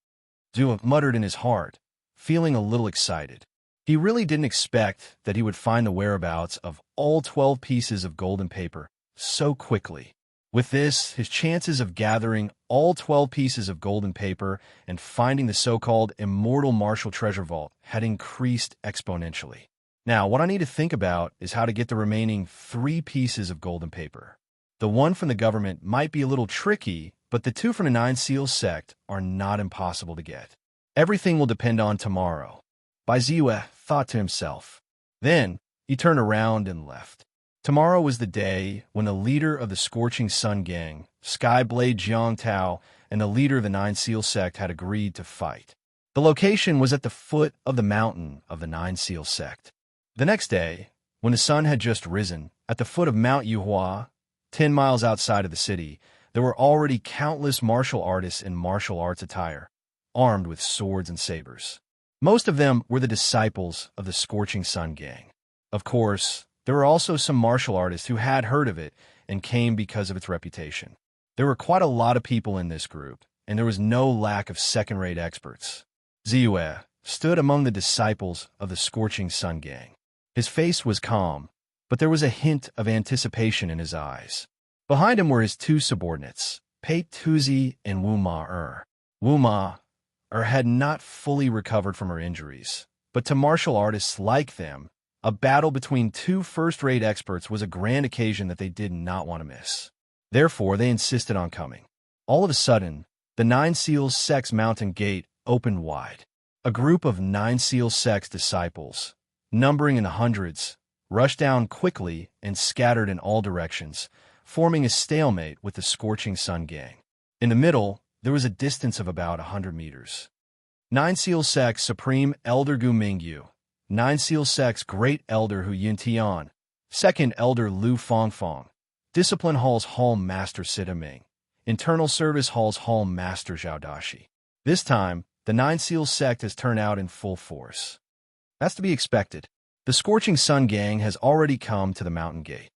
Ziyue muttered in his heart, feeling a little excited. He really didn't expect that he would find the whereabouts of all 12 pieces of golden paper so quickly. With this, his chances of gathering all 12 pieces of golden paper and finding the so-called immortal martial treasure vault had increased exponentially. Now, what I need to think about is how to get the remaining 3 pieces of golden paper. The one from the government might be a little tricky, but the 2 from the Nine Seals sect are not impossible to get. Everything will depend on tomorrow. Ziyue thought to himself. Then, he turned around and left. Tomorrow was the day when the leader of the Scorching Sun Gang, Skyblade Jiang Tao, and the leader of the Nine Seal sect had agreed to fight. The location was at the foot of the mountain of the Nine Seal sect. The next day, when the sun had just risen, at the foot of Mount Yuhua, 10 miles outside of the city, there were already countless martial artists in martial arts attire, armed with swords and sabers. Most of them were the disciples of the Scorching Sun gang. Of course, there were also some martial artists who had heard of it and came because of its reputation. There were quite a lot of people in this group, and there was no lack of second-rate experts. Ziyue stood among the disciples of the Scorching Sun gang. His face was calm, but there was a hint of anticipation in his eyes. Behind him were his two subordinates, Pei Tuzi and Wu Ma-er. Wu Ma-er had not fully recovered from her injuries, but to martial artists like them, a battle between two first-rate experts was a grand occasion that they did not want to miss. Therefore, they insisted on coming. All of a sudden, the Nine Seals sect's mountain gate opened wide. A group of Nine Seals sect's disciples, numbering in the hundreds, rushed down quickly and scattered in all directions, forming a stalemate with the Scorching Sun gang. In the middle, there was a distance of about 100 meters. Nine Seal sect's Supreme Elder Gu Mingyu, Nine Seal sect's Great Elder Hu Yuntian, Second Elder Lu Fongfong, Discipline Hall's Hall Master Sita Ming, Internal Service Hall's Hall Master Zhao Dashi. This time, the Nine Seal sect has turned out in full force. That's to be expected. The Scorching Sun gang has already come to the mountain gate.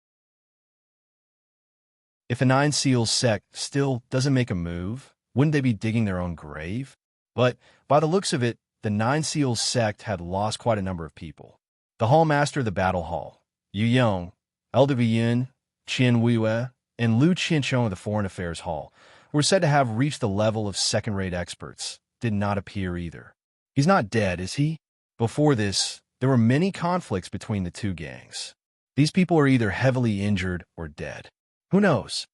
If the Nine Seals sect still doesn't make a move, wouldn't they be digging their own grave? But by the looks of it, the Nine Seals sect had lost quite a number of people. The Hall Master of the Battle Hall, Yu Yong, Elder Yun, Qin Weiwei, and Lu Qinchong of the Foreign Affairs Hall, who were said to have reached the level of second-rate experts, did not appear either. He's not dead, is he? Before this, there were many conflicts between the two gangs. These people are either heavily injured or dead. Who knows?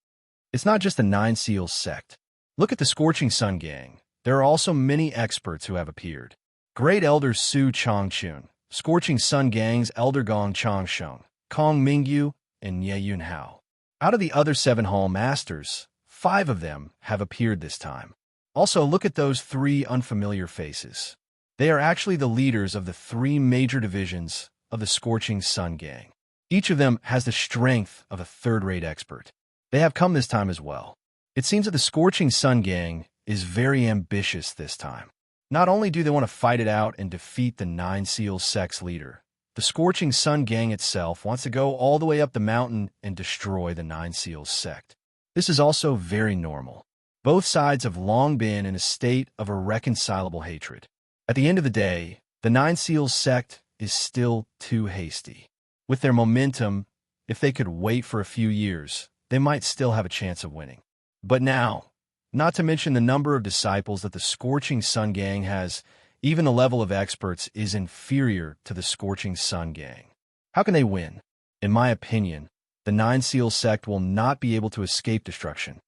It's not just the Nine Seals sect. Look at the Scorching Sun gang. There are also many experts who have appeared. Great Elder Su Changchun, Scorching Sun gang's Elder Gong Changsheng, Kong Mingyu, and Ye Yunhao. Out of the other 7 Hall Masters, 5 of them have appeared this time. Also, look at those 3 unfamiliar faces. They are actually the leaders of the 3 major divisions of the Scorching Sun gang. Each of them has the strength of a third-rate expert. They have come this time as well. It seems that the Scorching Sun gang is very ambitious this time. Not only do they want to fight it out and defeat the Nine Seals sect's leader, the Scorching Sun gang itself wants to go all the way up the mountain and destroy the Nine Seals sect. This is also very normal. Both sides have long been in a state of irreconcilable hatred. At the end of the day, the Nine Seals sect is still too hasty. With their momentum, if they could wait for a few years, they might still have a chance of winning. But now, not to mention the number of disciples that the Scorching Sun gang has, even the level of experts is inferior to the Scorching Sun gang. How can they win? In my opinion, the Nine Seals sect will not be able to escape destruction.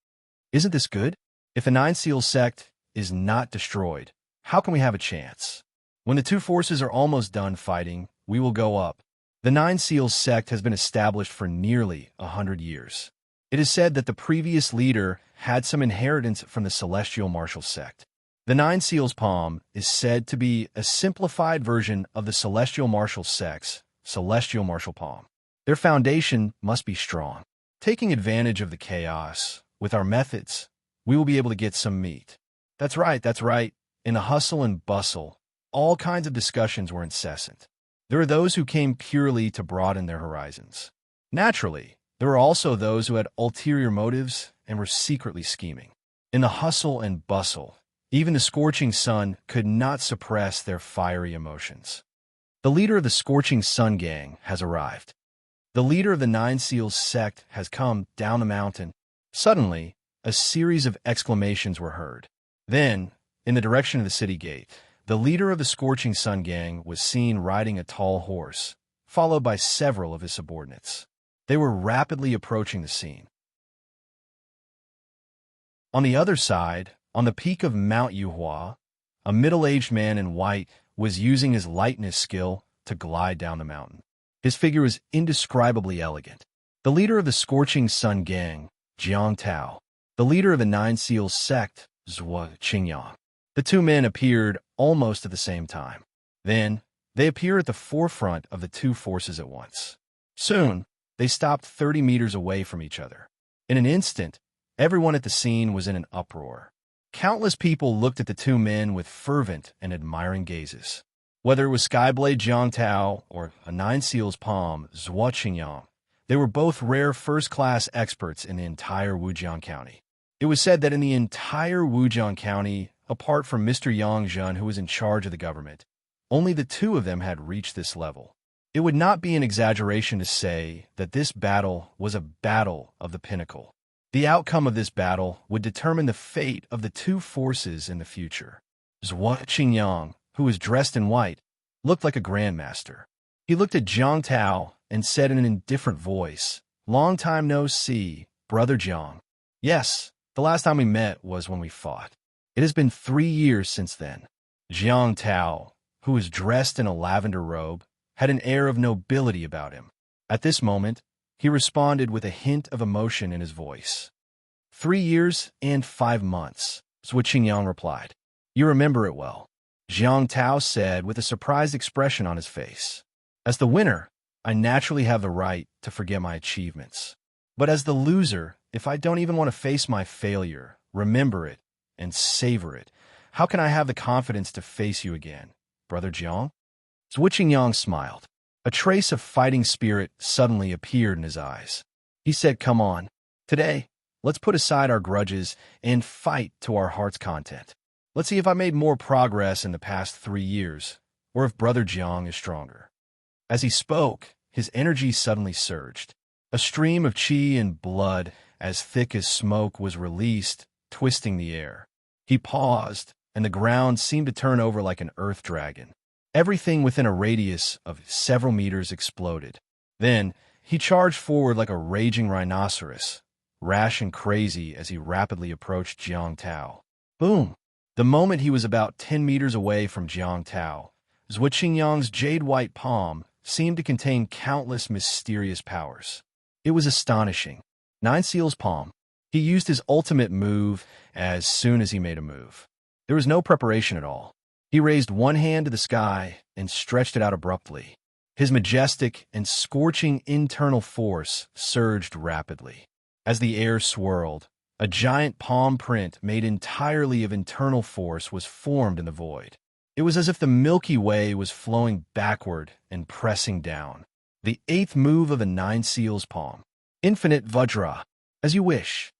Isn't this good? If the Nine Seals sect is not destroyed, how can we have a chance? When the two forces are almost done fighting, we will go up. The Nine Seals sect has been established for nearly 100 years. It is said that the previous leader had some inheritance from the Celestial Martial sect. The Nine Seals palm is said to be a simplified version of the Celestial Martial sect's Celestial Martial palm. Their foundation must be strong. Taking advantage of the chaos, with our methods, we will be able to get some meat. That's right. In the hustle and bustle, all kinds of discussions were incessant. There are those who came purely to broaden their horizons. Naturally, there were also those who had ulterior motives and were secretly scheming. In the hustle and bustle, even the Scorching Sun could not suppress their fiery emotions. The leader of the Scorching Sun gang has arrived. The leader of the Nine Seals sect has come down the mountain. Suddenly, a series of exclamations were heard. Then, in the direction of the city gate, the leader of the Scorching Sun gang was seen riding a tall horse, followed by several of his subordinates. They were rapidly approaching the scene. On the other side, on the peak of Mount Yuhua, a middle-aged man in white was using his lightness skill to glide down the mountain. His figure was indescribably elegant. The leader of the Scorching Sun gang, Jiang Tao, the leader of the Nine Seals sect, Zhua Qingyang. The two men appeared almost at the same time. Then, they appear at the forefront of the two forces at once. Soon, they stopped 30 meters away from each other. In an instant, everyone at the scene was in an uproar. Countless people looked at the two men with fervent and admiring gazes. Whether it was Skyblade Jiang Tao or a Nine Seals palm, Zhua Qingyang, they were both rare first-class experts in the entire Wujiang County. It was said that in the entire Wujiang County, apart from Mr. Yang Zhen, who was in charge of the government, only the two of them had reached this level. It would not be an exaggeration to say that this battle was a battle of the pinnacle. The outcome of this battle would determine the fate of the two forces in the future. Zhua Qingyang, who was dressed in white, looked like a grandmaster. He looked at Jiang Tao and said in an indifferent voice, "Long time no see, Brother Jiang. Yes, the last time we met was when we fought. It has been 3 years since then." Jiang Tao, who was dressed in a lavender robe, had an air of nobility about him. At this moment, he responded with a hint of emotion in his voice. 3 years and 5 months, Zhua Qingyang replied. "You remember it well," Jiang Tao said with a surprised expression on his face. "As the winner, I naturally have the right to forget my achievements. But as the loser, if I don't even want to face my failure, remember it, and savor it, how can I have the confidence to face you again, Brother Jiang?" Zhua Qingyang smiled. A trace of fighting spirit suddenly appeared in his eyes. He said, "Come on. Today, let's put aside our grudges and fight to our heart's content. Let's see if I made more progress in the past 3 years, or if Brother Jiang is stronger." As he spoke, his energy suddenly surged. A stream of qi and blood, as thick as smoke, was released, twisting the air. He paused, and the ground seemed to turn over like an earth dragon. Everything within a radius of several meters exploded. Then, he charged forward like a raging rhinoceros, rash and crazy as he rapidly approached Jiang Tao. Boom! The moment he was about 10 meters away from Jiang Tao, Zhua Qingyang's jade-white palm seemed to contain countless mysterious powers. It was astonishing. Nine Seals palm. He used his ultimate move as soon as he made a move. There was no preparation at all. He raised one hand to the sky and stretched it out abruptly. His majestic and scorching internal force surged rapidly. As the air swirled, a giant palm print made entirely of internal force was formed in the void. It was as if the Milky Way was flowing backward and pressing down. The 8th move of a Nine Seals palm. Infinite Vajra. As you wish.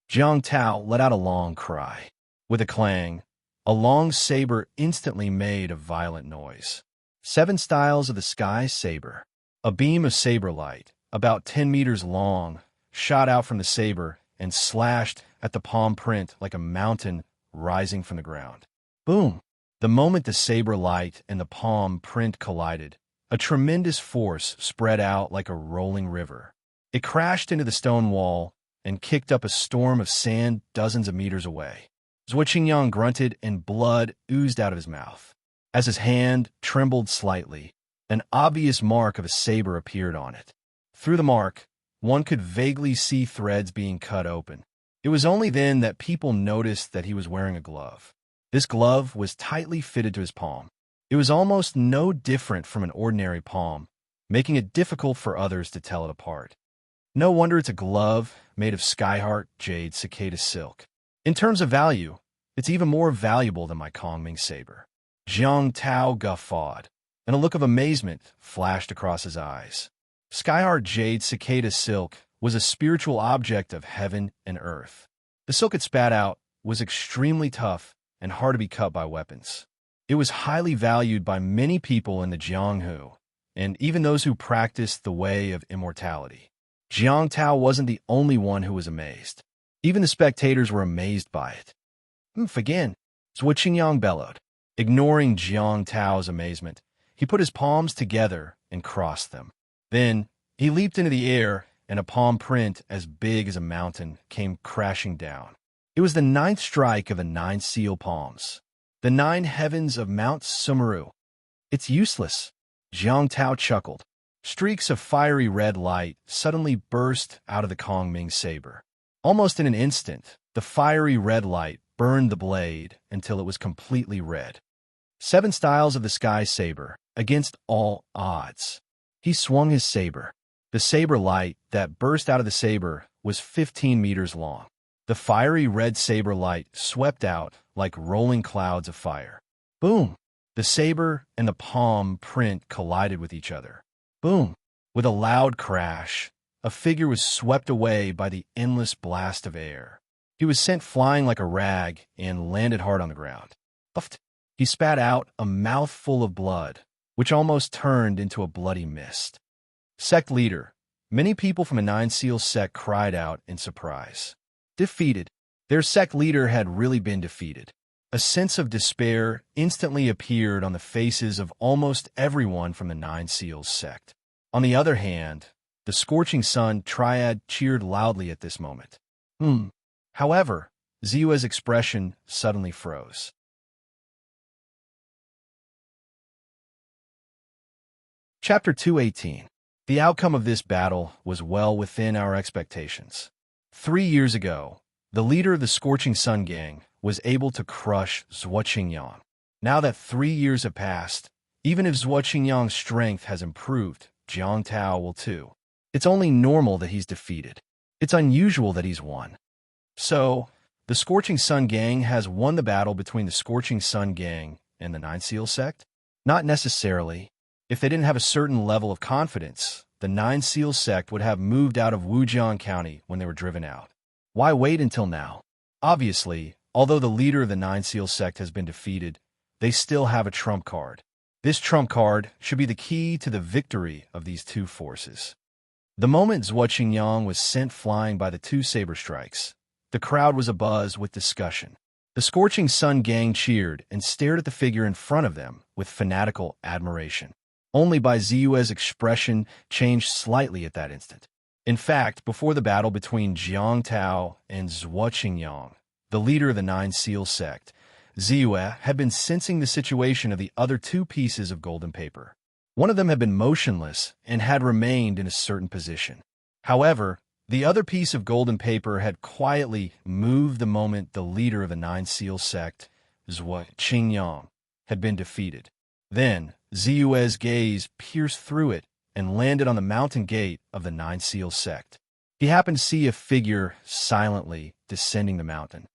Jiang Tao let out a long cry. With a clang, a long saber instantly made a violent noise. 7 styles of the sky saber. A beam of saber light, about 10 meters long, shot out from the saber and slashed at the palm print like a mountain rising from the ground. Boom! The moment the saber light and the palm print collided, a tremendous force spread out like a rolling river. It crashed into the stone wall and kicked up a storm of sand dozens of meters away. Zhua Qingyang grunted and blood oozed out of his mouth. As his hand trembled slightly, an obvious mark of a saber appeared on it. Through the mark, one could vaguely see threads being cut open. It was only then that people noticed that he was wearing a glove. This glove was tightly fitted to his palm. It was almost no different from an ordinary palm, making it difficult for others to tell it apart. No wonder it's a glove made of skyheart jade cicada silk. In terms of value, it's even more valuable than my Kongming saber. Jiang Tao guffawed, and a look of amazement flashed across his eyes. Skyheart jade cicada silk was a spiritual object of heaven and earth. The silk it spat out was extremely tough and hard to be cut by weapons. It was highly valued by many people in the Jianghu, and even those who practiced the way of immortality. Jiang Tao wasn't the only one who was amazed. Even the spectators were amazed by it. Again, Zhua Qingyang bellowed. Ignoring Jiang Tao's amazement, he put his palms together and crossed them. Then, he leaped into the air, and a palm print as big as a mountain came crashing down. It was the 9th strike of the 9 seal palms. The 9 heavens of Mount Sumeru. It's useless. Jiang Tao chuckled. Streaks of fiery red light suddenly burst out of the Kongming saber. Almost in an instant, The fiery red light burned the blade until it was completely red. 7 styles of the sky saber, against all odds. He swung his saber. The saber light that burst out of the saber was 15 meters long. The fiery red saber light swept out like rolling clouds of fire. Boom! The saber and the palm print collided with each other. Boom! With a loud crash, a figure was swept away by the endless blast of air. He was sent flying like a rag and landed hard on the ground. Puffed. He spat out a mouthful of blood, which almost turned into a bloody mist. Sect leader. Many people from a Nine Seals sect cried out in surprise. Defeated. Their sect leader had really been defeated. A sense of despair instantly appeared on the faces of almost everyone from the Nine Seals sect. On the other hand, the Scorching Sun triad cheered loudly at this moment. However, Ziyue's expression suddenly froze. Chapter 218. The outcome of this battle was well within our expectations. 3 years ago, the leader of the Scorching Sun gang was able to crush Zhuo Qingyang. Now that 3 years have passed, even if Zhuo Qingyang's strength has improved, Jiang Tao will too. It's only normal that he's defeated. It's unusual that he's won. So, the Scorching Sun gang has won the battle between the Scorching Sun gang and the Nine Seals sect? Not necessarily. If they didn't have a certain level of confidence, the Nine Seals sect would have moved out of Wujiang County when they were driven out. Why wait until now? Obviously, although the leader of the Nine Seals sect has been defeated, they still have a trump card. This trump card should be the key to the victory of these two forces. The moment Zhuo Qingyang was sent flying by the 2 saber strikes, the crowd was abuzz with discussion. The Scorching Sun gang cheered and stared at the figure in front of them with fanatical admiration. Only by Ziyue's expression changed slightly at that instant. In fact, before the battle between Jiang Tao and Zhuo Qingyang, the leader of the Nine Seals sect, Ziyue had been sensing the situation of the other 2 pieces of golden paper. One of them had been motionless and had remained in a certain position. However, the other piece of golden paper had quietly moved the moment the leader of the Nine Seals sect, Zhuo Qingyang, had been defeated. Then, Ziyue's gaze pierced through it and landed on the mountain gate of the Nine Seals sect. He happened to see a figure silently descending the mountain.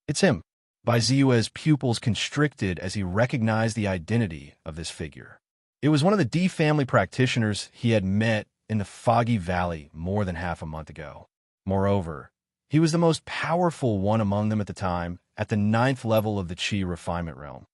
It's him. By Ziyue's pupils constricted as he recognized the identity of this figure. It was one of the D family practitioners he had met in the Foggy Valley more than half a month ago. Moreover, he was the most powerful one among them at the time, at the 9th level of the Qi refinement realm.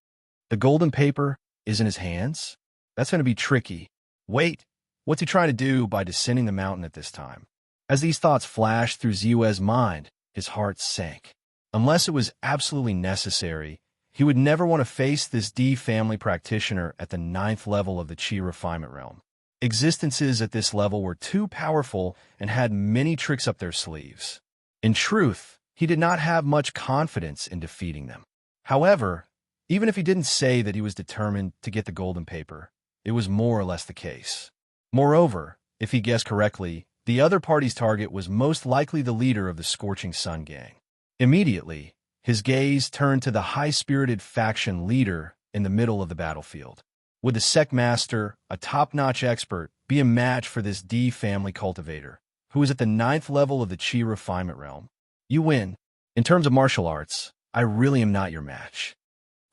The golden paper is in his hands? That's going to be tricky. Wait, what's he trying to do by descending the mountain at this time? As these thoughts flashed through Ziyue's mind, his heart sank. Unless it was absolutely necessary, he would never want to face this D family practitioner at the 9th level of the Qi refinement realm. Existences at this level were too powerful and had many tricks up their sleeves. In truth, he did not have much confidence in defeating them. However, even if he didn't say that he was determined to get the golden paper, it was more or less the case. Moreover, if he guessed correctly, the other party's target was most likely the leader of the Scorching Sun gang. Immediately, his gaze turned to the high-spirited faction leader in the middle of the battlefield. Would the sect master, a top-notch expert, be a match for this D family cultivator, who is at the 9th level of the Qi refinement realm? You win. In terms of martial arts, I really am not your match.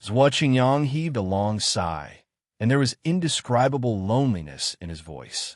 Zhuo Qingyang heaved a long sigh, and there was indescribable loneliness in his voice.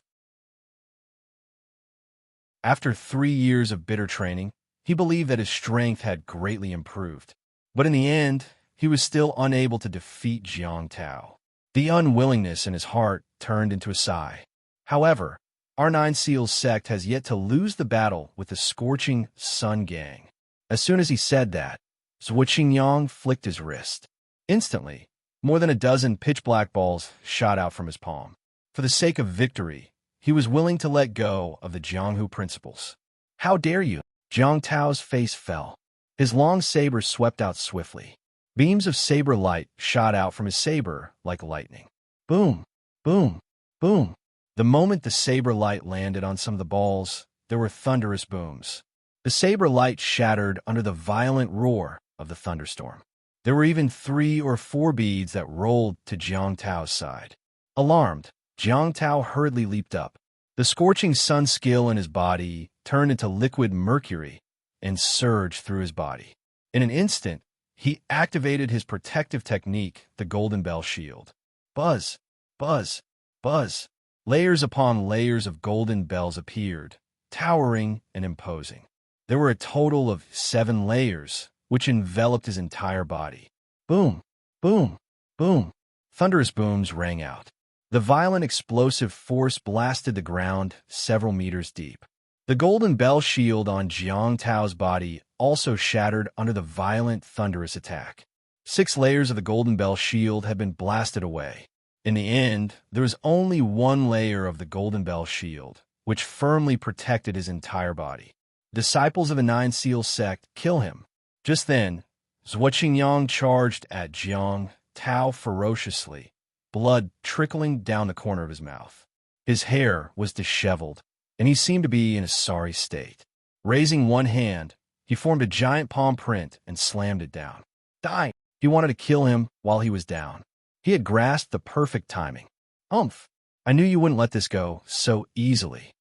After 3 years of bitter training, he believed that his strength had greatly improved. But in the end, he was still unable to defeat Jiang Tao. The unwillingness in his heart turned into a sigh. However, our Nine Seals sect has yet to lose the battle with the Scorching Sun gang. As soon as he said that, Zhuo Qingyang flicked his wrist. Instantly, more than a dozen pitch-black balls shot out from his palm. For the sake of victory, he was willing to let go of the Jianghu principles. How dare you? Jiang Tao's face fell. His long saber swept out swiftly. Beams of saber light shot out from his saber like lightning. Boom, boom, boom. The moment the saber light landed on some of the balls, there were thunderous booms. The saber light shattered under the violent roar of the thunderstorm. There were even 3 or 4 beads that rolled to Jiang Tao's side. Alarmed, Jiang Tao hurriedly leaped up. The scorching sun skill in his body turned into liquid mercury and surged through his body. In an instant, he activated his protective technique, the Golden Bell Shield. Buzz, buzz, buzz. Layers upon layers of golden bells appeared, towering and imposing. There were a total of 7 layers, which enveloped his entire body. Boom, boom, boom. Thunderous booms rang out. The violent explosive force blasted the ground several meters deep. The golden bell shield on Jiang Tao's body also shattered under the violent thunderous attack. 6 layers of the golden bell shield had been blasted away. In the end, there was only 1 layer of the golden bell shield, which firmly protected his entire body. Disciples of the Nine Seals sect kill him. Just then, Zhuo Qingyang charged at Jiang Tao ferociously, blood trickling down the corner of his mouth. His hair was disheveled, and he seemed to be in a sorry state. Raising one hand, he formed a giant palm print and slammed it down. Die! He wanted to kill him while he was down. He had grasped the perfect timing. Umph! I knew you wouldn't let this go so easily.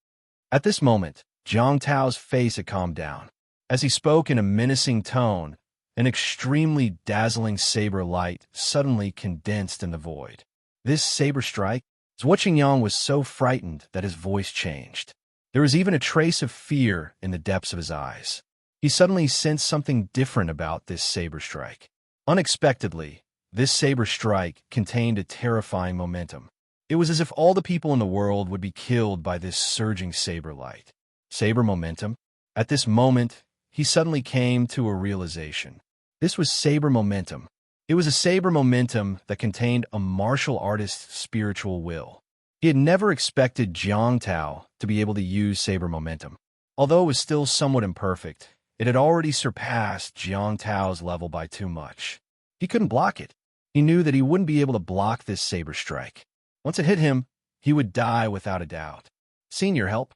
At this moment, Jiang Tao's face had calmed down. As he spoke in a menacing tone, an extremely dazzling saber light suddenly condensed in the void. This saber strike, Zhuo Qingyang was so frightened that his voice changed. There was even a trace of fear in the depths of his eyes. He suddenly sensed something different about this saber strike. Unexpectedly, this saber strike contained a terrifying momentum. It was as if all the people in the world would be killed by this surging saber light. Saber momentum? At this moment, he suddenly came to a realization. This was saber momentum. It was a saber momentum that contained a martial artist's spiritual will. He had never expected Jiang Tao to be able to use saber momentum. Although it was still somewhat imperfect, it had already surpassed Jiang Tao's level by too much. He couldn't block it. He knew that he wouldn't be able to block this saber strike. Once it hit him, he would die without a doubt. Senior, help!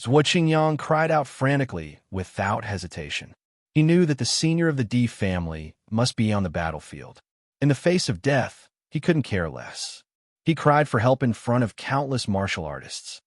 Zhuo Qingyang cried out frantically, without hesitation. He knew that the senior of the D family must be on the battlefield. In the face of death, he couldn't care less. He cried for help in front of countless martial artists.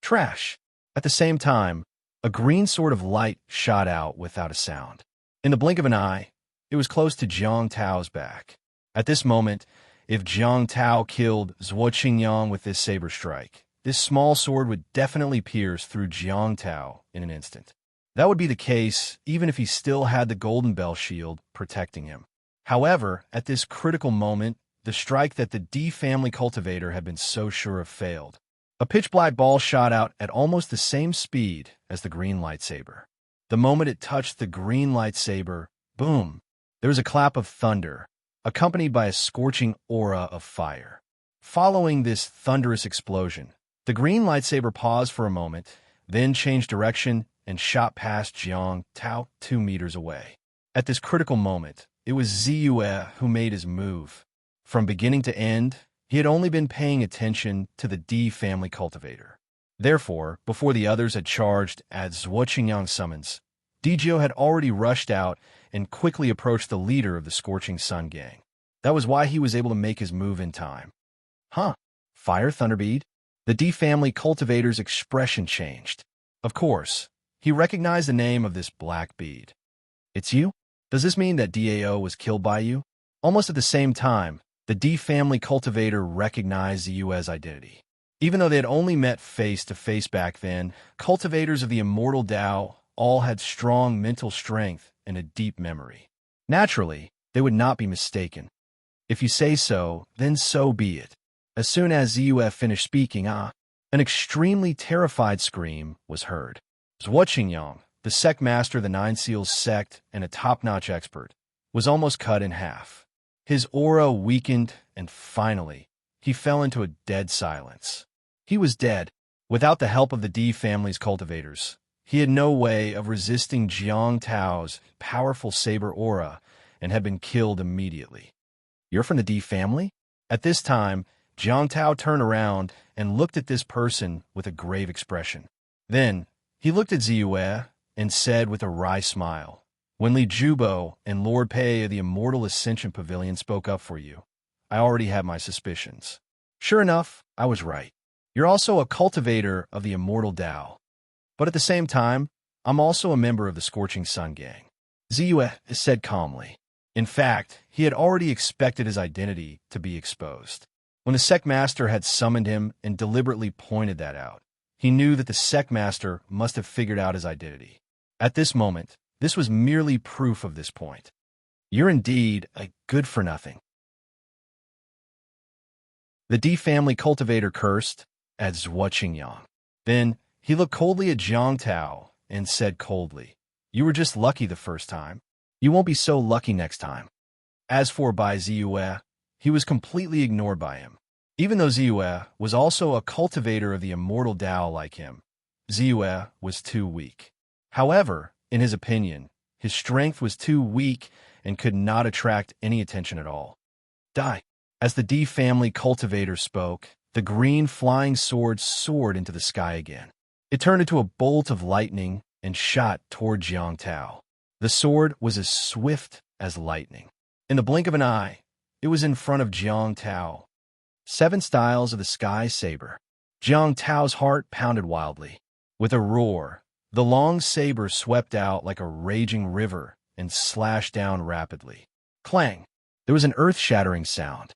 Trash! At the same time, a green sword of light shot out without a sound. In the blink of an eye, it was close to Jiang Tao's back. At this moment, if Jiang Tao killed Zhuo Qingyang with this saber strike, this small sword would definitely pierce through Jiang Tao in an instant. That would be the case even if he still had the golden bell shield protecting him. However, at this critical moment, the strike that the D family cultivator had been so sure of failed. A pitch-black ball shot out at almost the same speed as the green lightsaber. The moment it touched the green lightsaber, boom, there was a clap of thunder, accompanied by a scorching aura of fire. Following this thunderous explosion, the green lightsaber paused for a moment, then changed direction and shot past Jiang Tao 2 meters away. At this critical moment, it was Ziyue who made his move. From beginning to end, he had only been paying attention to the D family cultivator. Therefore, before the others had charged at Zhuo Qingyang's summons, Dijio had already rushed out and quickly approached the leader of the Scorching Sun gang. That was why he was able to make his move in time. Huh? Fire Thunderbead? The D family cultivator's expression changed. Of course, he recognized the name of this black bead. It's you? Does this mean that DAO was killed by you? Almost at the same time, the D family cultivator recognized Ziyue's identity. Even though they had only met face-to-face back then, cultivators of the immortal Tao all had strong mental strength and a deep memory. Naturally, they would not be mistaken. If you say so, then so be it. As soon as Ziyue finished speaking, an extremely terrified scream was heard. Zhuo Qingyang, the sect master of the Nine Seals sect and a top-notch expert, was almost cut in half. His aura weakened, and finally, he fell into a dead silence. He was dead. Without the help of the D family's cultivators, he had no way of resisting Jiang Tao's powerful saber aura and had been killed immediately. You're from the D family? At this time, Jiang Tao turned around and looked at this person with a grave expression. Then he looked at Ziyue and said with a wry smile, "When Li Jubo and Lord Pei of the Immortal Ascension Pavilion spoke up for you, I already had my suspicions. Sure enough, I was right. You're also a cultivator of the Immortal Tao. But at the same time, I'm also a member of the Scorching Sun Gang," Ziyue said calmly. In fact, he had already expected his identity to be exposed. When the sect master had summoned him and deliberately pointed that out, he knew that the sect master must have figured out his identity. At this moment, this was merely proof of this point. You're indeed a good-for-nothing. The D family cultivator cursed at Zhuo Qingyang. Then he looked coldly at Jiang Tao and said coldly, "You were just lucky the first time. You won't be so lucky next time." As for Bai Ziyue, he was completely ignored by him. Even though Ziyue was also a cultivator of the immortal Tao like him, Ziyue was too weak. However, in his opinion, his strength was too weak and could not attract any attention at all. Die. As the D family cultivator spoke, the green flying sword soared into the sky again. It turned into a bolt of lightning and shot toward Jiang Tao. The sword was as swift as lightning. In the blink of an eye, it was in front of Jiang Tao. 7 styles of the sky saber. Jiang Tao's heart pounded wildly. With a roar, the long saber swept out like a raging river and slashed down rapidly. Clang! There was an earth-shattering sound.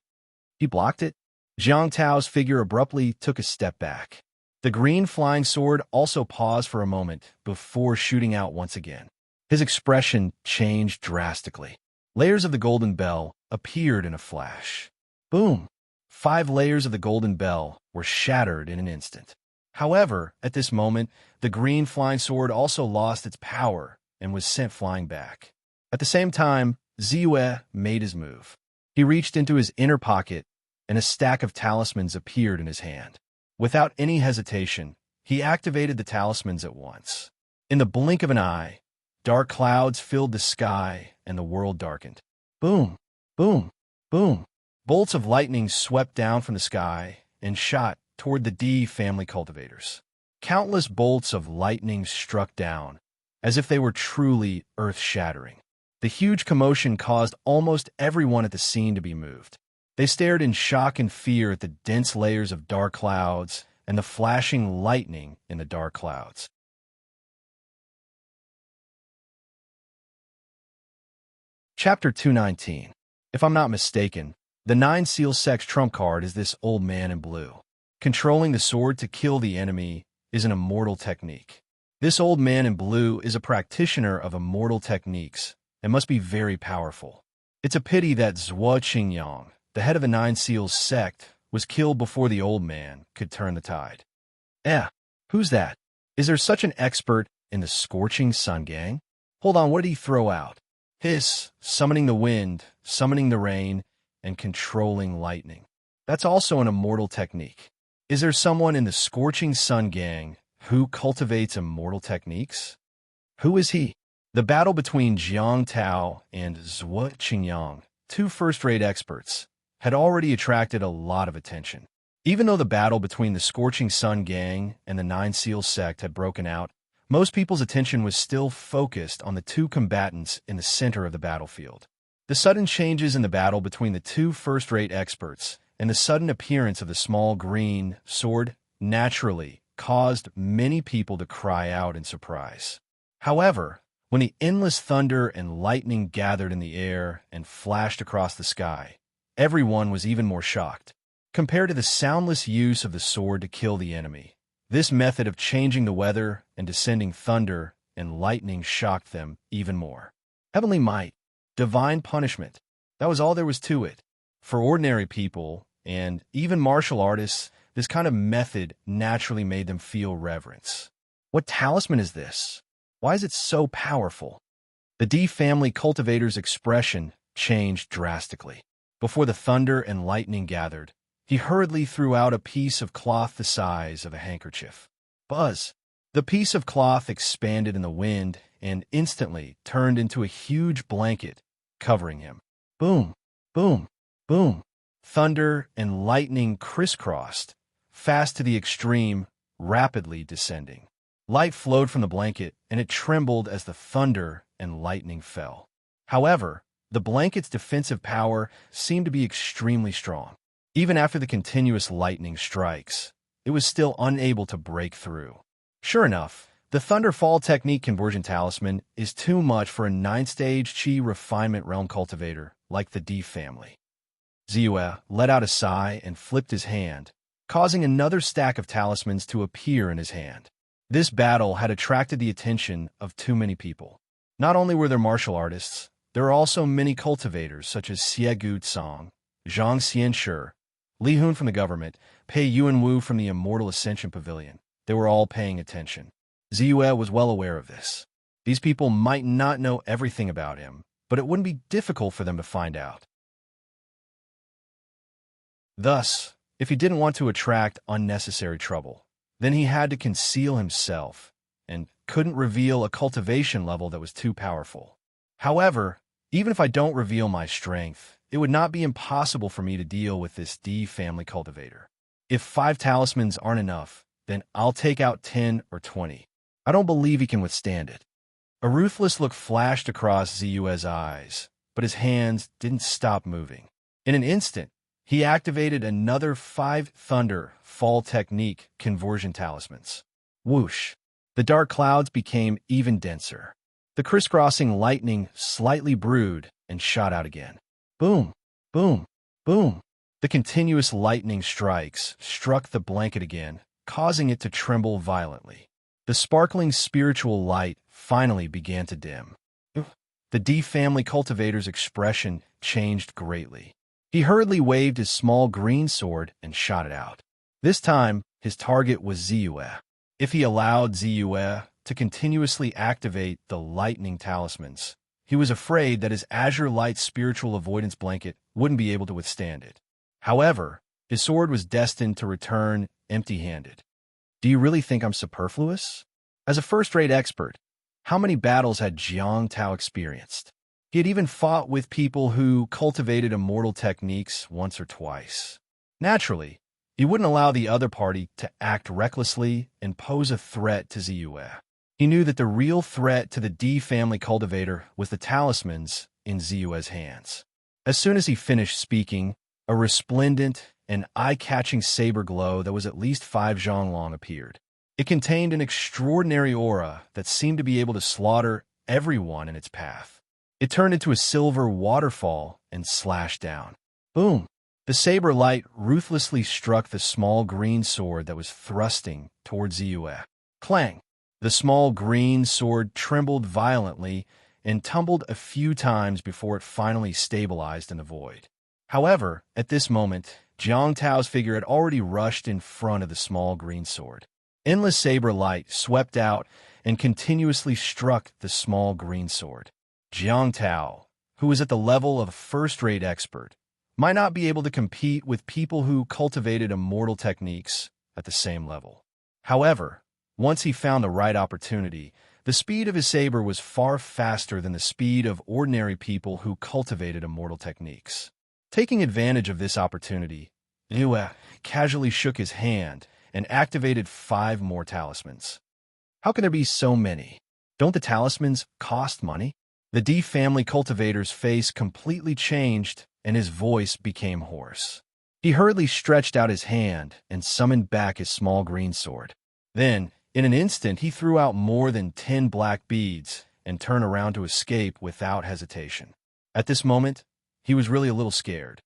He blocked it. Jiang Tao's figure abruptly took a step back. The green flying sword also paused for a moment before shooting out once again. His expression changed drastically. Layers of the golden bell appeared in a flash. Boom! 5 layers of the golden bell were shattered in an instant. However, at this moment, the green flying sword also lost its power and was sent flying back. At the same time, Ziyue made his move. He reached into his inner pocket, and a stack of talismans appeared in his hand. Without any hesitation, he activated the talismans at once. In the blink of an eye, dark clouds filled the sky and the world darkened. Boom! Boom! Boom! Bolts of lightning swept down from the sky and shot toward the D family cultivators. Countless bolts of lightning struck down, as if they were truly earth-shattering. The huge commotion caused almost everyone at the scene to be moved. They stared in shock and fear at the dense layers of dark clouds and the flashing lightning in the dark clouds. Chapter 219. If I'm not mistaken, the 9 Seal Sect's trump card is this old man in blue. Controlling the sword to kill the enemy is an immortal technique. This old man in blue is a practitioner of immortal techniques and must be very powerful. It's a pity that Zhuo Qingyang, the head of the 9 Seals sect, was killed before the old man could turn the tide. Who's that? Is there such an expert in the Scorching Sun Gang? Hold on, what did he throw out? Hiss, summoning the wind, summoning the rain, and controlling lightning. That's also an immortal technique. Is there someone in the Scorching Sun Gang who cultivates immortal techniques? Who is he? The battle between Jiang Tao and Zhuo Qingyang, 2 first-rate experts, had already attracted a lot of attention. Even though the battle between the Scorching Sun Gang and the 9 Seals sect had broken out, most people's attention was still focused on the 2 combatants in the center of the battlefield. The sudden changes in the battle between the 2 first-rate experts and the sudden appearance of the small green sword naturally caused many people to cry out in surprise. However, when the endless thunder and lightning gathered in the air and flashed across the sky, everyone was even more shocked. Compared to the soundless use of the sword to kill the enemy, this method of changing the weather and descending thunder and lightning shocked them even more. Heavenly might, divine punishment, that was all there was to it. For ordinary people, and even martial artists, this kind of method naturally made them feel reverence. What talisman is this? Why is it so powerful? The D family cultivator's expression changed drastically. Before the thunder and lightning gathered, he hurriedly threw out a piece of cloth the size of a handkerchief. Buzz! The piece of cloth expanded in the wind and instantly turned into a huge blanket, covering him. Boom! Boom! Boom! Thunder and lightning crisscrossed, fast to the extreme, rapidly descending. Light flowed from the blanket, and it trembled as the thunder and lightning fell. However, the blanket's defensive power seemed to be extremely strong. Even after the continuous lightning strikes, it was still unable to break through. Sure enough, the Thunderfall Technique Conversion Talisman is too much for a 9-stage Chi Refinement Realm cultivator like the D family. Ziyue let out a sigh and flipped his hand, causing another stack of talismans to appear in his hand. This battle had attracted the attention of too many people. Not only were there martial artists, there were also many cultivators such as Xie Gutsong, Zhang Xianshi, Li Hun from the government, Pei Yuanwu from the Immortal Ascension Pavilion. They were all paying attention. Ziyue was well aware of this. These people might not know everything about him, but it wouldn't be difficult for them to find out. Thus, if he didn't want to attract unnecessary trouble, then he had to conceal himself and couldn't reveal a cultivation level that was too powerful. However, even if I don't reveal my strength, it would not be impossible for me to deal with this D family cultivator. If 5 talismans aren't enough, then I'll take out 10 or 20. I don't believe he can withstand it. A ruthless look flashed across Ziyue's eyes, but his hands didn't stop moving. In an instant, he activated another 5 Thunder Fall Technique Conversion Talismans. Whoosh! The dark clouds became even denser. The crisscrossing lightning slightly brewed and shot out again. Boom! Boom! Boom! The continuous lightning strikes struck the blanket again, causing it to tremble violently. The sparkling spiritual light finally began to dim. The D family cultivator's expression changed greatly. He hurriedly waved his small green sword and shot it out. This time, his target was Ziyue. If he allowed Ziyue to continuously activate the lightning talismans, he was afraid that his azure light spiritual avoidance blanket wouldn't be able to withstand it. However, his sword was destined to return empty-handed. Do you really think I'm superfluous? As a first-rate expert, how many battles had Jiang Tao experienced? He had even fought with people who cultivated immortal techniques once or twice. Naturally, he wouldn't allow the other party to act recklessly and pose a threat to Ziyue. He knew that the real threat to the D family cultivator was the talismans in Ziyue's hands. As soon as he finished speaking, a resplendent and eye-catching saber glow that was at least 5 zhonglong appeared. It contained an extraordinary aura that seemed to be able to slaughter everyone in its path. It turned into a silver waterfall and slashed down. Boom! The saber light ruthlessly struck the small green sword that was thrusting towards Ziyue. Clang! The small green sword trembled violently and tumbled a few times before it finally stabilized in the void. However, at this moment, Jiang Tao's figure had already rushed in front of the small green sword. Endless saber light swept out and continuously struck the small green sword. Jiang Tao, who was at the level of a first-rate expert, might not be able to compete with people who cultivated immortal techniques at the same level. However, once he found the right opportunity, the speed of his saber was far faster than the speed of ordinary people who cultivated immortal techniques. Taking advantage of this opportunity, Ziyue casually shook his hand and activated 5 more talismans. How can there be so many? Don't the talismans cost money? The D family cultivator's face completely changed and his voice became hoarse. He hurriedly stretched out his hand and summoned back his small green sword. Then, in an instant, he threw out more than 10 black beads and turned around to escape without hesitation. At this moment, he was really a little scared.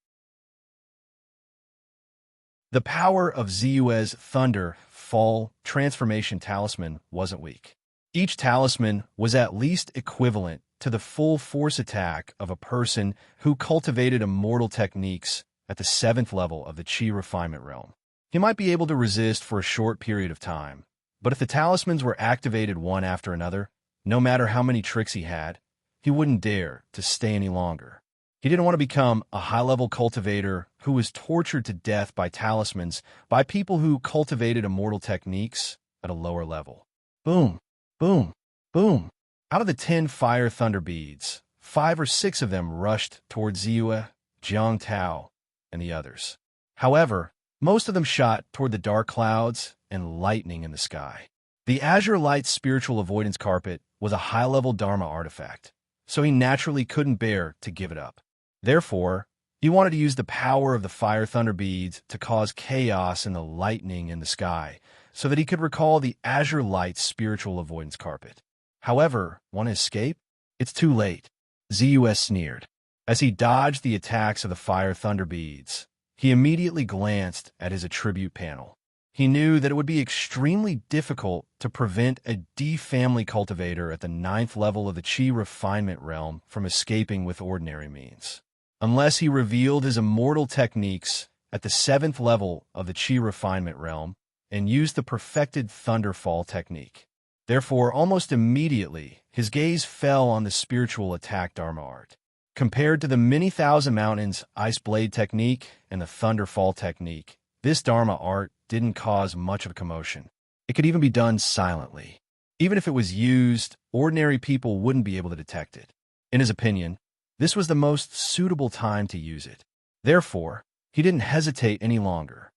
The power of Ziyue's Thunder Fall Transformation Talisman wasn't weak. Each talisman was at least equivalent to the full force attack of a person who cultivated immortal techniques at the 7th level of the Chi Refinement Realm. He might be able to resist for a short period of time, but if the talismans were activated one after another, no matter how many tricks he had, he wouldn't dare to stay any longer. He didn't want to become a high-level cultivator who was tortured to death by talismans by people who cultivated immortal techniques at a lower level. Boom, boom, boom. Out of the 10 fire thunder beads, 5 or 6 of them rushed towards Ziyue, Jiang Tao, and the others. However, most of them shot toward the dark clouds and lightning in the sky. The Azure Light's spiritual avoidance carpet was a high-level Dharma artifact, so he naturally couldn't bear to give it up. Therefore, he wanted to use the power of the fire thunder beads to cause chaos in the lightning in the sky, so that he could recall the Azure Light's spiritual avoidance carpet. However, want to escape? It's too late. Zeus sneered. As he dodged the attacks of the fire thunder beads, he immediately glanced at his attribute panel. He knew that it would be extremely difficult to prevent a D-family cultivator at the 9th level of the Chi refinement realm from escaping with ordinary means, unless he revealed his immortal techniques at the 7th level of the Chi refinement realm and used the perfected Thunderfall technique. Therefore, almost immediately, his gaze fell on the spiritual attack Dharma art. Compared to the many thousand mountains Ice Blade technique and the Thunderfall technique, this Dharma art didn't cause much of a commotion. It could even be done silently. Even if it was used, ordinary people wouldn't be able to detect it. In his opinion, this was the most suitable time to use it. Therefore, he didn't hesitate any longer.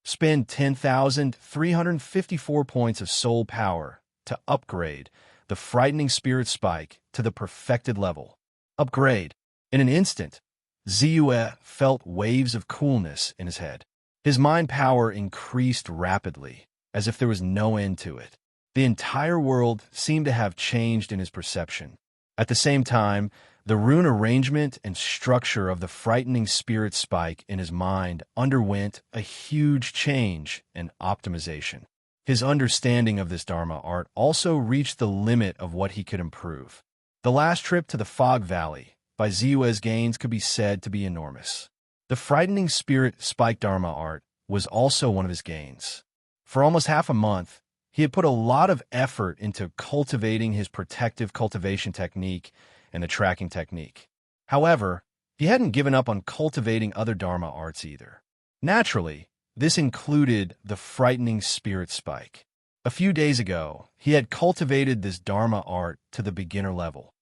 Spend 10,354 points of soul power to upgrade the frightening spirit spike to the perfected level. Upgrade. In an instant, Zeus felt waves of coolness in his head. His mind power increased rapidly, as if there was no end to it. The entire world seemed to have changed in his perception. At the same time, the rune arrangement and structure of the frightening spirit spike in his mind underwent a huge change and optimization. His understanding of this Dharma art also reached the limit of what he could improve. The last trip to the Fog Valley by Zeus' gains could be said to be enormous. The frightening spirit spike Dharma art was also one of his gains. For almost half a month, he had put a lot of effort into cultivating his protective cultivation technique and the tracking technique. However, he hadn't given up on cultivating other Dharma arts either. Naturally, this included the frightening spirit spike. A few days ago, he had cultivated this Dharma art to the beginner level.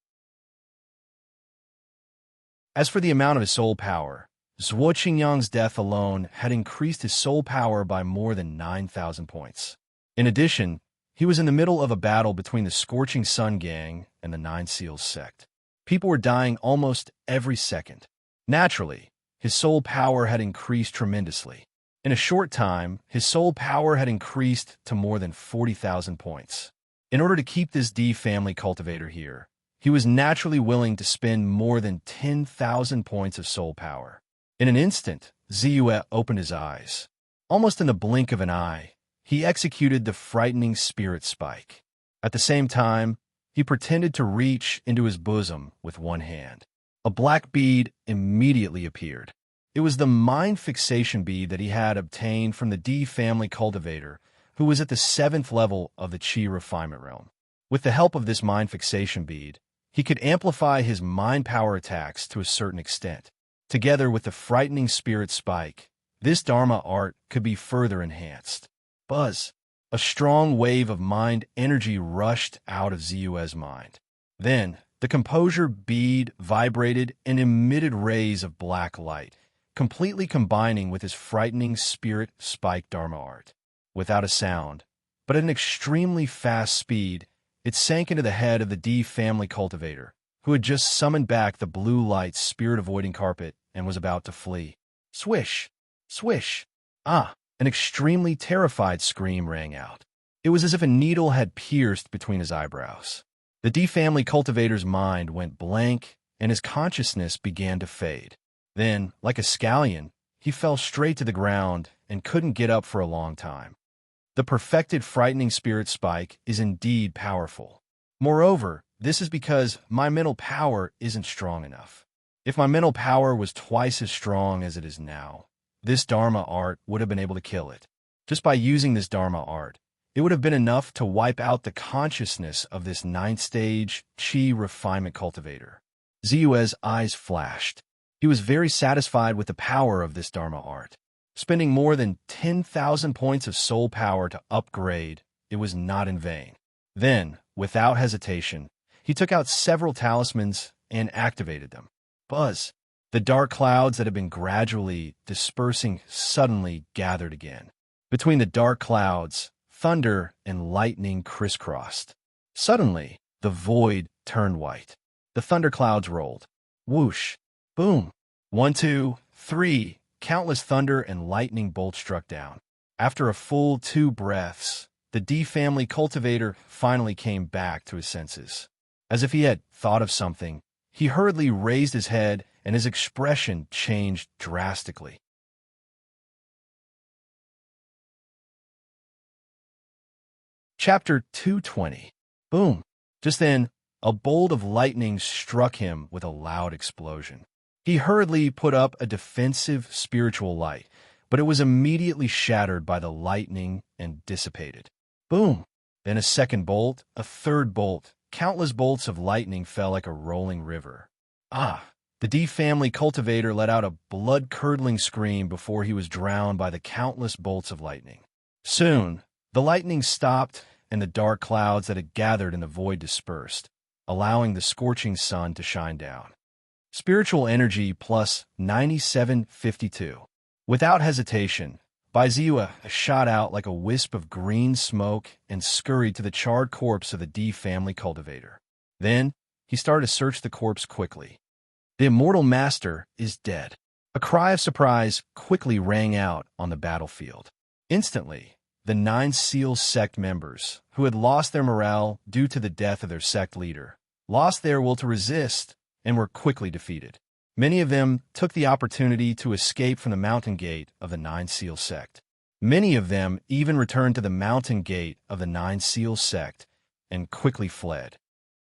As for the amount of his soul power, Zhuo Qingyang's death alone had increased his soul power by more than 9,000 points. In addition, he was in the middle of a battle between the Scorching Sun Gang and the Nine Seals sect. People were dying almost every second. Naturally, his soul power had increased tremendously. In a short time, his soul power had increased to more than 40,000 points. In order to keep this D-family cultivator here, he was naturally willing to spend more than 10,000 points of soul power. In an instant, Zeus opened his eyes. Almost in the blink of an eye, he executed the frightening spirit spike. At the same time, he pretended to reach into his bosom with one hand. A black bead immediately appeared. It was the mind fixation bead that he had obtained from the D-family cultivator, who was at the 7th level of the Chi refinement realm. With the help of this mind fixation bead, he could amplify his mind power attacks to a certain extent. Together with the frightening spirit spike, this Dharma art could be further enhanced. Buzz. A strong wave of mind energy rushed out of Zeus' mind. Then, the composure bead vibrated and emitted rays of black light, completely combining with his frightening spirit spike Dharma art. Without a sound, but at an extremely fast speed, it sank into the head of the D-family cultivator, who had just summoned back the blue light spirit-avoiding carpet and was about to flee. Swish! Swish! Ah! An extremely terrified scream rang out. It was as if a needle had pierced between his eyebrows. The D-family cultivator's mind went blank, and his consciousness began to fade. Then, like a scallion, he fell straight to the ground and couldn't get up for a long time. The perfected frightening spirit spike is indeed powerful. Moreover, this is because my mental power isn't strong enough. If my mental power was twice as strong as it is now, this Dharma art would have been able to kill it. Just by using this Dharma art, it would have been enough to wipe out the consciousness of this 9th-stage Chi refinement cultivator. Zeus' eyes flashed. He was very satisfied with the power of this Dharma art. Spending more than 10,000 points of soul power to upgrade, it was not in vain. Then, without hesitation, he took out several talismans and activated them. Buzz! The dark clouds that had been gradually dispersing suddenly gathered again. Between the dark clouds, thunder and lightning crisscrossed. Suddenly, the void turned white. The thunderclouds rolled. Whoosh! Boom! 1, 2, 3. Countless thunder and lightning bolts struck down. After a full 2 breaths, the D family cultivator finally came back to his senses. As if he had thought of something, he hurriedly raised his head and his expression changed drastically. Chapter 220. Boom! Just then, a bolt of lightning struck him with a loud explosion. He hurriedly put up a defensive spiritual light, but it was immediately shattered by the lightning and dissipated. Boom! Then a second bolt, a third bolt. Countless bolts of lightning fell like a rolling river. Ah! The D family cultivator let out a blood-curdling scream before he was drowned by the countless bolts of lightning. Soon, the lightning stopped and the dark clouds that had gathered in the void dispersed, allowing the scorching sun to shine down. Spiritual energy plus 9752. Without hesitation, Baiziwa shot out like a wisp of green smoke and scurried to the charred corpse of the D family cultivator. Then, he started to search the corpse quickly. The immortal master is dead. A cry of surprise quickly rang out on the battlefield. Instantly, the 9 Seal sect members, who had lost their morale due to the death of their sect leader, lost their will to resist and were quickly defeated. Many of them took the opportunity to escape from the mountain gate of the 9 Seal sect. Many of them even returned to the mountain gate of the 9 Seal sect and quickly fled.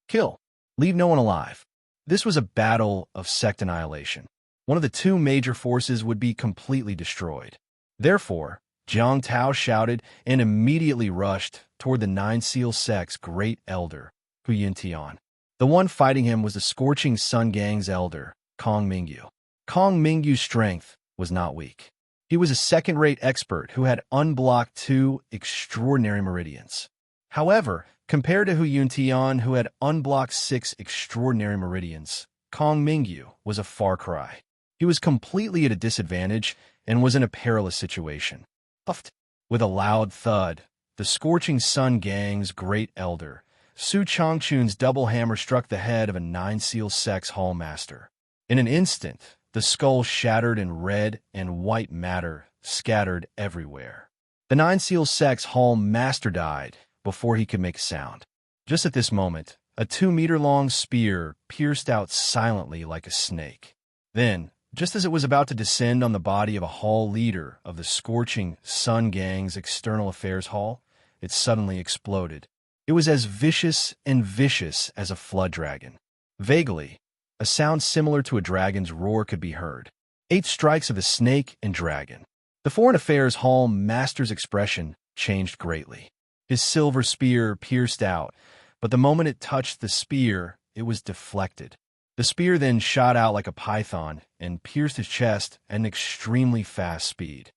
Kill. Leave no one alive. This was a battle of sect annihilation. One of the 2 major forces would be completely destroyed. Therefore, Jiang Tao shouted and immediately rushed toward the 9 Seal sect's great elder, Hu Yintian. The one fighting him was the Scorching Sun Gang's elder, Kong Mingyu. Kong Mingyu's strength was not weak. He was a second-rate expert who had unblocked 2 extraordinary meridians. However, compared to Hu Yuntian, who had unblocked 6 extraordinary meridians, Kong Mingyu was a far cry. He was completely at a disadvantage and was in a perilous situation. Puffed. With a loud thud, the Scorching Sun Gang's great elder, Su Changchun's double hammer struck the head of a 9 Seal sect's hall master. In an instant, the skull shattered and red and white matter scattered everywhere. The 9 Seal sect's hall master died before he could make a sound. Just at this moment, a 2-meter-long spear pierced out silently like a snake. Then, just as it was about to descend on the body of a hall leader of the Scorching Sun Gang's External Affairs Hall, it suddenly exploded. It was as vicious as a flood dragon. Vaguely, a sound similar to a dragon's roar could be heard. 8 strikes of the snake and dragon. The Foreign Affairs Hall master's expression changed greatly. His silver spear pierced out, but the moment it touched the spear, it was deflected. The spear then shot out like a python and pierced his chest at an extremely fast speed.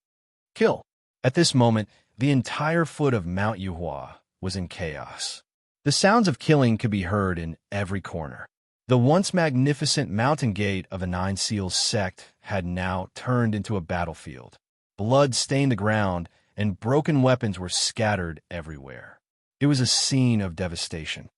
Kill. At this moment, the entire foot of Mount Yuhua was in chaos. The sounds of killing could be heard in every corner. The once magnificent mountain gate of the 9 Seals sect had now turned into a battlefield. Blood stained the ground, and broken weapons were scattered everywhere. It was a scene of devastation.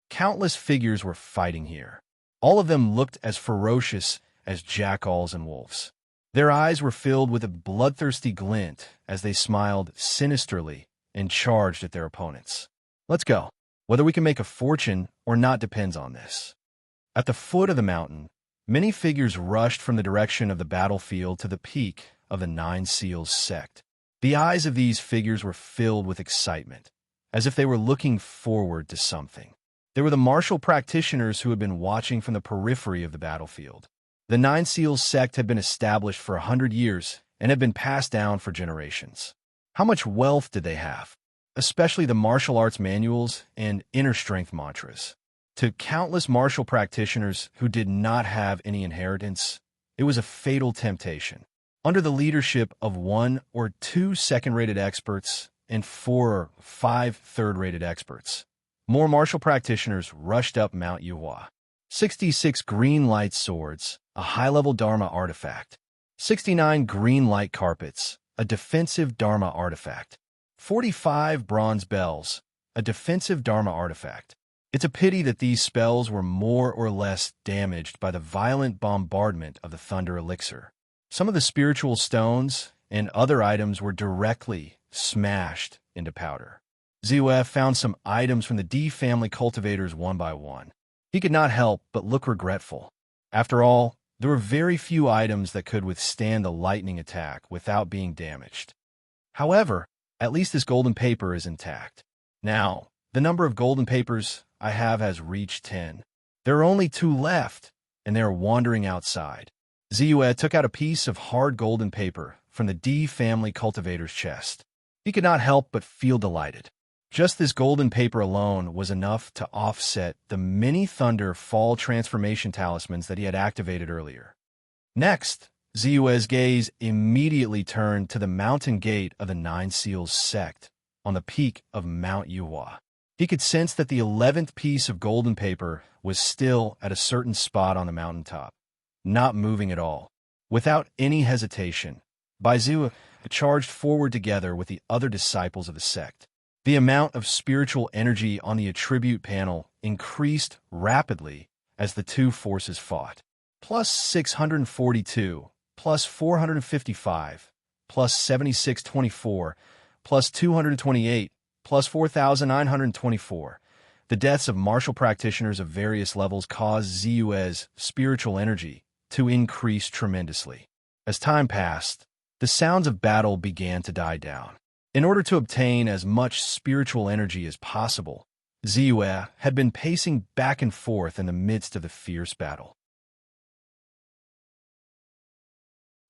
Countless figures were fighting here. All of them looked as ferocious as jackals and wolves. Their eyes were filled with a bloodthirsty glint as they smiled sinisterly and charged at their opponents. Let's go. Whether we can make a fortune or not depends on this. At the foot of the mountain, many figures rushed from the direction of the battlefield to the peak of the 9 Seals sect. The eyes of these figures were filled with excitement, as if they were looking forward to something. They were the martial practitioners who had been watching from the periphery of the battlefield. The 9 Seals sect had been established for 100 years and had been passed down for generations. How much wealth did they have? Especially the martial arts manuals and inner strength mantras. To countless martial practitioners who did not have any inheritance, it was a fatal temptation. Under the leadership of 1 or 2 second-rated experts and 4 or 5 third-rated experts, more martial practitioners rushed up Mount Yuhua. 66 green light swords, a high-level Dharma artifact. 69 green light carpets, a defensive Dharma artifact. 45 bronze bells, a defensive Dharma artifact. It's a pity that these spells were more or less damaged by the violent bombardment of the Thunder Elixir. Some of the spiritual stones and other items were directly smashed into powder. Zue found some items from the D family cultivators one by one. He could not help but look regretful. After all, there were very few items that could withstand the lightning attack without being damaged. However, at least this golden paper is intact. Now, the number of golden papers I have has reached 10. There are only 2 left, and they are wandering outside. Zue took out a piece of hard golden paper from the D family cultivator's chest. He could not help but feel delighted. Just this golden paper alone was enough to offset the many Thunder Fall transformation talismans that he had activated earlier. Next, Zue's gaze immediately turned to the mountain gate of the Nine Seals sect on the peak of Mount Yuhua. He could sense that the 11th piece of golden paper was still at a certain spot on the mountaintop, not moving at all. Without any hesitation, Zue charged forward together with the other disciples of the sect. The amount of spiritual energy on the attribute panel increased rapidly as the two forces fought. Plus 642, plus 455, plus 7624, plus 228, plus 4,924. The deaths of martial practitioners of various levels caused Zue's spiritual energy to increase tremendously. As time passed, the sounds of battle began to die down. In order to obtain as much spiritual energy as possible, Zue had been pacing back and forth in the midst of the fierce battle.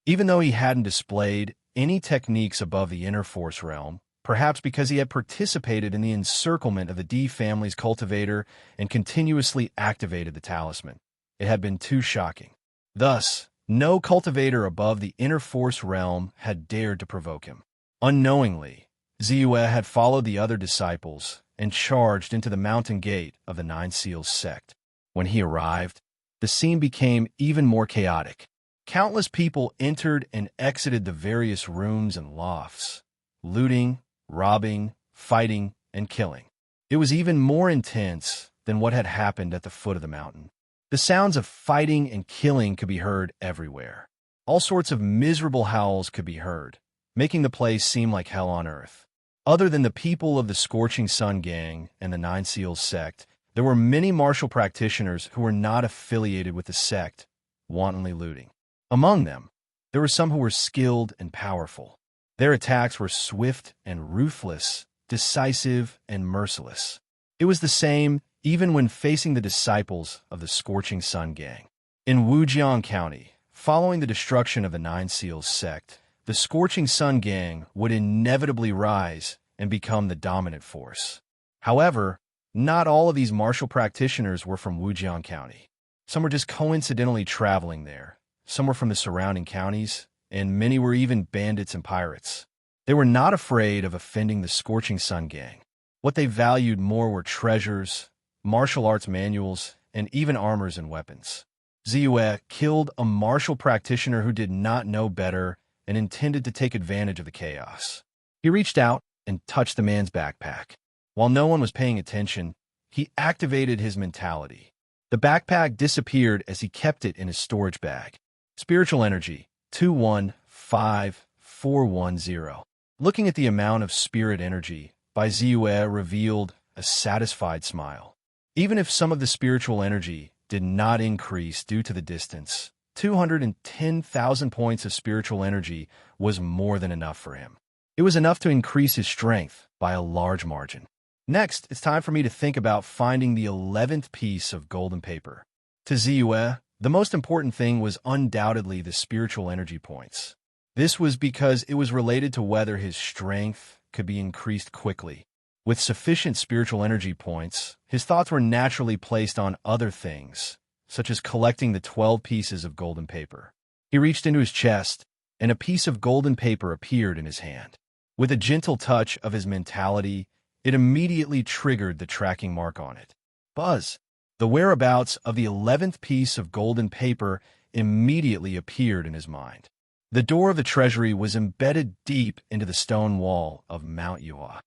Even though he hadn't displayed any techniques above the inner force realm, perhaps because he had participated in the encirclement of the D family's cultivator and continuously activated the talisman, it had been too shocking. Thus, no cultivator above the inner force realm had dared to provoke him. Unknowingly, Zue had followed the other disciples and charged into the mountain gate of the Nine Seals sect. When he arrived, the scene became even more chaotic. Countless people entered and exited the various rooms and lofts, looting, robbing, fighting, and killing. It was even more intense than what had happened at the foot of the mountain. The sounds of fighting and killing could be heard everywhere. All sorts of miserable howls could be heard, making the place seem like hell on earth. Other than the people of the Scorching Sun Gang and the Nine Seals sect, there were many martial practitioners who were not affiliated with the sect, wantonly looting. Among them, there were some who were skilled and powerful. Their attacks were swift and ruthless, decisive and merciless. It was the same even when facing the disciples of the Scorching Sun Gang. In Wujiang County, following the destruction of the Nine Seals sect, the Scorching Sun Gang would inevitably rise and become the dominant force. However, not all of these martial practitioners were from Wujiang County. Some were just coincidentally traveling there. Some were from the surrounding counties, and many were even bandits and pirates. They were not afraid of offending the Scorching Sun Gang. What they valued more were treasures, martial arts manuals, and even armors and weapons. Zue killed a martial practitioner who did not know better and intended to take advantage of the chaos. He reached out and touched the man's backpack. While no one was paying attention, he activated his mentality. The backpack disappeared as he kept it in his storage bag. Spiritual energy, 215410. Looking at the amount of spirit energy, Zue revealed a satisfied smile. Even if some of the spiritual energy did not increase due to the distance, 210,000 points of spiritual energy was more than enough for him. It was enough to increase his strength by a large margin. Next, it's time for me to think about finding the 11th piece of golden paper. To Zue, the most important thing was undoubtedly the spiritual energy points. This was because it was related to whether his strength could be increased quickly. With sufficient spiritual energy points, his thoughts were naturally placed on other things, such as collecting the 12 pieces of golden paper. He reached into his chest, and a piece of golden paper appeared in his hand. With a gentle touch of his mentality, it immediately triggered the tracking mark on it. Buzz! The whereabouts of the 11th piece of golden paper immediately appeared in his mind. The door of the treasury was embedded deep into the stone wall of Mount Yua.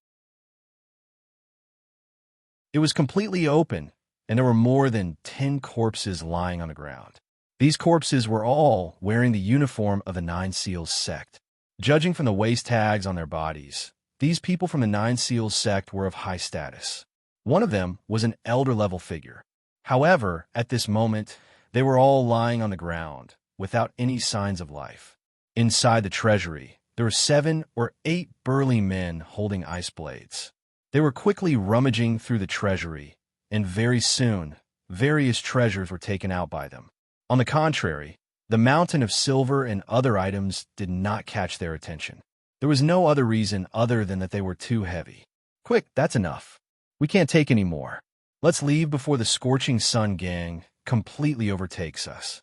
It was completely open, and there were more than 10 corpses lying on the ground. These corpses were all wearing the uniform of the Nine Seals sect. Judging from the waist tags on their bodies, these people from the Nine Seals sect were of high status. One of them was an elder-level figure. However, at this moment, they were all lying on the ground, without any signs of life. Inside the treasury, there were 7 or 8 burly men holding ice blades. They were quickly rummaging through the treasury, and very soon, various treasures were taken out by them. On the contrary, the mountain of silver and other items did not catch their attention. There was no other reason other than that they were too heavy. Quick, that's enough. We can't take any more. Let's leave before the Scorching Sun gang completely overtakes us.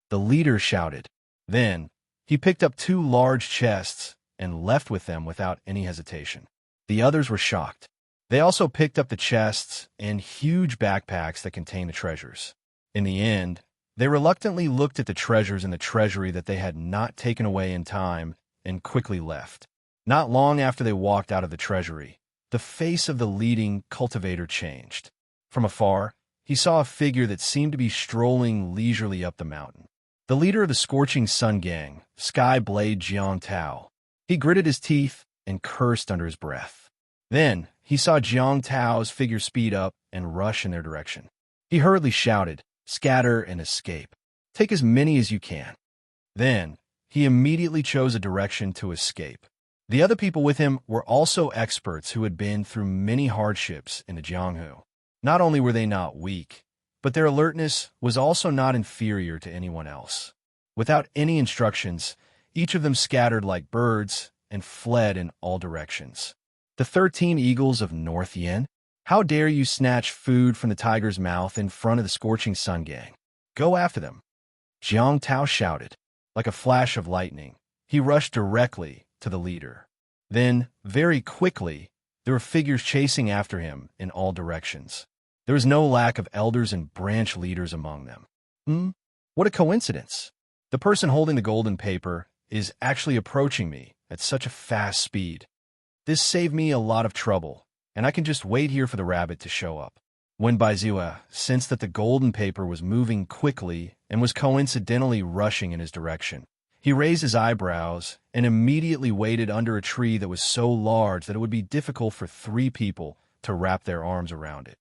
The leader shouted. Then, he picked up 2 large chests and left with them without any hesitation. The others were shocked. They also picked up the chests and huge backpacks that contained the treasures. In the end, they reluctantly looked at the treasures in the treasury that they had not taken away in time and quickly left. Not long after they walked out of the treasury, the face of the leading cultivator changed. From afar, he saw a figure that seemed to be strolling leisurely up the mountain. The leader of the Scorching Sun gang, Sky Blade Jiang Tao. He gritted his teeth and cursed under his breath. Then, he saw Jiang Tao's figure speed up and rush in their direction. He hurriedly shouted, "Scatter and escape. Take as many as you can." Then, he immediately chose a direction to escape. The other people with him were also experts who had been through many hardships in the Jianghu. Not only were they not weak, but their alertness was also not inferior to anyone else. Without any instructions, each of them scattered like birds and fled in all directions. The 13 eagles of North Yen? How dare you snatch food from the tiger's mouth in front of the Scorching Sun gang? Go after them. Jiang Tao shouted. Like a flash of lightning, he rushed directly to the leader. Then, very quickly, there were figures chasing after him in all directions. There was no lack of elders and branch leaders among them. What a coincidence. The person holding the golden paper is actually approaching me at such a fast speed. This saved me a lot of trouble, and I can just wait here for the rabbit to show up. When Baiziwa sensed that the golden paper was moving quickly and was coincidentally rushing in his direction, he raised his eyebrows and immediately waited under a tree that was so large that it would be difficult for 3 people to wrap their arms around it.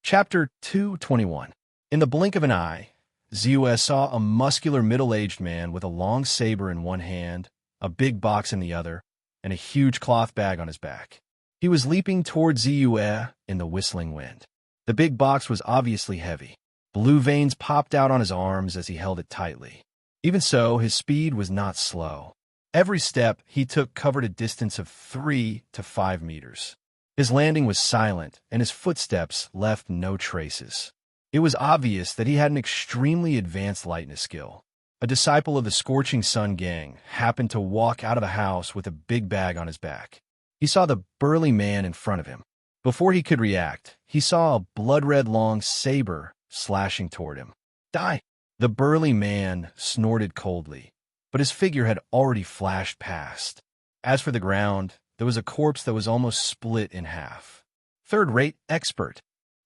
Chapter 221. In the blink of an eye, Ziwa saw a muscular middle-aged man with a long saber in one hand, a big box in the other, and a huge cloth bag on his back. He was leaping toward Ziwa in the whistling wind. The big box was obviously heavy. Blue veins popped out on his arms as he held it tightly. Even so, his speed was not slow. Every step he took covered a distance of 3 to 5 meters. His landing was silent, and his footsteps left no traces. It was obvious that he had an extremely advanced lightness skill. A disciple of the Scorching Sun gang happened to walk out of the house with a big bag on his back. He saw the burly man in front of him. Before he could react, he saw a blood-red long saber slashing toward him. Die! The burly man snorted coldly, but his figure had already flashed past. As for the ground, there was a corpse that was almost split in half. Third-rate expert.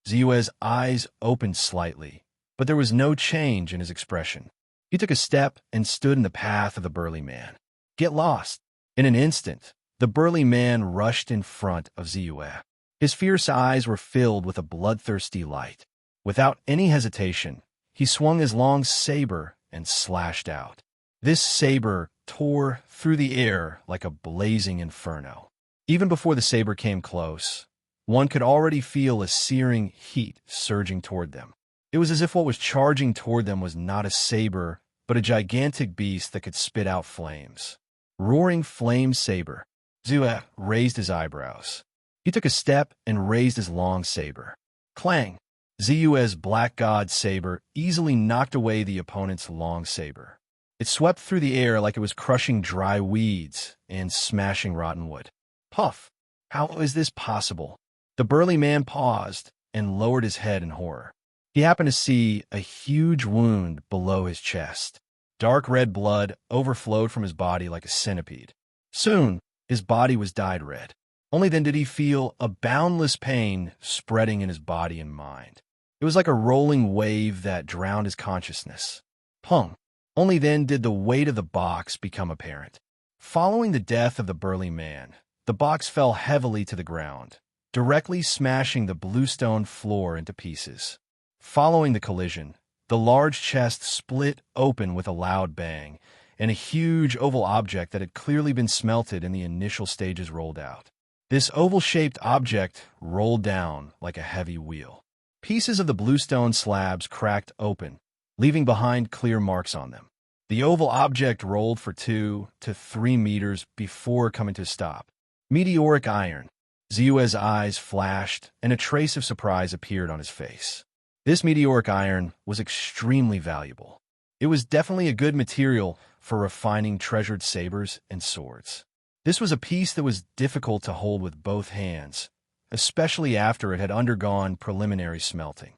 Ziwa's eyes opened slightly, but there was no change in his expression. He took a step and stood in the path of the burly man. Get lost. In an instant, the burly man rushed in front of Ziwa. His fierce eyes were filled with a bloodthirsty light. Without any hesitation, he swung his long saber and slashed out. This saber tore through the air like a blazing inferno. Even before the saber came close, one could already feel a searing heat surging toward them. It was as if what was charging toward them was not a saber, but a gigantic beast that could spit out flames. Roaring flame saber. Ziwa raised his eyebrows. He took a step and raised his long saber. Clang! Ziwa's black god saber easily knocked away the opponent's long saber. It swept through the air like it was crushing dry weeds and smashing rotten wood. Puff! How is this possible? The burly man paused and lowered his head in horror. He happened to see a huge wound below his chest. Dark red blood overflowed from his body like a centipede. Soon, his body was dyed red. Only then did he feel a boundless pain spreading in his body and mind. It was like a rolling wave that drowned his consciousness. Pung! Only then did the weight of the box become apparent. Following the death of the burly man, the box fell heavily to the ground, directly smashing the bluestone floor into pieces. Following the collision, the large chest split open with a loud bang, and a huge oval object that had clearly been smelted in the initial stages rolled out. This oval-shaped object rolled down like a heavy wheel. Pieces of the bluestone slabs cracked open, leaving behind clear marks on them. The oval object rolled for 2 to 3 meters before coming to a stop. Meteoric iron. Ziyue's eyes flashed, and a trace of surprise appeared on his face. This meteoric iron was extremely valuable. It was definitely a good material for refining treasured sabers and swords. This was a piece that was difficult to hold with both hands, especially after it had undergone preliminary smelting.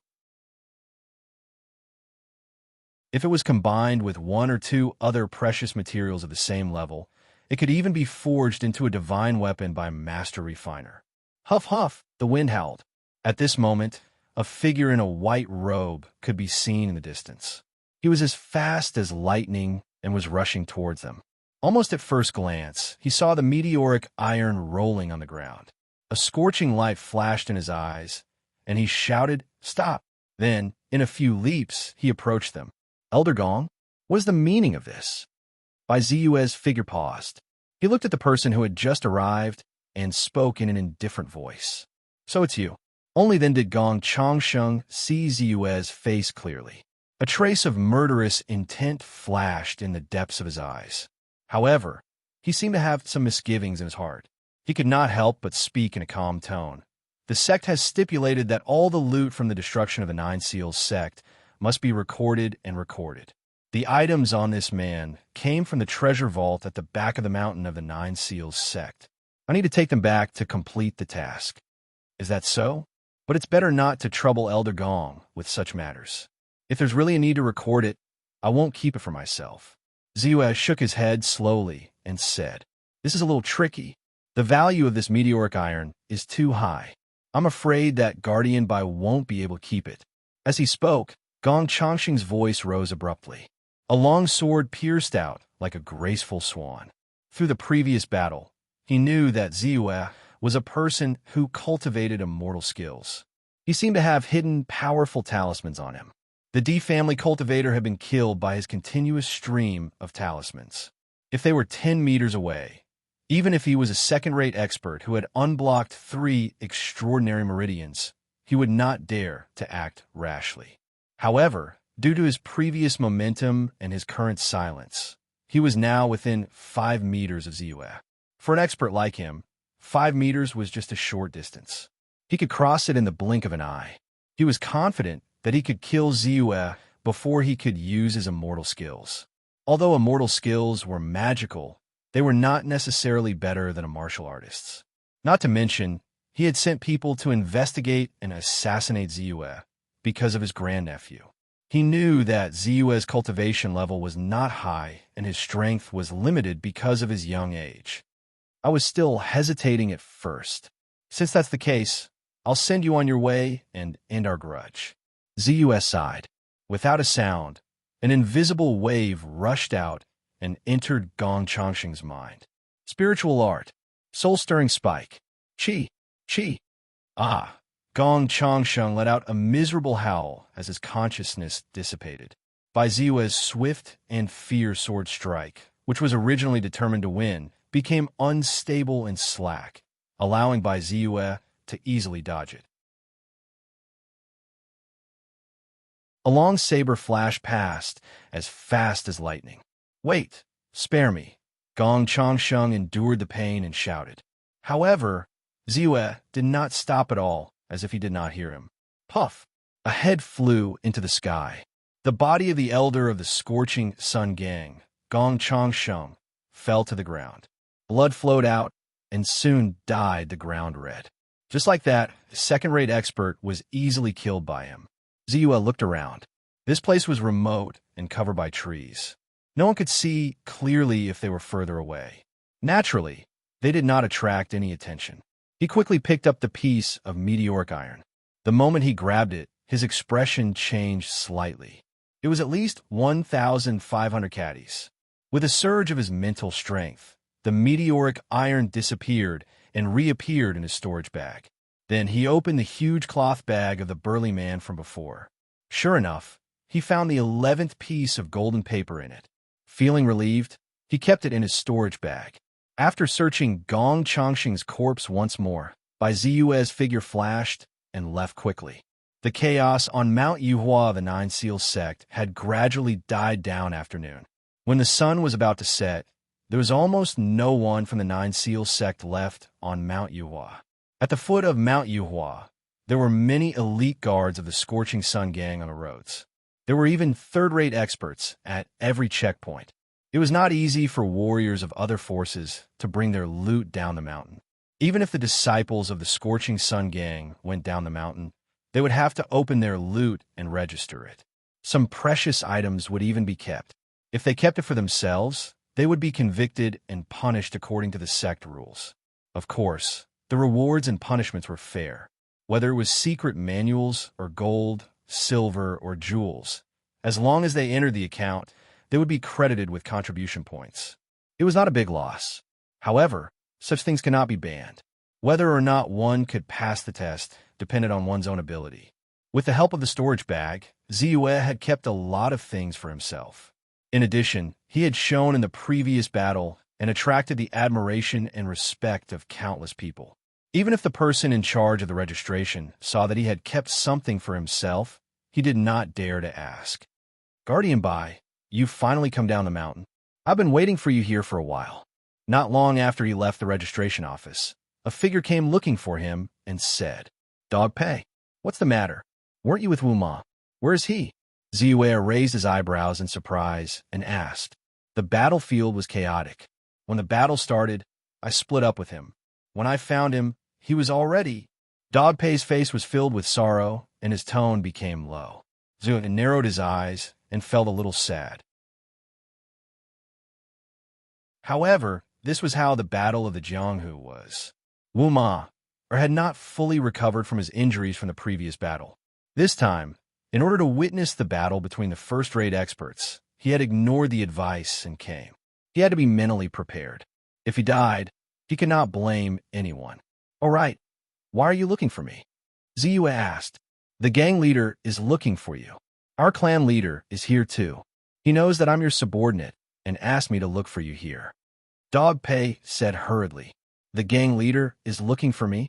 If it was combined with 1 or 2 other precious materials of the same level, it could even be forged into a divine weapon by a master refiner. Huff, huff, the wind howled. At this moment, a figure in a white robe could be seen in the distance. He was as fast as lightning and was rushing towards them. Almost at first glance, he saw the meteoric iron rolling on the ground. A scorching light flashed in his eyes, and he shouted, "Stop!" Then, in a few leaps, he approached them. Elder Gong? What is the meaning of this? Bai Ziyue's figure paused. He looked at the person who had just arrived and spoke in an indifferent voice. So it's you. Only then did Gong Changsheng see Ziyue's face clearly. A trace of murderous intent flashed in the depths of his eyes. However, he seemed to have some misgivings in his heart. He could not help but speak in a calm tone. The sect has stipulated that all the loot from the destruction of the Nine Seals sect must be recorded and recorded. The items on this man came from the treasure vault at the back of the mountain of the Nine Seals sect. I need to take them back to complete the task. Is that so? But it's better not to trouble Elder Gong with such matters. If there's really a need to record it, I won't keep it for myself. Ziyue shook his head slowly and said, "This is a little tricky. The value of this meteoric iron is too high. I'm afraid that Guardian Bai won't be able to keep it." As he spoke, Gong Changsheng's voice rose abruptly. A long sword pierced out like a graceful swan. Through the previous battle, he knew that Ziyue was a person who cultivated immortal skills. He seemed to have hidden, powerful talismans on him. The D family cultivator had been killed by his continuous stream of talismans. If they were 10 meters away, even if he was a second-rate expert who had unblocked 3 extraordinary meridians, he would not dare to act rashly. However, due to his previous momentum and his current silence, he was now within 5 meters of Ziyue. For an expert like him, 5 meters was just a short distance. He could cross it in the blink of an eye. He was confident that he could kill Ziyue before he could use his immortal skills. Although immortal skills were magical, they were not necessarily better than a martial artist's. Not to mention, he had sent people to investigate and assassinate Ziyue because of his grandnephew. He knew that Ziyue's cultivation level was not high and his strength was limited because of his young age. I was still hesitating at first. Since that's the case, I'll send you on your way and end our grudge. Ziyue sighed. Without a sound, an invisible wave rushed out and entered Gong Changsheng's mind. Spiritual art. Soul-stirring spike. Chi. Chi. Ah. Gong Changsheng let out a miserable howl as his consciousness dissipated. Bai Ziyue's swift and fierce sword strike, which was originally determined to win, became unstable and slack, allowing Bai Ziyue to easily dodge it. A long saber flashed past as fast as lightning. "Wait, spare me." Gong Changsheng endured the pain and shouted. However, Ziyue did not stop at all, as if he did not hear him. Puff! A head flew into the sky. The body of the elder of the scorching sun gang, Gong Changsheng, fell to the ground. Blood flowed out and soon dyed the ground red. Just like that, the second-rate expert was easily killed by him. Ziyue looked around. This place was remote and covered by trees. No one could see clearly if they were further away. Naturally, they did not attract any attention. He quickly picked up the piece of meteoric iron. The moment he grabbed it, his expression changed slightly. It was at least 1,500 caddies. With a surge of his mental strength, the meteoric iron disappeared and reappeared in his storage bag. Then he opened the huge cloth bag of the burly man from before. Sure enough, he found the 11th piece of golden paper in it. Feeling relieved, he kept it in his storage bag. After searching Gong Changxing's corpse once more, Bai Ziyue's figure flashed and left quickly. The chaos on Mount Yuhua of the Nine Seals sect had gradually died down after noon. When the sun was about to set, there was almost no one from the Nine Seals sect left on Mount Yuhua. At the foot of Mount Yuhua, there were many elite guards of the Scorching Sun gang on the roads. There were even third-rate experts at every checkpoint. It was not easy for warriors of other forces to bring their loot down the mountain. Even if the disciples of the Scorching Sun gang went down the mountain, they would have to open their loot and register it. Some precious items would even be kept. If they kept it for themselves, they would be convicted and punished according to the sect rules. Of course, the rewards and punishments were fair. Whether it was secret manuals or gold, silver, or jewels, as long as they entered the account, they would be credited with contribution points. It was not a big loss. However, such things cannot be banned. Whether or not one could pass the test depended on one's own ability. With the help of the storage bag, Ziyue had kept a lot of things for himself. In addition, he had shown in the previous battle and attracted the admiration and respect of countless people. Even if the person in charge of the registration saw that he had kept something for himself, he did not dare to ask. "Guardian Bai, you've finally come down the mountain. I've been waiting for you here for a while." Not long after he left the registration office, a figure came looking for him and said, "Dog Pei, what's the matter? Weren't you with Wu Ma? Where is he?" Ziyue raised his eyebrows in surprise and asked. "The battlefield was chaotic. When the battle started, I split up with him. When I found him, he was already—" Dog Pei's face was filled with sorrow, and his tone became low. Ziyue narrowed his eyes and felt a little sad. However, this was how the Battle of the Jianghu was. Wu Ma had not fully recovered from his injuries from the previous battle. This time, in order to witness the battle between the first-rate experts, he had ignored the advice and came. He had to be mentally prepared. If he died, he could not blame anyone. "All right, why are you looking for me?" Ziyue asked. "The gang leader is looking for you. Our clan leader is here too. He knows that I'm your subordinate and asked me to look for you here." Dog Pei said hurriedly. "The gang leader is looking for me?"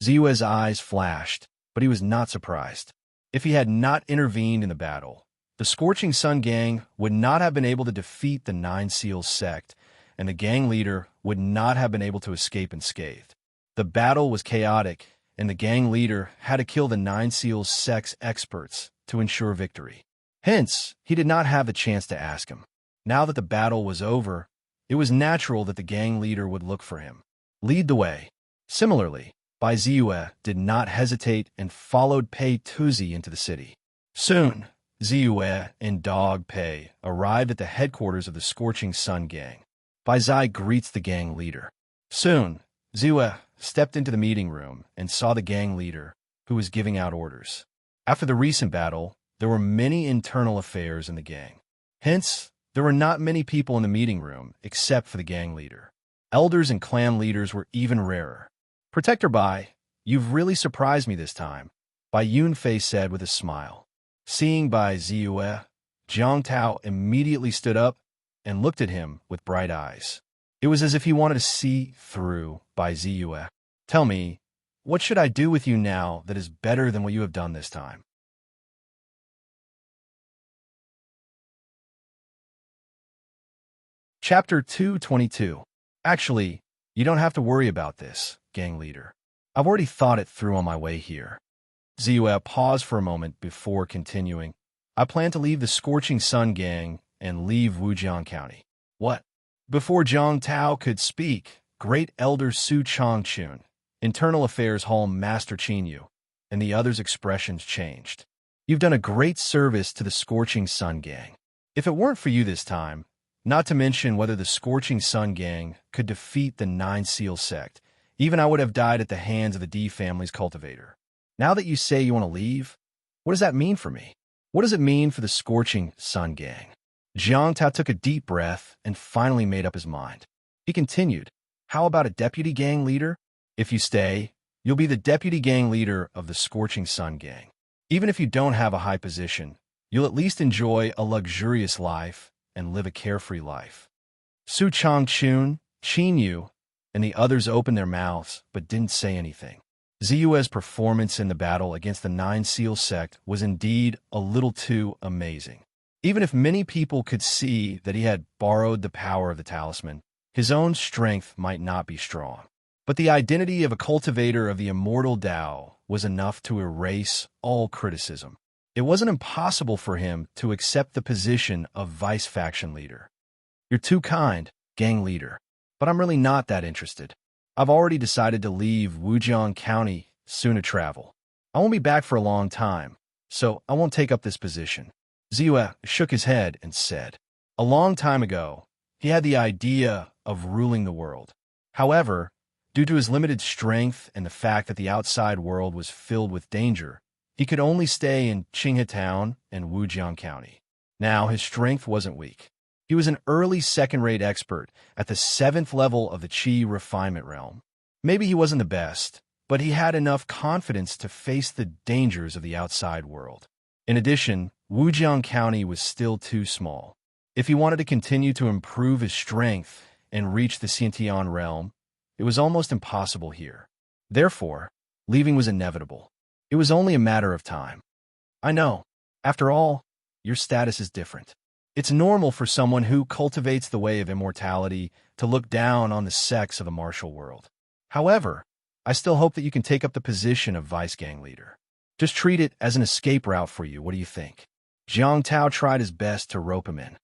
Ziyue's eyes flashed, but he was not surprised. If he had not intervened in the battle, the Scorching Sun gang would not have been able to defeat the Nine Seals sect, and the gang leader would not have been able to escape unscathed. The battle was chaotic, and the gang leader had to kill the Nine Seals sect's experts to ensure victory. Hence, he did not have the chance to ask him. Now that the battle was over, it was natural that the gang leader would look for him. Lead the way. Similarly, Bai Ziyue did not hesitate and followed Pei Tuzi into the city. Soon, Ziyue and Dog Pei arrived at the headquarters of the Scorching Sun gang. Bai Zai greets the gang leader. Soon, Ziyue stepped into the meeting room and saw the gang leader, who was giving out orders. After the recent battle, there were many internal affairs in the gang. Hence, there were not many people in the meeting room except for the gang leader. Elders and clan leaders were even rarer. "Protector Bai, you've really surprised me this time," Bai Yunfei said with a smile. Seeing Bai Ziyue, Jiang Tao immediately stood up and looked at him with bright eyes. It was as if he wanted to see through Bai Ziyue. "Tell me, what should I do with you now that is better than what you have done this time?" Chapter 222. Actually, you don't have to worry about this, gang leader. I've already thought it through on my way here. Ziyue paused for a moment before continuing. "I plan to leave the Scorching Sun gang and leave Wujiang County." "What?" Before Jiang Tao could speak, Great Elder Su Changchun, Internal Affairs Hall Master Qin Yu, and the others' expressions changed. You've done a great service to the Scorching Sun Gang. If it weren't for you this time, not to mention whether the Scorching Sun Gang could defeat the Nine Seal sect, even I would have died at the hands of the D family's cultivator. Now that you say you want to leave, what does that mean for me? What does it mean for the Scorching Sun Gang? Jiang Tao took a deep breath and finally made up his mind. He continued, how about a deputy gang leader? If you stay, you'll be the deputy gang leader of the Scorching Sun Gang. Even if you don't have a high position, you'll at least enjoy a luxurious life and live a carefree life. Su Changchun, Qin Yu, and the others opened their mouths but didn't say anything. Ziyue's performance in the battle against the Nine Seal sect was indeed a little too amazing. Even if many people could see that he had borrowed the power of the talisman, his own strength might not be strong. But the identity of a cultivator of the immortal Tao was enough to erase all criticism. It wasn't impossible for him to accept the position of vice faction leader. You're too kind, gang leader, but I'm really not that interested. I've already decided to leave Wujiang County soon to travel. I won't be back for a long time, so I won't take up this position. Ziyue shook his head and said, a long time ago, he had the idea of ruling the world. However, due to his limited strength and the fact that the outside world was filled with danger, he could only stay in Qinghe Town and Wujiang County. Now, his strength wasn't weak. He was an early second-rate expert at the 7th level of the Qi refinement realm. Maybe he wasn't the best, but he had enough confidence to face the dangers of the outside world. In addition, Wujiang County was still too small. If he wanted to continue to improve his strength and reach the Xintian realm, it was almost impossible here. Therefore, leaving was inevitable. It was only a matter of time. I know. After all, your status is different. It's normal for someone who cultivates the way of immortality to look down on the sects of the martial world. However, I still hope that you can take up the position of vice gang leader. Just treat it as an escape route for you. What do you think? Jiang Tao tried his best to rope him in.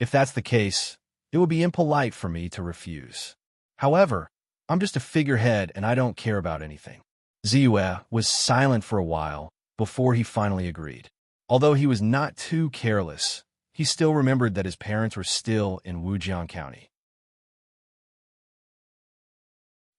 If that's the case, it would be impolite for me to refuse. However, I'm just a figurehead and I don't care about anything. Ziyue was silent for a while before he finally agreed. Although he was not too careless, he still remembered that his parents were still in Wujiang County.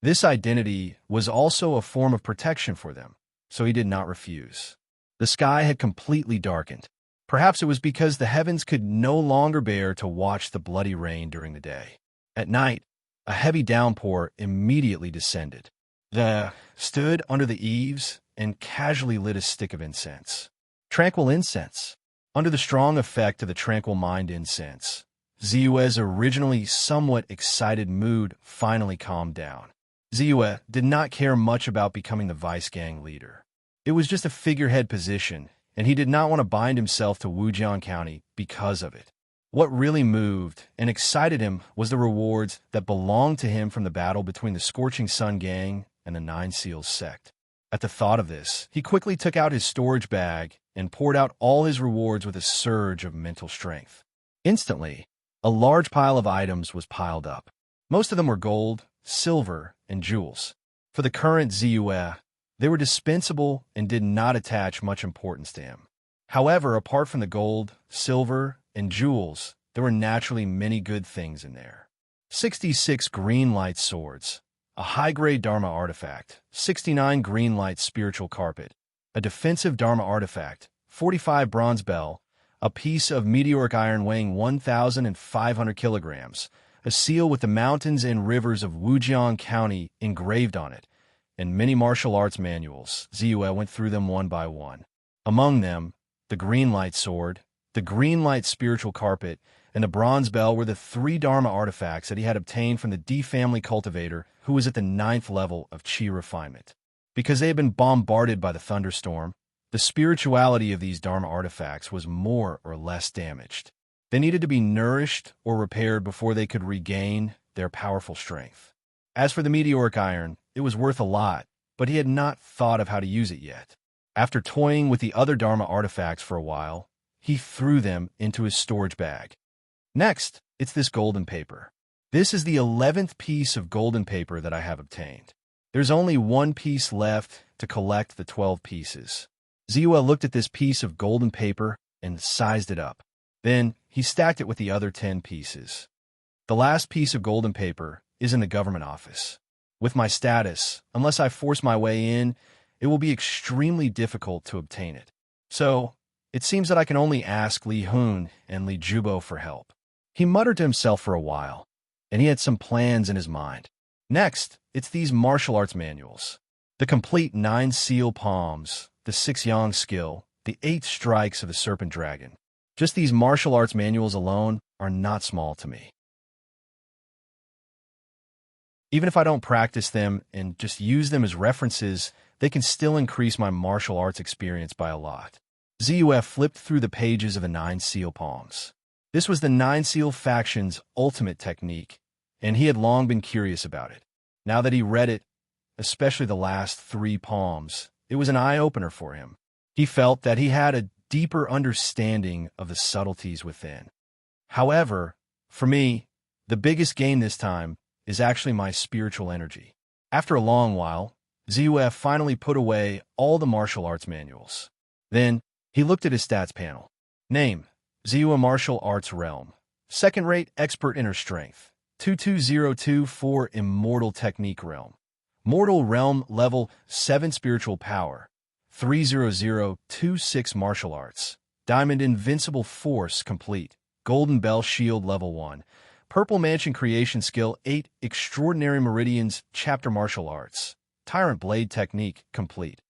This identity was also a form of protection for them, so he did not refuse. The sky had completely darkened. Perhaps it was because the heavens could no longer bear to watch the bloody rain during the day. At night, a heavy downpour immediately descended. They stood under the eaves and casually lit a stick of incense. Tranquil incense. Under the strong effect of the tranquil mind incense, Ziyue's originally somewhat excited mood finally calmed down. Ziyue did not care much about becoming the vice gang leader. It was just a figurehead position, and he did not want to bind himself to Wujiang County because of it. What really moved and excited him was the rewards that belonged to him from the battle between the Scorching Sun Gang and the Nine Seals sect. At the thought of this, he quickly took out his storage bag and poured out all his rewards with a surge of mental strength. Instantly, a large pile of items was piled up. Most of them were gold, silver, and jewels. For the current Ziyue, they were dispensable and did not attach much importance to him. However, apart from the gold, silver, and jewels, there were naturally many good things in there. 66 green light swords, a high-grade Dharma artifact, 69 green light spiritual carpet, a defensive Dharma artifact, 45 bronze bell, a piece of meteoric iron weighing 1,500 kilograms, a seal with the mountains and rivers of Wujiang County engraved on it, and many martial arts manuals. Ziyue went through them one by one. Among them, the green light sword, the green light spiritual carpet, and the bronze bell were the 3 Dharma artifacts that he had obtained from the D family cultivator who was at the 9th level of Qi refinement. Because they had been bombarded by the thunderstorm, the spirituality of these Dharma artifacts was more or less damaged. They needed to be nourished or repaired before they could regain their powerful strength. As for the meteoric iron, it was worth a lot, but he had not thought of how to use it yet. After toying with the other Dharma artifacts for a while, he threw them into his storage bag. Next, it's this golden paper. This is the 11th piece of golden paper that I have obtained. There's only one piece left to collect the 12 pieces. Ziwa looked at this piece of golden paper and sized it up. Then he stacked it with the other 10 pieces. The last piece of golden paper is in the government office. With my status, unless I force my way in, it will be extremely difficult to obtain it. So, it seems that I can only ask Li Hun and Li Jubo for help. He muttered to himself for a while, and he had some plans in his mind. Next, it's these martial arts manuals. The complete 9 seal palms, the 6 yang skill, the 8 strikes of the serpent dragon. Just these martial arts manuals alone are not small to me. Even if I don't practice them and just use them as references, they can still increase my martial arts experience by a lot. Zuf flipped through the pages of the 9 seal palms. This was the 9 seal faction's ultimate technique, and he had long been curious about it. Now that he read it, especially the last 3 palms, it was an eye-opener for him. He felt that he had a deeper understanding of the subtleties within. However, for me, the biggest gain this time is actually my spiritual energy. After a long while, Zuf finally put away all the martial arts manuals. Then, he looked at his stats panel. Name, Zua Martial Arts Realm. Second-rate Expert Inner Strength. 22024 Immortal Technique Realm. Mortal Realm Level 7 Spiritual Power. 30026 Martial Arts. Diamond Invincible Force Complete. Golden Bell Shield Level 1. Purple Mansion Creation Skill 8 Extraordinary Meridians Chapter Martial Arts. Tyrant Blade Technique Complete.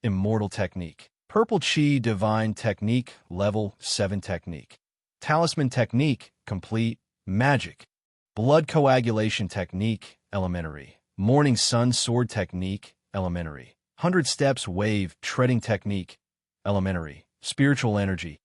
Immortal Technique. Purple Chi Divine Technique Level 7 Technique. Talisman Technique Complete. Magic. Blood Coagulation Technique Elementary. Morning Sun Sword Technique Elementary. 100 Steps Wave Treading Technique Elementary. Spiritual Energy.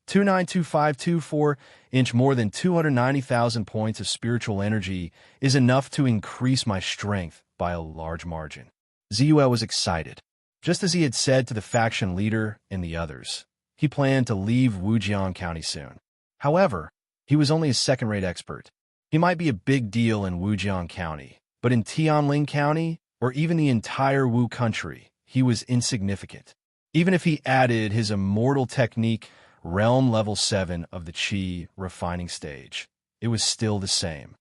292524 inch. More than 290,000 points of spiritual energy is enough to increase my strength by a large margin. Ziyue was excited. Just as he had said to the faction leader and the others, he planned to leave Wujiang County soon. However, he was only a second-rate expert. He might be a big deal in Wujiang County, but in Tianling County, or even the entire Wu country, he was insignificant. Even if he added his immortal technique, Realm Level 7 of the Qi refining stage, it was still the same.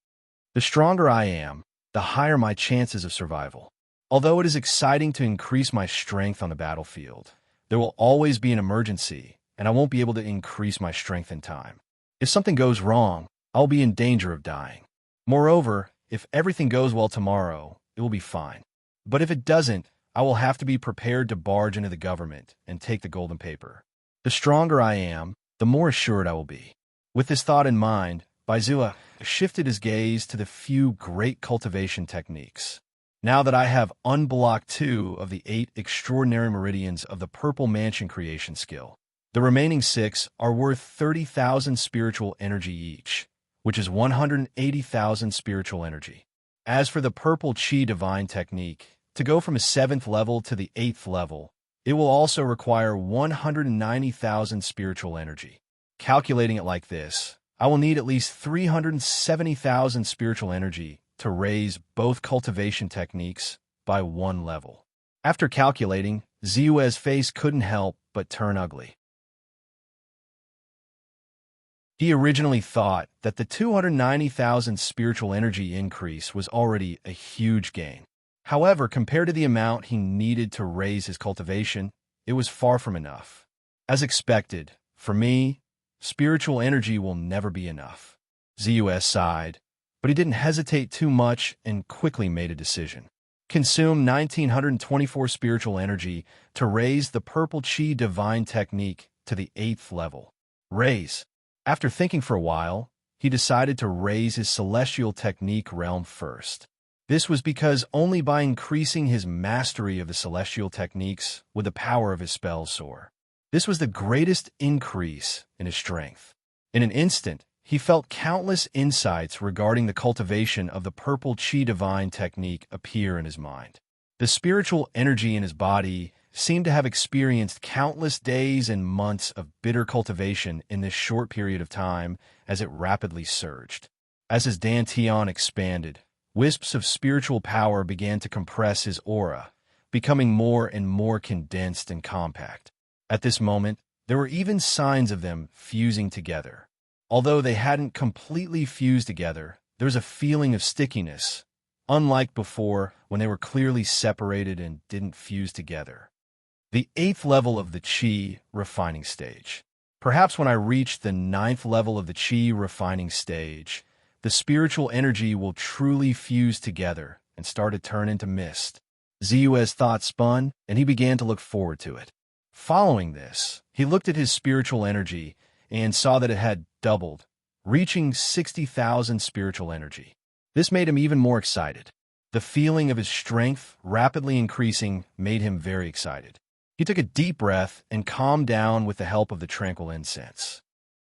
The stronger I am, the higher my chances of survival. Although it is exciting to increase my strength on the battlefield, there will always be an emergency, and I won't be able to increase my strength in time. If something goes wrong, I'll be in danger of dying. Moreover, if everything goes well tomorrow, it will be fine. But if it doesn't, I will have to be prepared to barge into the government and take the golden paper. The stronger I am, the more assured I will be. With this thought in mind, Baizua shifted his gaze to the few great cultivation techniques. Now that I have unblocked 2 of the 8 extraordinary meridians of the Purple Mansion creation skill, the remaining 6 are worth 30,000 spiritual energy each, which is 180,000 spiritual energy. As for the Purple Chi Divine Technique, to go from a 7th level to the 8th level, it will also require 190,000 spiritual energy. Calculating it like this, I will need at least 370,000 spiritual energy to raise both cultivation techniques by 1 level. After calculating, Ziyue's face couldn't help but turn ugly. He originally thought that the 290,000 spiritual energy increase was already a huge gain. However, compared to the amount he needed to raise his cultivation, it was far from enough. As expected, for me, spiritual energy will never be enough. Ziyue sighed, but he didn't hesitate too much and quickly made a decision. Consume 1,924 spiritual energy to raise the Purple Chi Divine Technique to the 8th level. Raise. After thinking for a while, he decided to raise his Celestial Technique realm first. This was because only by increasing his mastery of the celestial techniques would the power of his spells soar. This was the greatest increase in his strength. In an instant, he felt countless insights regarding the cultivation of the Purple Chi Divine Technique appear in his mind. The spiritual energy in his body seemed to have experienced countless days and months of bitter cultivation in this short period of time as it rapidly surged. As his dantian expanded, wisps of spiritual power began to compress his aura, becoming more and more condensed and compact. At this moment, there were even signs of them fusing together. Although they hadn't completely fused together, there was a feeling of stickiness, unlike before when they were clearly separated and didn't fuse together. The 8th level of the Qi refining stage. Perhaps when I reach the 9th level of the Qi refining stage, the spiritual energy will truly fuse together and start to turn into mist. Ziyue's thoughts spun, and he began to look forward to it. Following this, he looked at his spiritual energy and saw that it had doubled, reaching 60,000 spiritual energy. This made him even more excited. The feeling of his strength rapidly increasing made him very excited. He took a deep breath and calmed down with the help of the tranquil incense.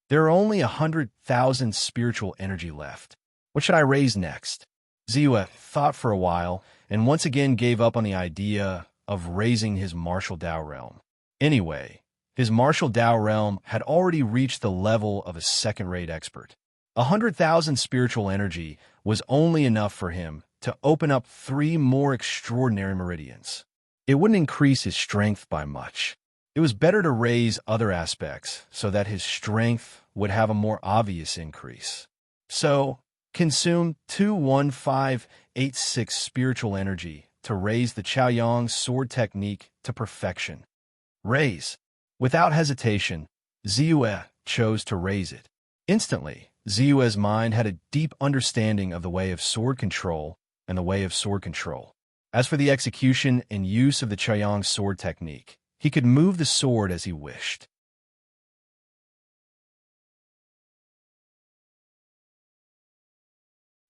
There are only 100,000 spiritual energy left. What should I raise next? Ziyue thought for a while and once again gave up on the idea of raising his martial Dao realm. Anyway, his martial Dao realm had already reached the level of a second-rate expert. 100,000 spiritual energy was only enough for him to open up 3 more extraordinary meridians. It wouldn't increase his strength by much. It was better to raise other aspects so that his strength would have a more obvious increase. So, consume 21586 spiritual energy to raise the Chaoyang sword technique to perfection. Raise. Without hesitation, Ziyue chose to raise it. Instantly, Ziyue's mind had a deep understanding of the way of sword control and the way of sword control. As for the execution and use of the Chaoyang sword technique, he could move the sword as he wished.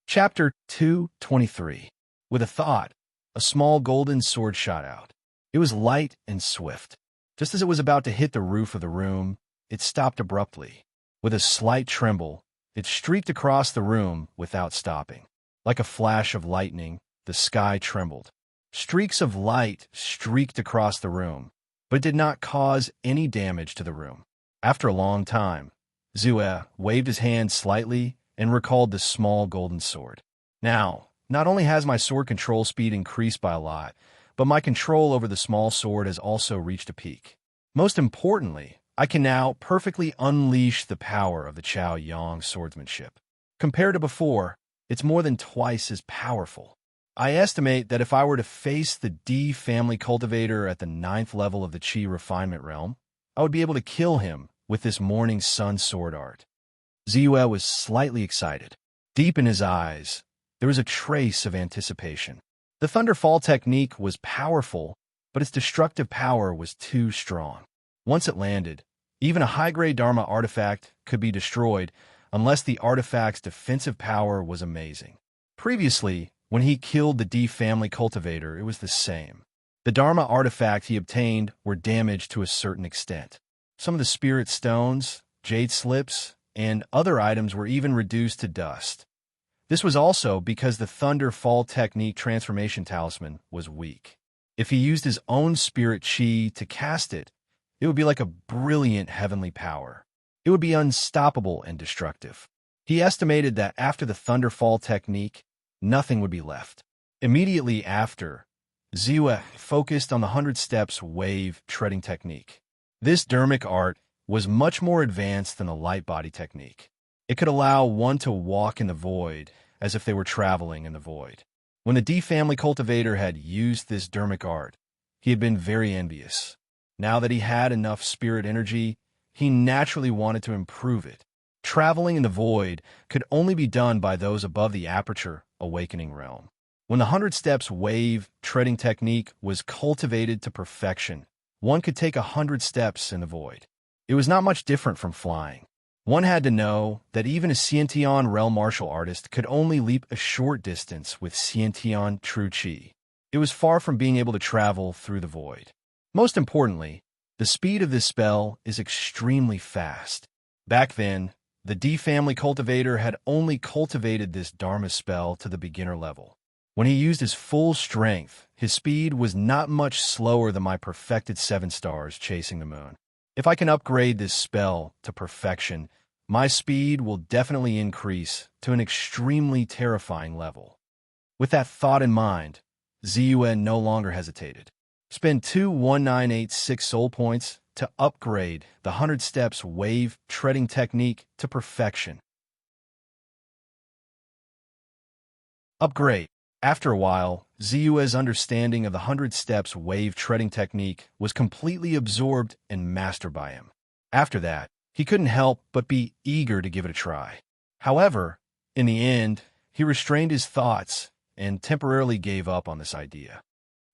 Chapter 223. With a thought, a small golden sword shot out. It was light and swift. Just as it was about to hit the roof of the room, it stopped abruptly. With a slight tremble, it streaked across the room without stopping. Like a flash of lightning, the sky trembled. Streaks of light streaked across the room, but did not cause any damage to the room. After a long time, Ziyue waved his hand slightly and recalled the small golden sword. Now, not only has my sword control speed increased by a lot, but my control over the small sword has also reached a peak. Most importantly, I can now perfectly unleash the power of the Chaoyang swordsmanship. Compared to before, it's more than twice as powerful. I estimate that if I were to face the D family cultivator at the 9th level of the Qi refinement realm, I would be able to kill him with this morning sun sword art. Ziyue was slightly excited. Deep in his eyes, there was a trace of anticipation. The Thunderfall technique was powerful, but its destructive power was too strong. Once it landed, even a high-grade Dharma artifact could be destroyed unless the artifact's defensive power was amazing. Previously, when he killed the D family cultivator, it was the same. The Dharma artifact he obtained were damaged to a certain extent. Some of the spirit stones, jade slips, and other items were even reduced to dust. This was also because the Thunder Fall Technique transformation talisman was weak. If he used his own spirit chi to cast it, it would be like a brilliant heavenly power. It would be unstoppable and destructive. He estimated that after the Thunder Fall Technique, nothing would be left. Immediately after, Ziyue focused on the 100 Steps wave treading technique. This dermic art was much more advanced than the light body technique. It could allow one to walk in the void as if they were traveling in the void. When the D family cultivator had used this dermic art, he had been very envious. Now that he had enough spirit energy, he naturally wanted to improve it. Traveling in the void could only be done by those above the aperture awakening realm. When the 100 Steps wave treading technique was cultivated to perfection, one could take 100 steps in the void. It was not much different from flying. One had to know that even a Xiantian realm martial artist could only leap a short distance with Xiantian true chi. It was far from being able to travel through the void. Most importantly, the speed of this spell is extremely fast. Back then, the D family cultivator had only cultivated this Dharma spell to the beginner level. When he used his full strength, his speed was not much slower than my perfected 7 stars chasing the moon. If I can upgrade this spell to perfection, my speed will definitely increase to an extremely terrifying level. With that thought in mind, Ziyue no longer hesitated. Spend 21986 soul points to upgrade the 100 steps wave treading technique to perfection. Upgrade. After a while, Ziyue's understanding of the 100 steps wave treading technique was completely absorbed and mastered by him. After that, he couldn't help but be eager to give it a try. However, in the end, he restrained his thoughts and temporarily gave up on this idea.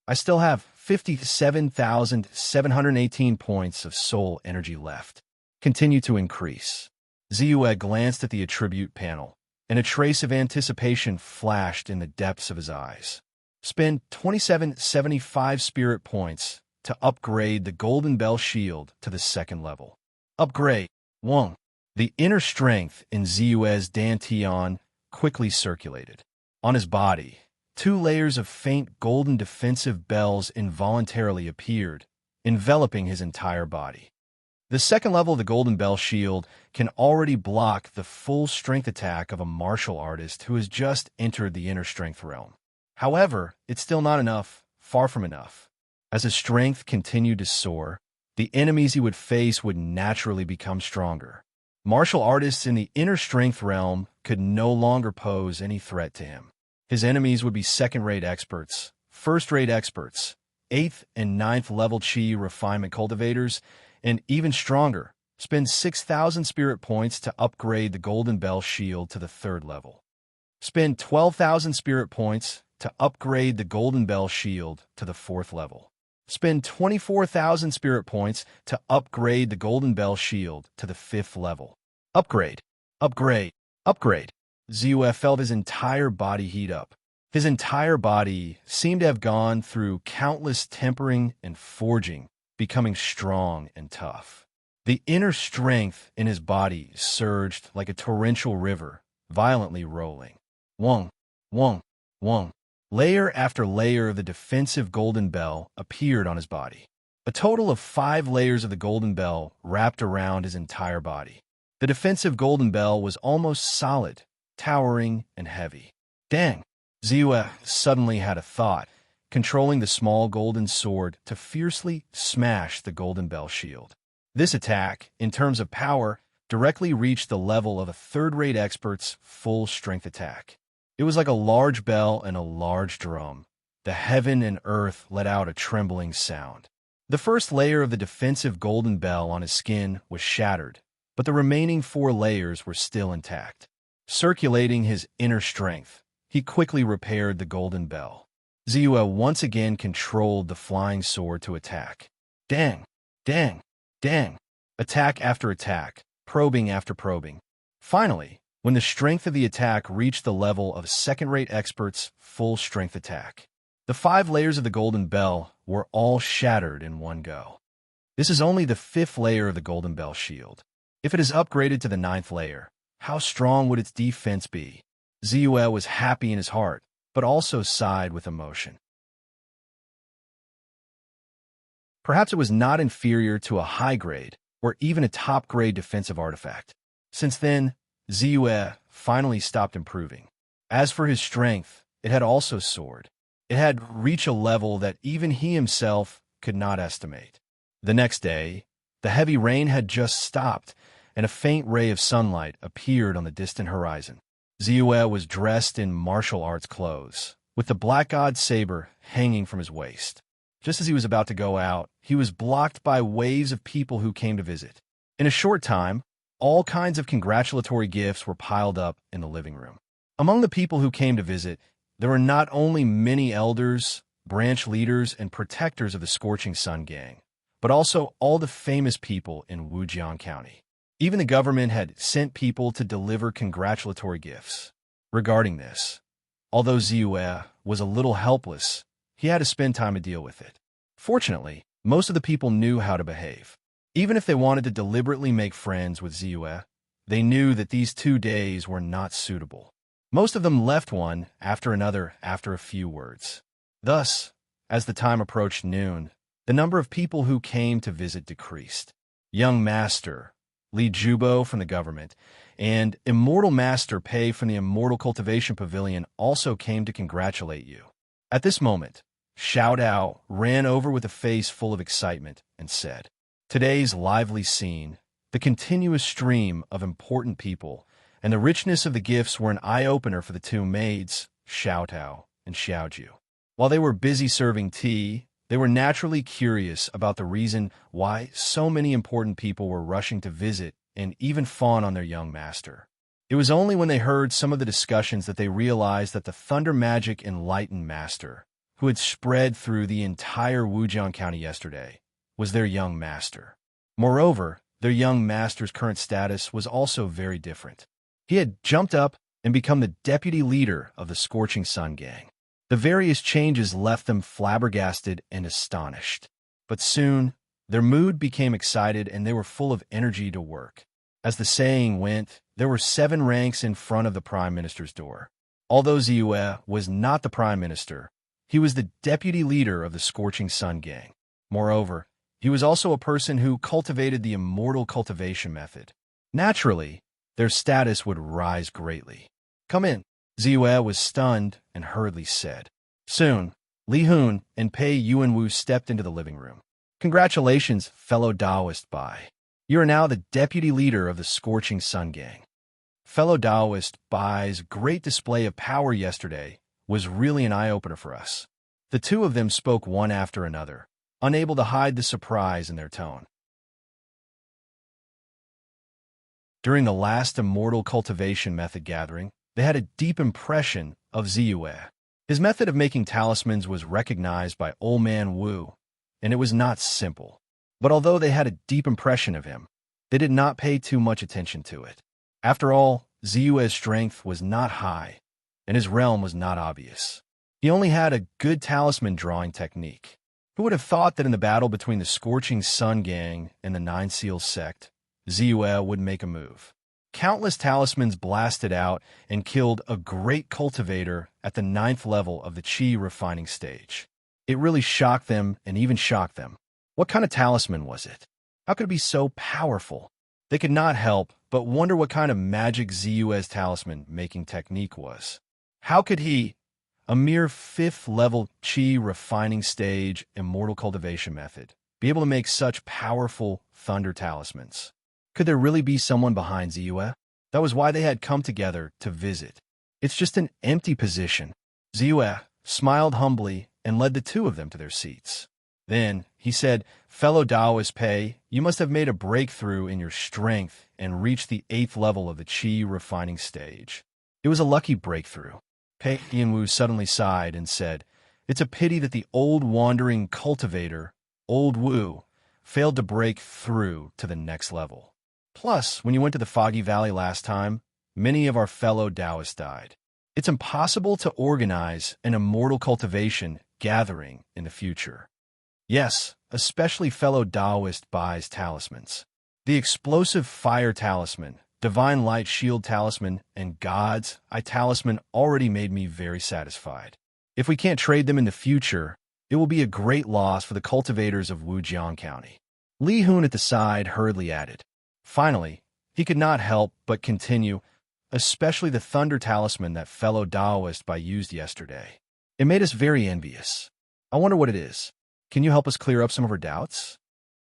I still have 57,718 points of soul energy left. Continue to increase. Ziyue glanced at the attribute panel, and a trace of anticipation flashed in the depths of his eyes. Spend 2775 spirit points to upgrade the Golden Bell Shield to the 2nd level. Upgrade 1. The inner strength in Ziyue's dantian quickly circulated. On his body, 2 layers of faint golden defensive bells involuntarily appeared, enveloping his entire body. The 2nd level of the Golden Bell Shield can already block the full strength attack of a martial artist who has just entered the inner strength realm. However, it's still not enough, far from enough. As his strength continued to soar, the enemies he would face would naturally become stronger. Martial artists in the inner strength realm could no longer pose any threat to him. His enemies would be second-rate experts, first-rate experts, 8th and 9th level chi refinement cultivators, and even stronger. Spend 6,000 spirit points to upgrade the Golden Bell Shield to the 3rd level. Spend 12,000 spirit points to upgrade the Golden Bell Shield to the 4th level. Spend 24,000 spirit points to upgrade the Golden Bell Shield to the 5th level. Upgrade. Upgrade. Upgrade. Ziyue felt his entire body heat up. His entire body seemed to have gone through countless tempering and forging, becoming strong and tough. The inner strength in his body surged like a torrential river, violently rolling. Wong, wong, wong. Layer after layer of the defensive Golden Bell appeared on his body. A total of 5 layers of the Golden Bell wrapped around his entire body. The defensive Golden Bell was almost solid, towering, and heavy. Dang! Ziyue suddenly had a thought, controlling the small golden sword to fiercely smash the Golden Bell Shield. This attack, in terms of power, directly reached the level of a 3rd-rate expert's full strength attack. It was like a large bell and a large drum. The heaven and earth let out a trembling sound. The first layer of the defensive Golden Bell on his skin was shattered, but the remaining 4 layers were still intact. Circulating his inner strength, he quickly repaired the Golden Bell. Ziyue once again controlled the flying sword to attack. Dang! Dang! Dang! Attack after attack, probing after probing. Finally, when the strength of the attack reached the level of a second-rate expert's full strength attack, the 5 layers of the Golden Bell were all shattered in one go. This is only the 5th layer of the Golden Bell Shield. If it is upgraded to the 9th layer, how strong would its defense be? Ziyue was happy in his heart, but also sighed with emotion. Perhaps it was not inferior to a high-grade or even a top-grade defensive artifact. Since then, Ziyue finally stopped improving. As for his strength, it had also soared. It had reached a level that even he himself could not estimate. The next day, the heavy rain had just stopped, and a faint ray of sunlight appeared on the distant horizon. Ziyue was dressed in martial arts clothes, with the Black God's saber hanging from his waist. Just as he was about to go out, he was blocked by waves of people who came to visit. In a short time, all kinds of congratulatory gifts were piled up in the living room. Among the people who came to visit, there were not only many elders, branch leaders, and protectors of the Scorching Sun Gang, but also all the famous people in Wujiang County. Even the government had sent people to deliver congratulatory gifts. Regarding this, although Ziyue was a little helpless, he had to spend time to deal with it. Fortunately, most of the people knew how to behave. Even if they wanted to deliberately make friends with Ziyue, they knew that these 2 days were not suitable. Most of them left one after another after a few words. Thus, as the time approached noon, the number of people who came to visit decreased. Young Master Li Jubo from the government and Immortal Master Pei from the Immortal Cultivation Pavilion also came to congratulate you. At this moment, Xiao Dao ran over with a face full of excitement and said, Today's lively scene, the continuous stream of important people, and the richness of the gifts were an eye-opener for the two maids, Xiaotao and Xiaoju. While they were busy serving tea, they were naturally curious about the reason why so many important people were rushing to visit and even fawn on their young master. It was only when they heard some of the discussions that they realized that the thunder magic enlightened master, who had spread through the entire Wujiang County yesterday, was their young master. Moreover, their young master's current status was also very different. He had jumped up and become the deputy leader of the Scorching Sun Gang. The various changes left them flabbergasted and astonished. But soon, their mood became excited and they were full of energy to work. As the saying went, there were 7 ranks in front of the Prime Minister's door. Although Ziyue was not the Prime Minister, he was the deputy leader of the Scorching Sun Gang. Moreover, he was also a person who cultivated the immortal cultivation method. Naturally, their status would rise greatly. "Come in." Ziyue was stunned and hurriedly said. Soon, Li Hun and Pei Yuanwu stepped into the living room. "Congratulations, fellow Taoist Bai. You are now the deputy leader of the Scorching Sun Gang." Fellow Taoist Bai's great display of power yesterday was really an eye-opener for us. The two of them spoke one after another, unable to hide the surprise in their tone. During the last immortal cultivation method gathering, they had a deep impression of Ziyue. His method of making talismans was recognized by Old Man Wu, and it was not simple. But although they had a deep impression of him, they did not pay too much attention to it. After all, Ziyue's strength was not high, and his realm was not obvious. He only had a good talisman drawing technique. Who would have thought that in the battle between the Scorching Sun Gang and the Nine Seals sect, Ziyue would make a move? Countless talismans blasted out and killed a great cultivator at the 9th level of the Qi refining stage. It really shocked them and even shocked them. What kind of talisman was it? How could it be so powerful? They could not help but wonder what kind of magic Ziyue's talisman-making technique was. How could he, a mere 5th level Qi refining stage immortal cultivation method, be able to make such powerful thunder talismans? Could there really be someone behind Ziyue? That was why they had come together to visit. It's just an empty position. Ziyue smiled humbly and led the two of them to their seats. Then he said, "Fellow Taoist Pei, you must have made a breakthrough in your strength and reached the 8th level of the Qi refining stage." It was a lucky breakthrough. Pei Yuanwu suddenly sighed and said, "It's a pity that the old wandering cultivator, Old Wu, failed to break through to the next level. Plus, when you went to the Foggy Valley last time, many of our fellow Taoists died. It's impossible to organize an immortal cultivation gathering in the future. Yes, especially fellow Taoist Bai's talismans. The explosive fire talisman, divine light shield talisman, and God's eye talisman already made me very satisfied. If we can't trade them in the future, it will be a great loss for the cultivators of Wujiang County." Li Hun at the side hurriedly added. Finally, he could not help but continue, "Especially the thunder talisman that fellow Taoist Bai used yesterday. It made us very envious. I wonder what it is. Can you help us clear up some of our doubts?"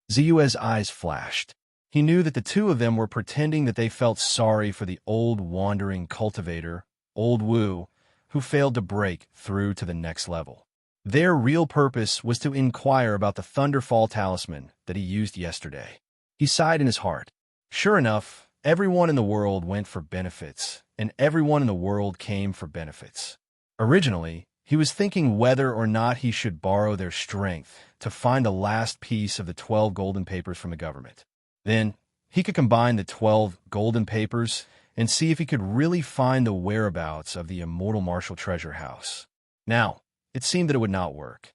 Ziyue's eyes flashed. He knew that the two of them were pretending that they felt sorry for the old wandering cultivator, Old Wu, who failed to break through to the next level. Their real purpose was to inquire about the Thunderfall talisman that he used yesterday. He sighed in his heart. Sure enough, everyone in the world went for benefits, and everyone in the world came for benefits. Originally, he was thinking whether or not he should borrow their strength to find the last piece of the 12 golden papers from the government. Then, he could combine the 12 golden papers and see if he could really find the whereabouts of the immortal Martial Treasure House. Now, it seemed that it would not work.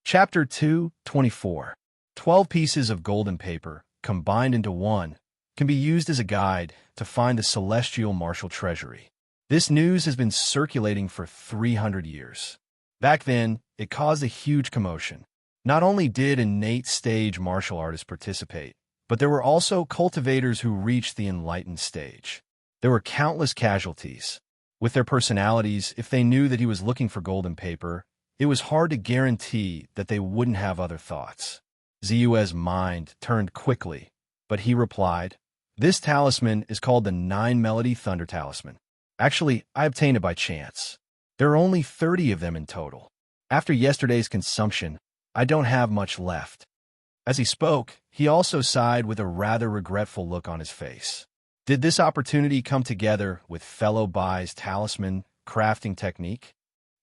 Chapter 2:24. 12 pieces of golden paper, combined into one, can be used as a guide to find the celestial martial treasury. This news has been circulating for 300 years. Back then, it caused a huge commotion. Not only did innate stage martial artists participate, but there were also cultivators who reached the enlightened stage. There were countless casualties. With their personalities, if they knew that he was looking for golden paper, it was hard to guarantee that they wouldn't have other thoughts. Ziyue's mind turned quickly, but he replied, "This talisman is called the Nine-Melody Thunder Talisman. Actually, I obtained it by chance. There are only 30 of them in total. After yesterday's consumption, I don't have much left." As he spoke, he also sighed with a rather regretful look on his face. Did this opportunity come together with fellow Bai's talisman crafting technique?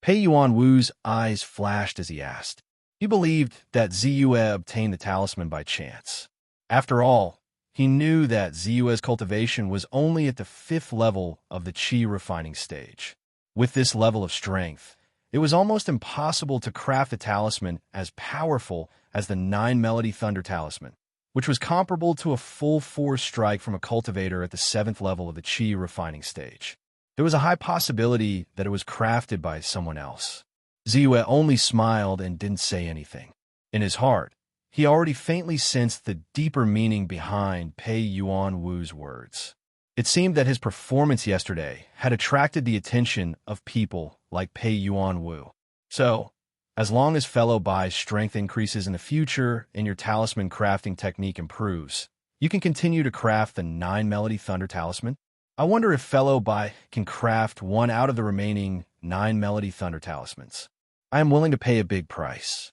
Pei Yuan Wu's eyes flashed as he asked. He believed that Ziyue obtained the talisman by chance. After all, he knew that Ziyue's cultivation was only at the 5th level of the qi refining stage. With this level of strength, it was almost impossible to craft a talisman as powerful as the Nine-Melody Thunder Talisman, which was comparable to a full force strike from a cultivator at the 7th level of the qi refining stage. There was a high possibility that it was crafted by someone else. Ziyue only smiled and didn't say anything. In his heart, he already faintly sensed the deeper meaning behind Pei Yuan Wu's words. It seemed that his performance yesterday had attracted the attention of people like Pei Yuan Wu. So, as long as fellow Bai's strength increases in the future and your talisman crafting technique improves, you can continue to craft the Nine-Melody Thunder Talisman. I wonder if fellow Bai can craft one out of the remaining 9 Melody Thunder Talismans. I am willing to pay a big price.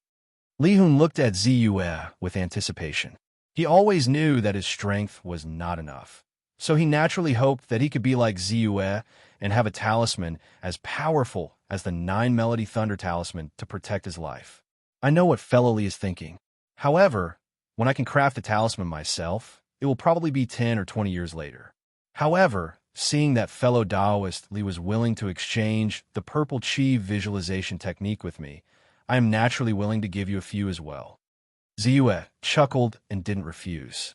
Li Hun looked at Ziyue with anticipation. He always knew that his strength was not enough, so he naturally hoped that he could be like Ziyue and have a talisman as powerful as the 9 Melody Thunder Talisman to protect his life. I know what fellow Li is thinking. However, when I can craft a talisman myself, it will probably be 10 or 20 years later. However, seeing that fellow Taoist Li was willing to exchange the purple qi visualization technique with me, I am naturally willing to give you a few as well. Ziyue chuckled and didn't refuse.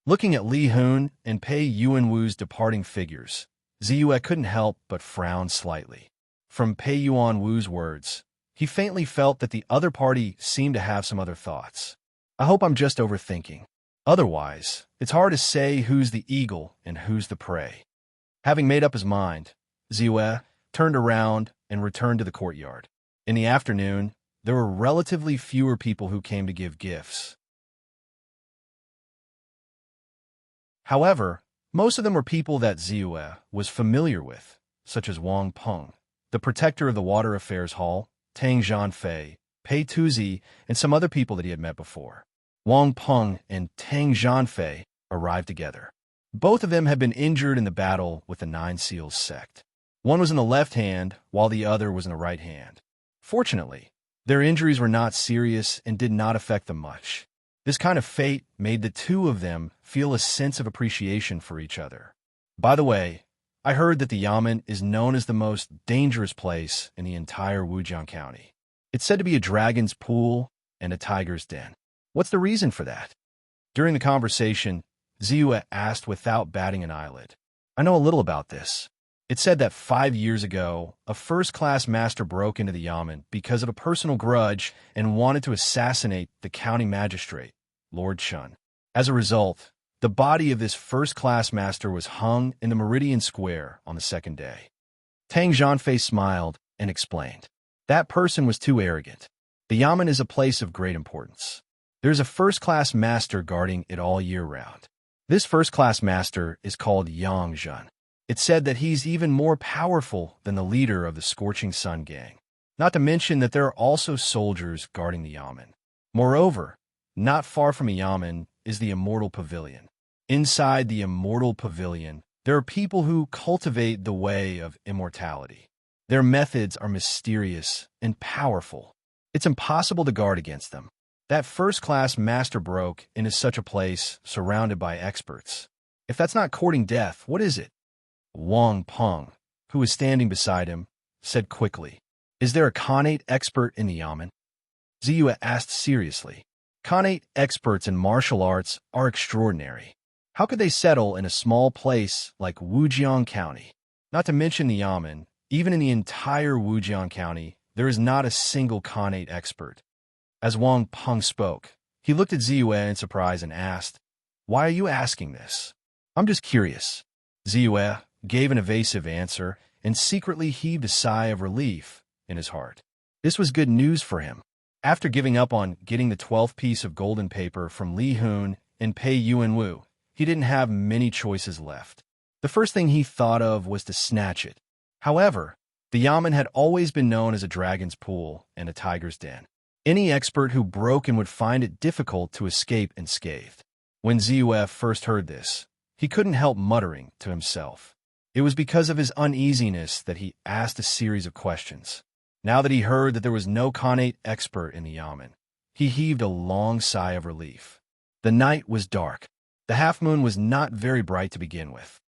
Looking at Li Hun and Pei Yuan Wu's departing figures, Ziyue couldn't help but frown slightly. From Pei Yuan Wu's words, he faintly felt that the other party seemed to have some other thoughts. I hope I'm just overthinking. Otherwise, it's hard to say who's the eagle and who's the prey. Having made up his mind, Ziyue turned around and returned to the courtyard. In the afternoon, there were relatively fewer people who came to give gifts. However, most of them were people that Ziyue was familiar with, such as Wang Peng, the protector of the Water Affairs Hall, Tang Zhanfei, Pei Tuzi, and some other people that he had met before. Wang Peng and Tang Zhanfei arrived together. Both of them had been injured in the battle with the Nine Seals sect. One was in the left hand, while the other was in the right hand. Fortunately, their injuries were not serious and did not affect them much. This kind of fate made the two of them feel a sense of appreciation for each other. By the way, I heard that the Yamen is known as the most dangerous place in the entire Wujiang County. It's said to be a dragon's pool and a tiger's den. What's the reason for that? During the conversation, Ziyue asked without batting an eyelid. I know a little about this. It said that 5 years ago, a first-class master broke into the Yamen because of a personal grudge and wanted to assassinate the county magistrate, Lord Chun. As a result, the body of this first-class master was hung in the Meridian Square on the second day. Tang Zhanfei smiled and explained. That person was too arrogant. The Yamen is a place of great importance. There's a first-class master guarding it all year round. This first-class master is called Yang Zhen. It's said that he's even more powerful than the leader of the Scorching Sun Gang. Not to mention that there are also soldiers guarding the Yamen. Moreover, not far from the Yamen is the Immortal Pavilion. Inside the Immortal Pavilion, there are people who cultivate the way of immortality. Their methods are mysterious and powerful. It's impossible to guard against them. That first-class master broke into such a place surrounded by experts. If that's not courting death, what is it? Wang Peng, who was standing beside him, said quickly, Is there a Khanate expert in the Yamen? Ziyue asked seriously. Khanate experts in martial arts are extraordinary. How could they settle in a small place like Wujiang County? Not to mention the Yamen, even in the entire Wujiang County, there is not a single Khanate expert. As Wang Peng spoke, he looked at Ziyue in surprise and asked, Why are you asking this? I'm just curious. Ziyue gave an evasive answer, and secretly heaved a sigh of relief in his heart. This was good news for him. After giving up on getting the 12th piece of golden paper from Li Hun and Pei Yuanwu, he didn't have many choices left. The first thing he thought of was to snatch it. However, the Yamen had always been known as a dragon's pool and a tiger's den. Any expert who broke in would find it difficult to escape unscathed. When Ziyue first heard this, he couldn't help muttering to himself. It was because of his uneasiness that he asked a series of questions. Now that he heard that there was no Khanate expert in the Yamen, he heaved a long sigh of relief. The night was dark. The half-moon was not very bright to begin with.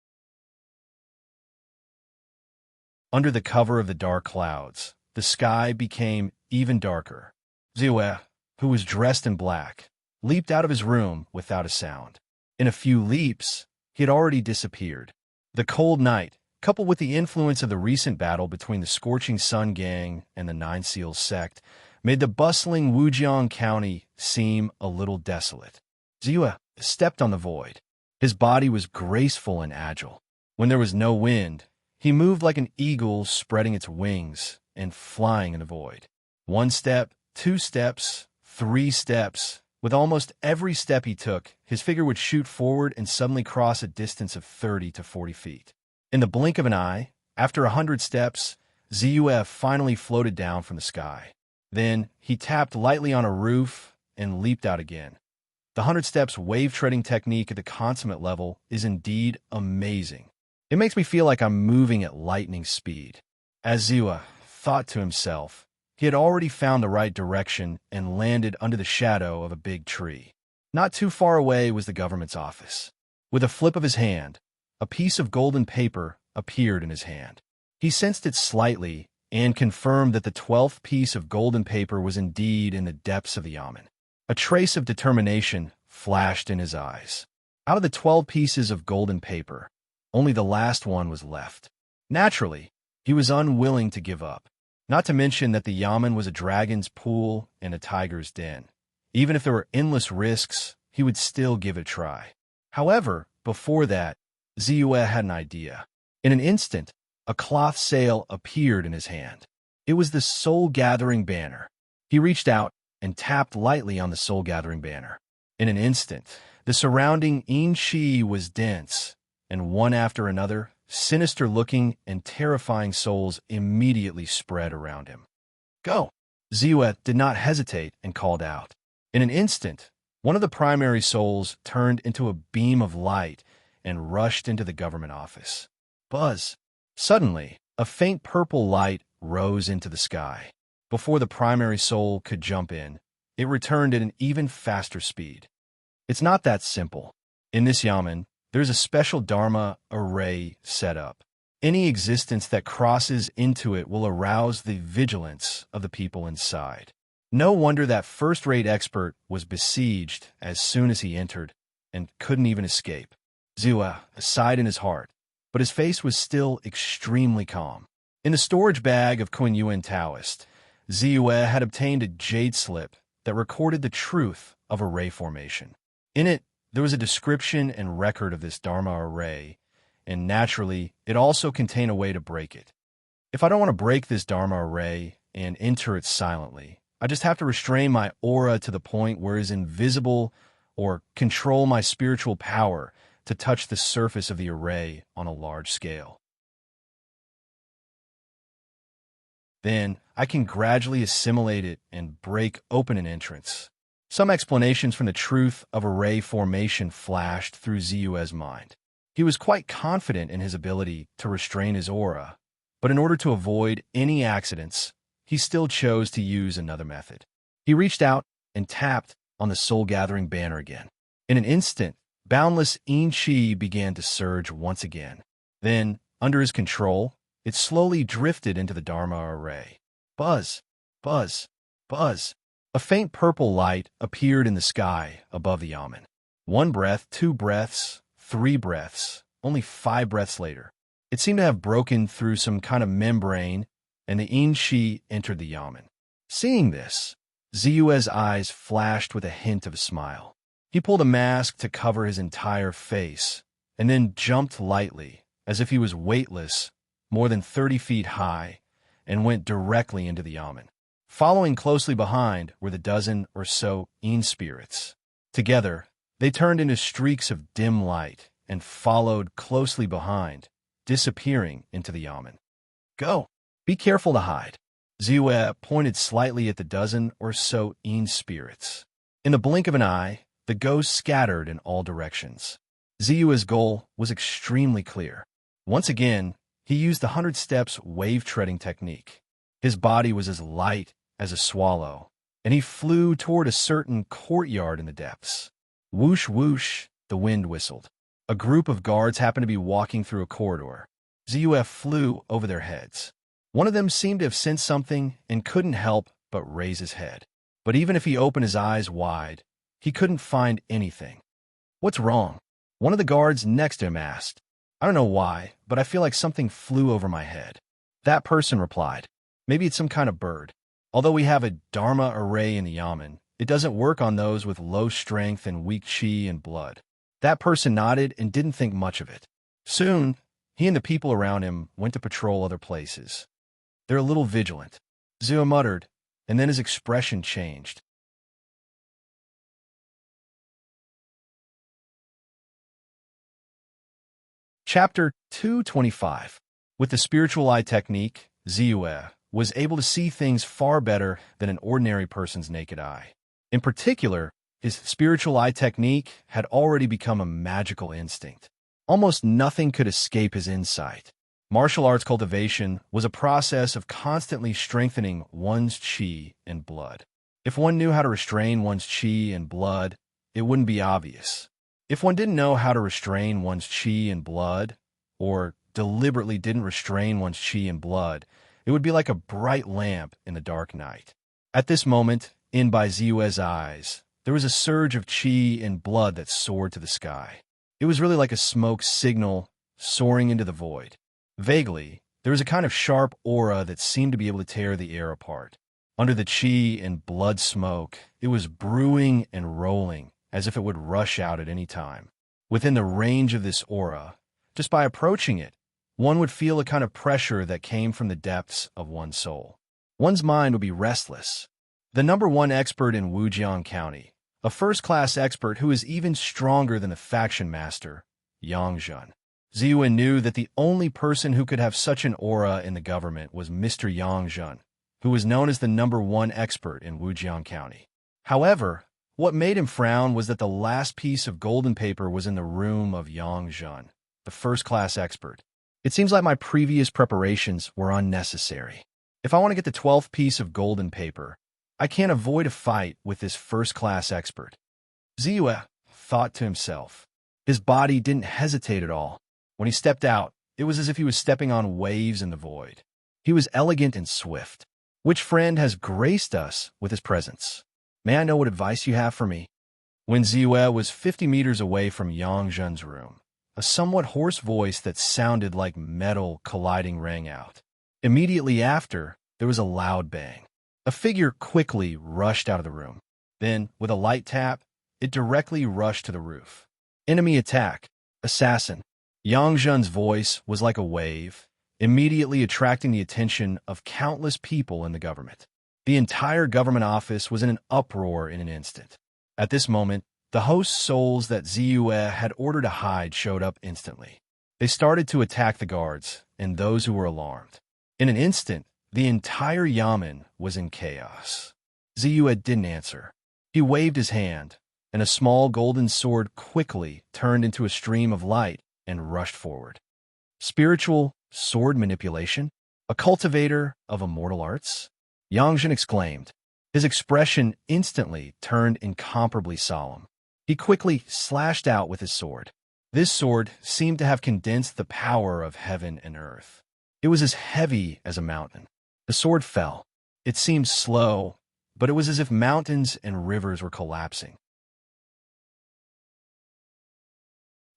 Under the cover of the dark clouds, the sky became even darker. Ziyue, who was dressed in black, leaped out of his room without a sound. In a few leaps, he had already disappeared. The cold night, coupled with the influence of the recent battle between the Scorching Sun Gang and the Nine Seals sect, made the bustling Wujiang County seem a little desolate. Ziyue stepped on the void. His body was graceful and agile. When there was no wind, he moved like an eagle spreading its wings and flying in the void. 1 step, 2 steps, 3 steps. With almost every step he took, his figure would shoot forward and suddenly cross a distance of 30 to 40 feet. In the blink of an eye, after 100 steps, Ziyue finally floated down from the sky. Then he tapped lightly on a roof and leaped out again. The 100 steps wave-treading technique at the consummate level is indeed amazing. It makes me feel like I'm moving at lightning speed. As Ziyue thought to himself, he had already found the right direction and landed under the shadow of a big tree. Not too far away was the government's office. With a flip of his hand, a piece of golden paper appeared in his hand. He sensed it slightly and confirmed that the 12th piece of golden paper was indeed in the depths of the Yamen. A trace of determination flashed in his eyes. Out of the 12 pieces of golden paper, only the last one was left. Naturally, he was unwilling to give up. Not to mention that the Yamen was a dragon's pool and a tiger's den. Even if there were endless risks, he would still give it a try. However, before that, Ziyue had an idea. In an instant, a cloth sail appeared in his hand. It was the soul-gathering banner. He reached out and tapped lightly on the soul-gathering banner. In an instant, the surrounding Yin-Chi was dense, and one after another, sinister-looking and terrifying souls immediately spread around him. Go! Ziyue did not hesitate and called out. In an instant, one of the primary souls turned into a beam of light and rushed into the government office. Buzz! Suddenly, a faint purple light rose into the sky. Before the primary soul could jump in, it returned at an even faster speed. It's not that simple. In this Yamen, there's a special Dharma array set up. Any existence that crosses into it will arouse the vigilance of the people inside. No wonder that first-rate expert was besieged as soon as he entered and couldn't even escape. Ziyue sighed in his heart, but his face was still extremely calm. In the storage bag of Kuan-Yuan Taoist, Ziyue had obtained a jade slip that recorded the truth of array formation. In it, there was a description and record of this Dharma array, and naturally, it also contained a way to break it. If I don't want to break this Dharma array and enter it silently, I just have to restrain my aura to the point where it is invisible or control my spiritual power to touch the surface of the array on a large scale. Then, I can gradually assimilate it and break open an entrance. Some explanations from the truth of array formation flashed through Ziyue's mind. He was quite confident in his ability to restrain his aura, but in order to avoid any accidents, he still chose to use another method. He reached out and tapped on the soul-gathering banner again. In an instant, boundless Yin-Chi began to surge once again. Then, under his control, it slowly drifted into the Dharma array. Buzz! Buzz! Buzz! A faint purple light appeared in the sky above the Yamen. 1 breath, 2 breaths, 3 breaths, only 5 breaths later. It seemed to have broken through some kind of membrane, and the Yin-Chi entered the Yamen. Seeing this, Ziyue's eyes flashed with a hint of a smile. He pulled a mask to cover his entire face, and then jumped lightly, as if he was weightless, more than 30 feet high, and went directly into the yamen. Following closely behind were the dozen or so spirits. Together, they turned into streaks of dim light and followed closely behind, disappearing into the yamen. Go! Be careful to hide. Ziyue pointed slightly at the dozen or so spirits. In the blink of an eye, the ghosts scattered in all directions. Ziyue's goal was extremely clear. Once again, he used the 100 steps wave-treading technique. His body was as light as a swallow, and he flew toward a certain courtyard in the depths. Whoosh, whoosh, the wind whistled. A group of guards happened to be walking through a corridor. Ziyue flew over their heads. One of them seemed to have sensed something and couldn't help but raise his head. But even if he opened his eyes wide, he couldn't find anything. What's wrong? One of the guards next to him asked. I don't know why, but I feel like something flew over my head. That person replied, maybe it's some kind of bird. Although we have a Dharma array in the yamen, it doesn't work on those with low strength and weak chi and blood. That person nodded and didn't think much of it. Soon, he and the people around him went to patrol other places. They're a little vigilant, Ziyue muttered, and then his expression changed. Chapter 225. With the spiritual eye technique, Ziyue was able to see things far better than an ordinary person's naked eye. In particular, his spiritual eye technique had already become a magical instinct. Almost nothing could escape his insight. Martial arts cultivation was a process of constantly strengthening one's chi and blood. If one knew how to restrain one's chi and blood, it wouldn't be obvious. If one didn't know how to restrain one's chi and blood, or deliberately didn't restrain one's chi and blood, it would be like a bright lamp in the dark night. At this moment, in by Ziyue's eyes, there was a surge of chi and blood that soared to the sky. It was really like a smoke signal soaring into the void. Vaguely, there was a kind of sharp aura that seemed to be able to tear the air apart. Under the chi and blood smoke, it was brewing and rolling, as if it would rush out at any time. Within the range of this aura, just by approaching it, one would feel a kind of pressure that came from the depths of one's soul. One's mind would be restless. The #1 expert in Wujiang County, a first-class expert who is even stronger than the faction master, Yang Zhen. Ziyue knew that the only person who could have such an aura in the government was Mr. Yang Zhen, who was known as the #1 expert in Wujiang County. However, what made him frown was that the last piece of golden paper was in the room of Yang Zhen, the first-class expert. It seems like my previous preparations were unnecessary. If I want to get the 12th piece of golden paper, I can't avoid a fight with this first-class expert. Ziyue thought to himself. His body didn't hesitate at all. When he stepped out, it was as if he was stepping on waves in the void. He was elegant and swift. Which friend has graced us with his presence? May I know what advice you have for me? When Ziyue was 50 meters away from Yang Zhen's room, a somewhat hoarse voice that sounded like metal colliding rang out. Immediately after, there was a loud bang. A figure quickly rushed out of the room. Then, with a light tap, it directly rushed to the roof. Enemy attack. Assassin. Yang Zhen's voice was like a wave, immediately attracting the attention of countless people in the government. The entire government office was in an uproar in an instant. At this moment, the host souls that Ziyue had ordered to hide showed up instantly. They started to attack the guards and those who were alarmed. In an instant, the entire yamen was in chaos. Ziyue didn't answer. He waved his hand, and a small golden sword quickly turned into a stream of light and rushed forward. Spiritual sword manipulation? A cultivator of immortal arts? Yang Zhen exclaimed. His expression instantly turned incomparably solemn. He quickly slashed out with his sword. This sword seemed to have condensed the power of heaven and earth. It was as heavy as a mountain. The sword fell. It seemed slow, but it was as if mountains and rivers were collapsing.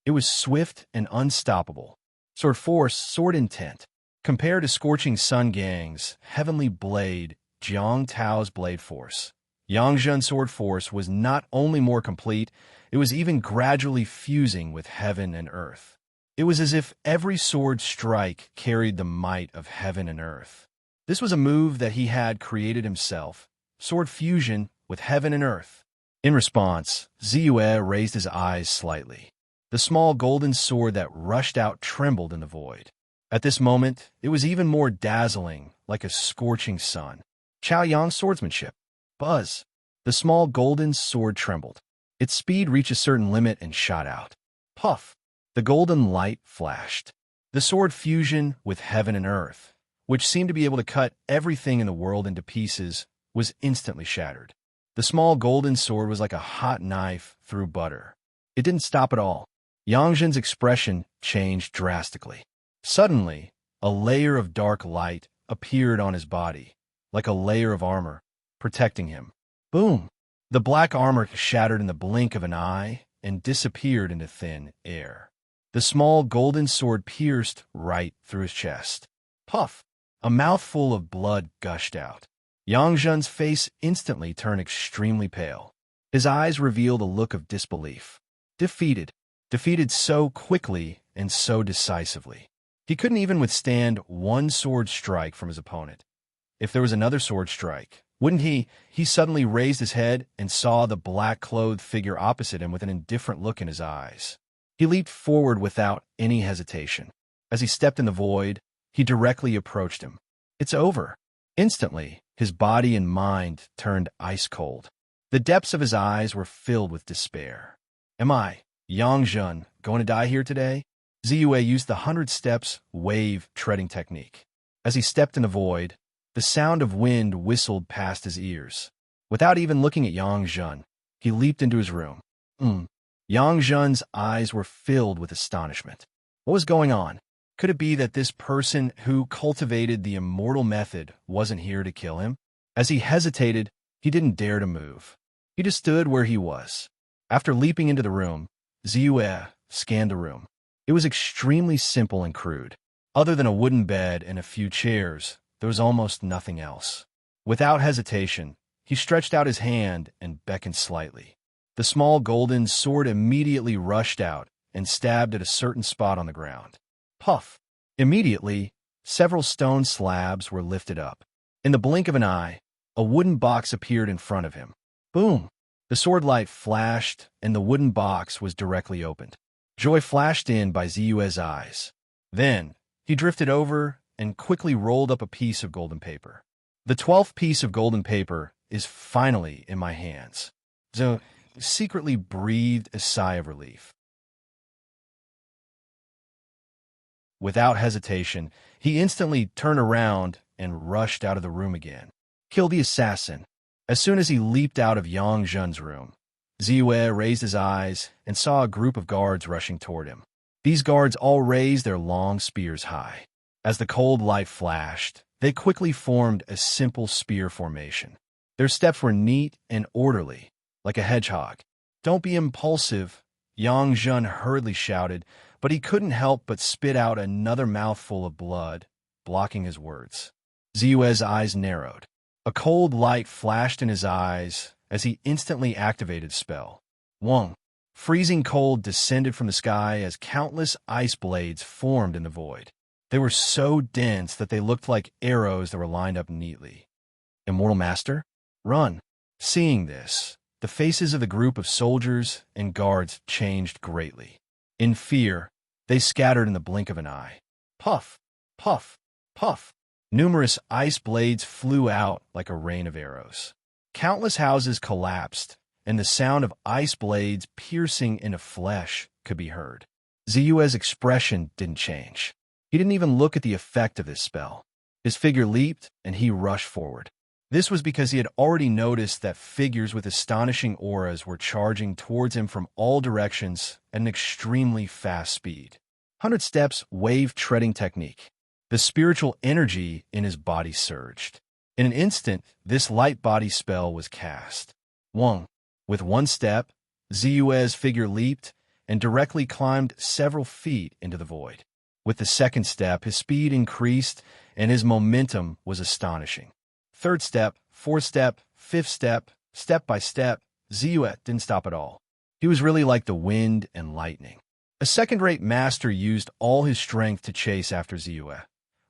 It was swift and unstoppable. Sword force, sword intent. Compared to Scorching Sun Gang's heavenly blade, Jiang Tao's blade force, Yang Zhen's sword force was not only more complete, it was even gradually fusing with heaven and earth. It was as if every sword strike carried the might of heaven and earth. This was a move that he had created himself, sword fusion with heaven and earth. In response, Ziyue raised his eyes slightly. The small golden sword that rushed out trembled in the void. At this moment, it was even more dazzling, like a scorching sun. Chao Yang's swordsmanship. Buzz. The small golden sword trembled. Its speed reached a certain limit and shot out. Puff. The golden light flashed. The sword fusion with heaven and earth, which seemed to be able to cut everything in the world into pieces, was instantly shattered. The small golden sword was like a hot knife through butter. It didn't stop at all. Yang Zhen's expression changed drastically. Suddenly, a layer of dark light appeared on his body, like a layer of armor, protecting him. Boom! The black armor shattered in the blink of an eye and disappeared into thin air. The small golden sword pierced right through his chest. Puff! A mouthful of blood gushed out. Yang Zhen's face instantly turned extremely pale. His eyes revealed a look of disbelief. Defeated. Defeated so quickly and so decisively. He couldn't even withstand one sword strike from his opponent. If there was another sword strike, wouldn't he? He suddenly raised his head and saw the black-clothed figure opposite him with an indifferent look in his eyes. He leaped forward without any hesitation. As he stepped in the void, he directly approached him. It's over. Instantly, his body and mind turned ice cold. The depths of his eyes were filled with despair. Am I, Yang Zhen, going to die here today? Ziyue used the 100 steps wave treading technique. As he stepped in the void, the sound of wind whistled past his ears. Without even looking at Yang Zhen, he leaped into his room. Yang Zhen's eyes were filled with astonishment. What was going on? Could it be that this person who cultivated the immortal method wasn't here to kill him? As he hesitated, he didn't dare to move. He just stood where he was. After leaping into the room, Ziyue scanned the room. It was extremely simple and crude. Other than a wooden bed and a few chairs, there was almost nothing else. Without hesitation, he stretched out his hand and beckoned slightly. The small golden sword immediately rushed out and stabbed at a certain spot on the ground. Puff! Immediately, several stone slabs were lifted up. In the blink of an eye, a wooden box appeared in front of him. Boom! The sword light flashed, and the wooden box was directly opened. Joy flashed in by Ziyue's eyes. Then, he drifted over and quickly rolled up a piece of golden paper. The 12th piece of golden paper is finally in my hands. Zhou secretly breathed a sigh of relief. Without hesitation, he instantly turned around and rushed out of the room again. Kill the assassin. As soon as he leaped out of Yang Zhen's room, Ziyue raised his eyes and saw a group of guards rushing toward him. These guards all raised their long spears high. As the cold light flashed, they quickly formed a simple spear formation. Their steps were neat and orderly, like a hedgehog. Don't be impulsive, Yang Zhen hurriedly shouted, but he couldn't help but spit out another mouthful of blood, blocking his words. Ziyue's eyes narrowed. A cold light flashed in his eyes as he instantly activated spell. Wong. Freezing cold descended from the sky as countless ice blades formed in the void. They were so dense that they looked like arrows that were lined up neatly. Immortal Master? Run! Seeing this, the faces of the group of soldiers and guards changed greatly. In fear, they scattered in the blink of an eye. Puff! Puff! Puff! Numerous ice blades flew out like a rain of arrows. Countless houses collapsed, and the sound of ice blades piercing into flesh could be heard. Ziyue's expression didn't change. He didn't even look at the effect of this spell. His figure leaped, and he rushed forward. This was because he had already noticed that figures with astonishing auras were charging towards him from all directions at an extremely fast speed. 100 steps wave treading technique. The spiritual energy in his body surged. In an instant, this light body spell was cast. Wong. With one step, Ziyue's figure leaped and directly climbed several feet into the void. With the second step, his speed increased and his momentum was astonishing. Third step, fourth step, fifth step, step by step, Ziyue didn't stop at all. He was really like the wind and lightning. A second-rate master used all his strength to chase after Ziyue,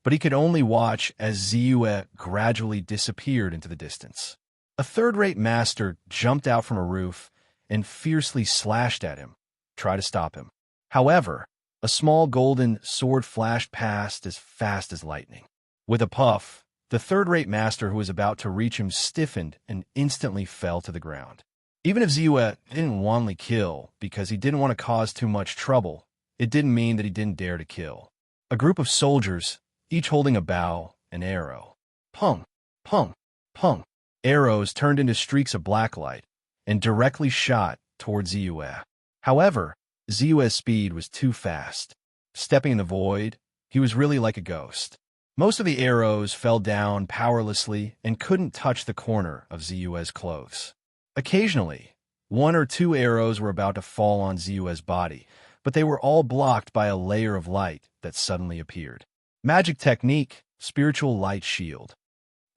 but he could only watch as Ziyue gradually disappeared into the distance. A third-rate master jumped out from a roof and fiercely slashed at him, trying to stop him. However, a small golden sword flashed past as fast as lightning. With a puff, the third-rate master who was about to reach him stiffened and instantly fell to the ground. Even if Ziyue didn't wantonly kill because he didn't want to cause too much trouble, it didn't mean that he didn't dare to kill. A group of soldiers, each holding a bow and arrow. Pung, pung, pung. Arrows turned into streaks of black light and directly shot towards Ziyue. However, Ziyue's speed was too fast. Stepping in the void, he was really like a ghost. Most of the arrows fell down powerlessly and couldn't touch the corner of Ziyue's clothes. Occasionally, one or two arrows were about to fall on Ziyue's body, but they were all blocked by a layer of light that suddenly appeared. Magic technique, spiritual light shield.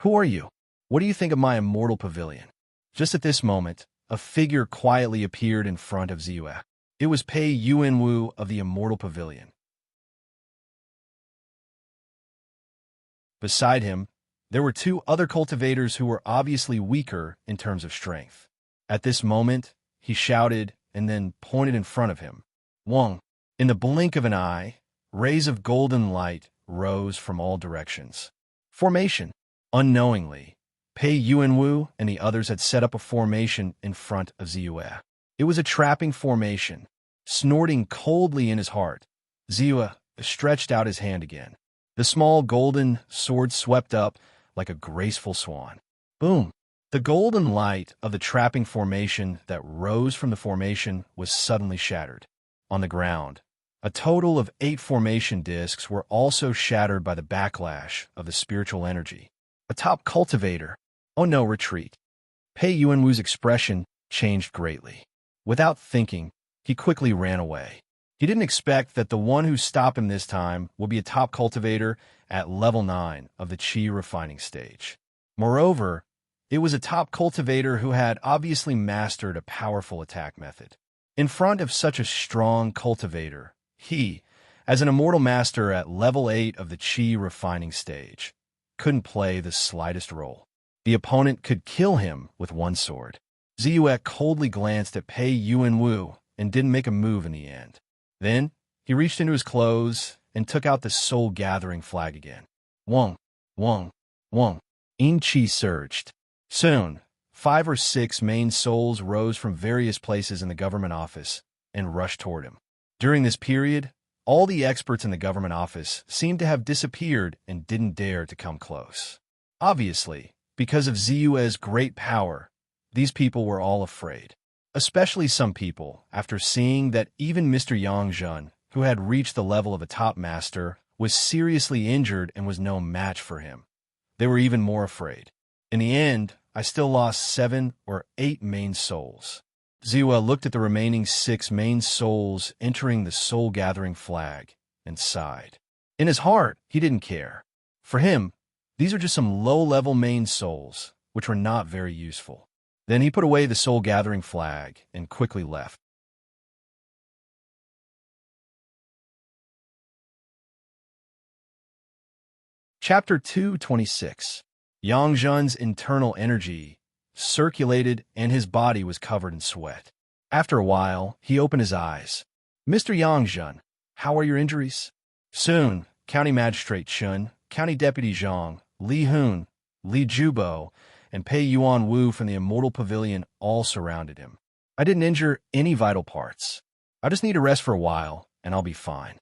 Who are you? What do you think of my immortal pavilion? Just at this moment, a figure quietly appeared in front of Ziyue. It was Pei Yuanwu of the immortal pavilion. Beside him, there were two other cultivators who were obviously weaker in terms of strength. At this moment, he shouted and then pointed in front of him. Wang! In the blink of an eye, rays of golden light rose from all directions. Formation. Unknowingly, Pei Yuanwu and the others had set up a formation in front of Ziyue. It was a trapping formation. Snorting coldly in his heart, Ziyue stretched out his hand again. The small golden sword swept up like a graceful swan. Boom! The golden light of the trapping formation that rose from the formation was suddenly shattered. On the ground, a total of 8 formation discs were also shattered by the backlash of the spiritual energy. A top cultivator. Oh no, retreat. Pei Yuanwu's expression changed greatly. Without thinking, he quickly ran away. He didn't expect that the one who stopped him this time would be a top cultivator at level 9 of the Qi refining stage. Moreover, it was a top cultivator who had obviously mastered a powerful attack method. In front of such a strong cultivator, he, as an immortal master at level 8 of the Qi refining stage, couldn't play the slightest role. The opponent could kill him with one sword. Ziyue coldly glanced at Pei Yuanwu and didn't make a move in the end. Then, he reached into his clothes and took out the soul-gathering flag again. Wang, Wang, Wang. In Qi surged. Soon, 5 or 6 main souls rose from various places in the government office and rushed toward him. During this period, all the experts in the government office seemed to have disappeared and didn't dare to come close. Obviously, because of Ziyue's great power, these people were all afraid. Especially some people, after seeing that even Mr. Yangzhen, who had reached the level of a top master, was seriously injured and was no match for him. They were even more afraid. In the end, I still lost 7 or 8 main souls. Ziyue looked at the remaining 6 main souls entering the soul-gathering flag and sighed. In his heart, he didn't care. For him, these are just some low-level main souls, which were not very useful. Then he put away the soul-gathering flag and quickly left. Chapter 226. Yangzhen's internal energy circulated and his body was covered in sweat. After a while, he opened his eyes. Mr. Yangzhen, how are your injuries? Soon, County Magistrate Chun, County Deputy Zhang, Li Hun, Li Jubo, and Pei Yuanwu from the Immortal Pavilion all surrounded him. I didn't injure any vital parts. I just need to rest for a while, and I'll be fine.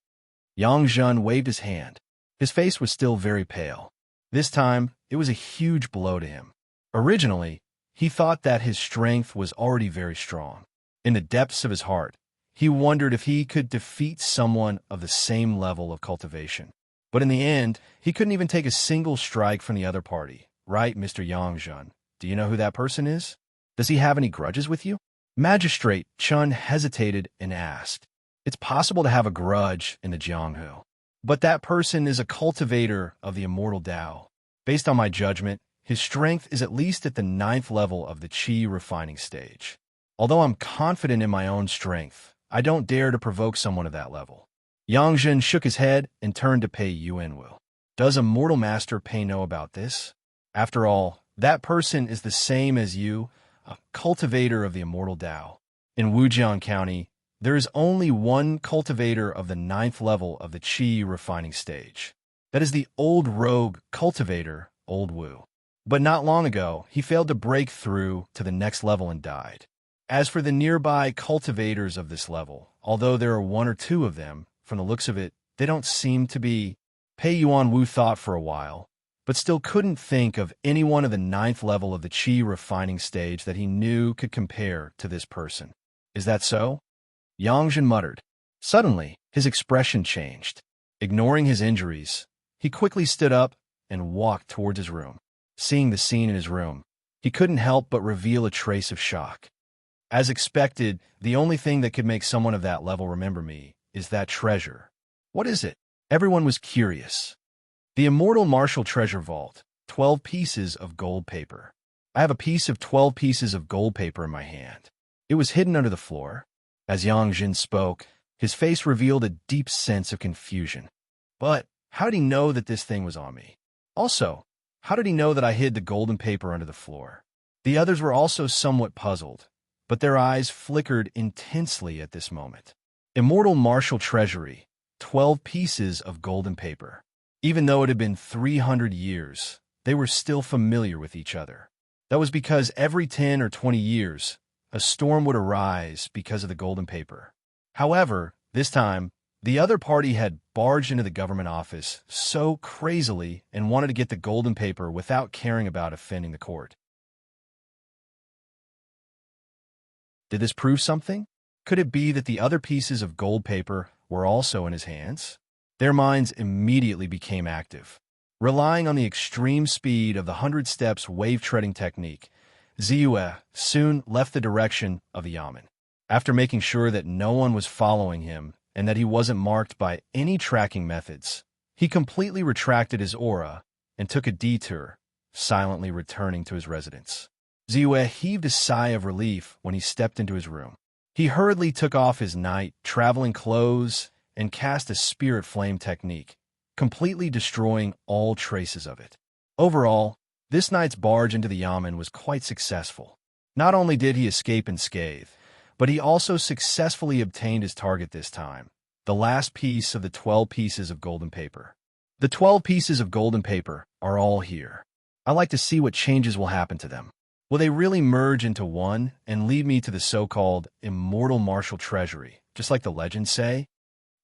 Yangzhen waved his hand. His face was still very pale. This time, it was a huge blow to him. Originally, he thought that his strength was already very strong. In the depths of his heart, he wondered if he could defeat someone of the same level of cultivation. But in the end, he couldn't even take a single strike from the other party. Right, Mr. Yangzhen? Do you know who that person is? Does he have any grudges with you? Magistrate Chun hesitated and asked. It's possible to have a grudge in the Jianghu. But that person is a cultivator of the immortal Tao. Based on my judgment, his strength is at least at the 9th level of the Qi refining stage. Although I'm confident in my own strength, I don't dare to provoke someone of that level. Yang Jin shook his head and turned to Pei Yuanwu. Does a mortal master Pei know about this? After all, that person is the same as you, a cultivator of the immortal Tao. In Wujiang County, there is only one cultivator of the 9th level of the Qi refining stage. That is the old rogue cultivator, Old Wu. But not long ago, he failed to break through to the next level and died. As for the nearby cultivators of this level, although there are one or two of them, from the looks of it, they don't seem to be. Pei Yuanwu thought for a while, but still couldn't think of anyone of the 9th level of the Qi refining stage that he knew could compare to this person. Is that so? Yang Jin muttered. Suddenly, his expression changed. Ignoring his injuries, he quickly stood up and walked towards his room. Seeing the scene in his room, he couldn't help but reveal a trace of shock. As expected, the only thing that could make someone of that level remember me is that treasure. What is it? Everyone was curious. The immortal martial treasure vault, 12 pieces of gold paper. I have a piece of 12 pieces of gold paper in my hand. It was hidden under the floor. As Yang Jin spoke, his face revealed a deep sense of confusion. But how did he know that this thing was on me? Also, how did he know that I hid the golden paper under the floor? The others were also somewhat puzzled, but their eyes flickered intensely at this moment. Immortal martial treasury, 12 pieces of golden paper. Even though it had been 300 years, they were still familiar with each other. That was because every 10 or 20 years, a storm would arise because of the golden paper. However, this time, the other party had barged into the government office so crazily and wanted to get the golden paper without caring about offending the court. Did this prove something? Could it be that the other pieces of gold paper were also in his hands? Their minds immediately became active. Relying on the extreme speed of the 100 steps wave-treading technique, Ziyue soon left the direction of the yamen. After making sure that no one was following him and that he wasn't marked by any tracking methods, he completely retracted his aura and took a detour, silently returning to his residence. Ziyue heaved a sigh of relief when he stepped into his room. He hurriedly took off his night traveling clothes and cast a spirit flame technique, completely destroying all traces of it. Overall, this night's barge into the yamen was quite successful. Not only did he escape unscathed, but he also successfully obtained his target this time, the last piece of the 12 pieces of golden paper. The 12 pieces of golden paper are all here. I'd like to see what changes will happen to them. Will they really merge into one and lead me to the so-called immortal martial treasury, just like the legends say?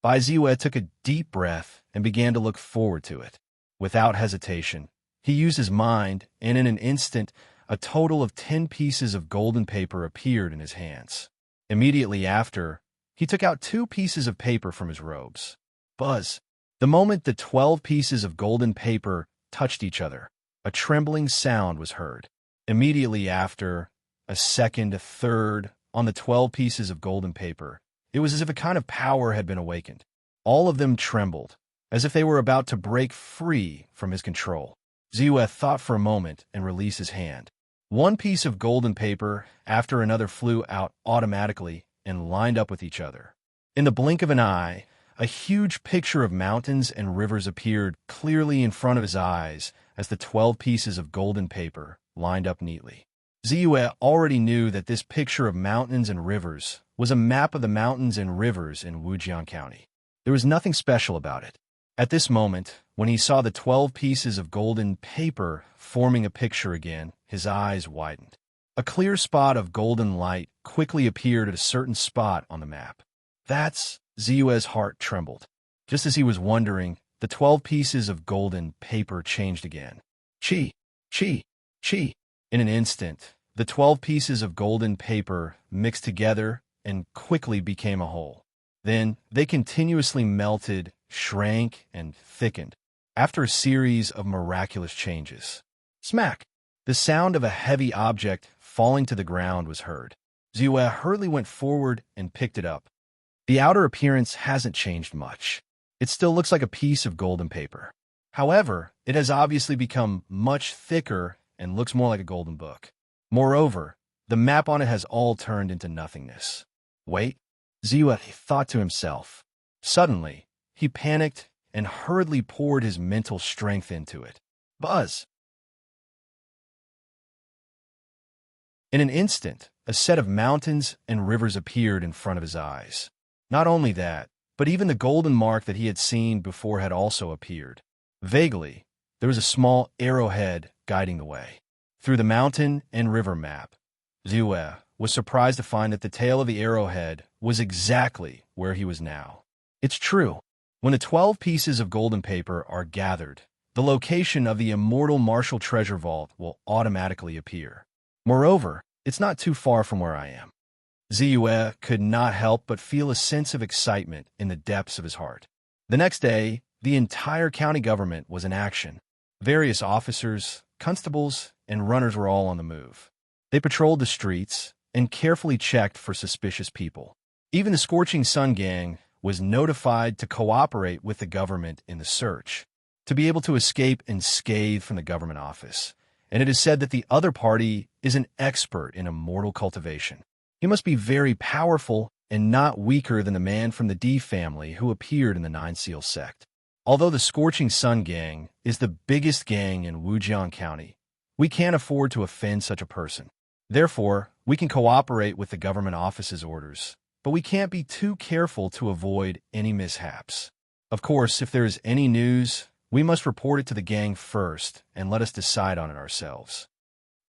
Bai Ziyue took a deep breath and began to look forward to it. Without hesitation, he used his mind, and in an instant, a total of 10 pieces of golden paper appeared in his hands. Immediately after, he took out 2 pieces of paper from his robes. Buzz! The moment the 12 pieces of golden paper touched each other, a trembling sound was heard. Immediately after, a second, a third, on the 12 pieces of golden paper, it was as if a kind of power had been awakened. All of them trembled, as if they were about to break free from his control. Ziyue thought for a moment and released his hand. One piece of golden paper after another flew out automatically and lined up with each other. In the blink of an eye, a huge picture of mountains and rivers appeared clearly in front of his eyes as the 12 pieces of golden paper lined up neatly. Ziyue already knew that this picture of mountains and rivers was a map of the mountains and rivers in Wujiang County. There was nothing special about it. At this moment, when he saw the 12 pieces of golden paper forming a picture again, his eyes widened. A clear spot of golden light quickly appeared at a certain spot on the map. Ziyue's heart trembled. Just as he was wondering, the 12 pieces of golden paper changed again. Chi! Chi! Chi! In an instant, the 12 pieces of golden paper mixed together and quickly became a whole. Then they continuously melted, shrank, and thickened. After a series of miraculous changes, smack! The sound of a heavy object falling to the ground was heard. Ziyue hurriedly went forward and picked it up. The outer appearance hasn't changed much. It still looks like a piece of golden paper. However, it has obviously become much thicker and looks more like a golden book. Moreover, the map on it has all turned into nothingness. Wait, Ziyue thought to himself. Suddenly, he panicked and hurriedly poured his mental strength into it. Buzz! In an instant, a set of mountains and rivers appeared in front of his eyes. Not only that, but even the golden mark that he had seen before had also appeared. Vaguely, there was a small arrowhead guiding the way. Through the mountain and river map, Ziyue was surprised to find that the tail of the arrowhead was exactly where he was now. It's true. When the 12 pieces of golden paper are gathered, the location of the immortal Martial Treasure Vault will automatically appear. Moreover, it's not too far from where I am. Ziyue could not help but feel a sense of excitement in the depths of his heart. The next day, the entire county government was in action. Various officers, constables, and runners were all on the move. They patrolled the streets and carefully checked for suspicious people. Even the Scorching Sun Gang was notified to cooperate with the government in the search, to be able to escape unscathed from the government office. And it is said that the other party is an expert in immortal cultivation. He must be very powerful and not weaker than the man from the D family who appeared in the Nine Seal sect. Although the Scorching Sun Gang is the biggest gang in Wujiang County, we can't afford to offend such a person. Therefore, we can cooperate with the government office's orders, but we can't be too careful to avoid any mishaps. Of course, if there is any news, we must report it to the gang first and let us decide on it ourselves.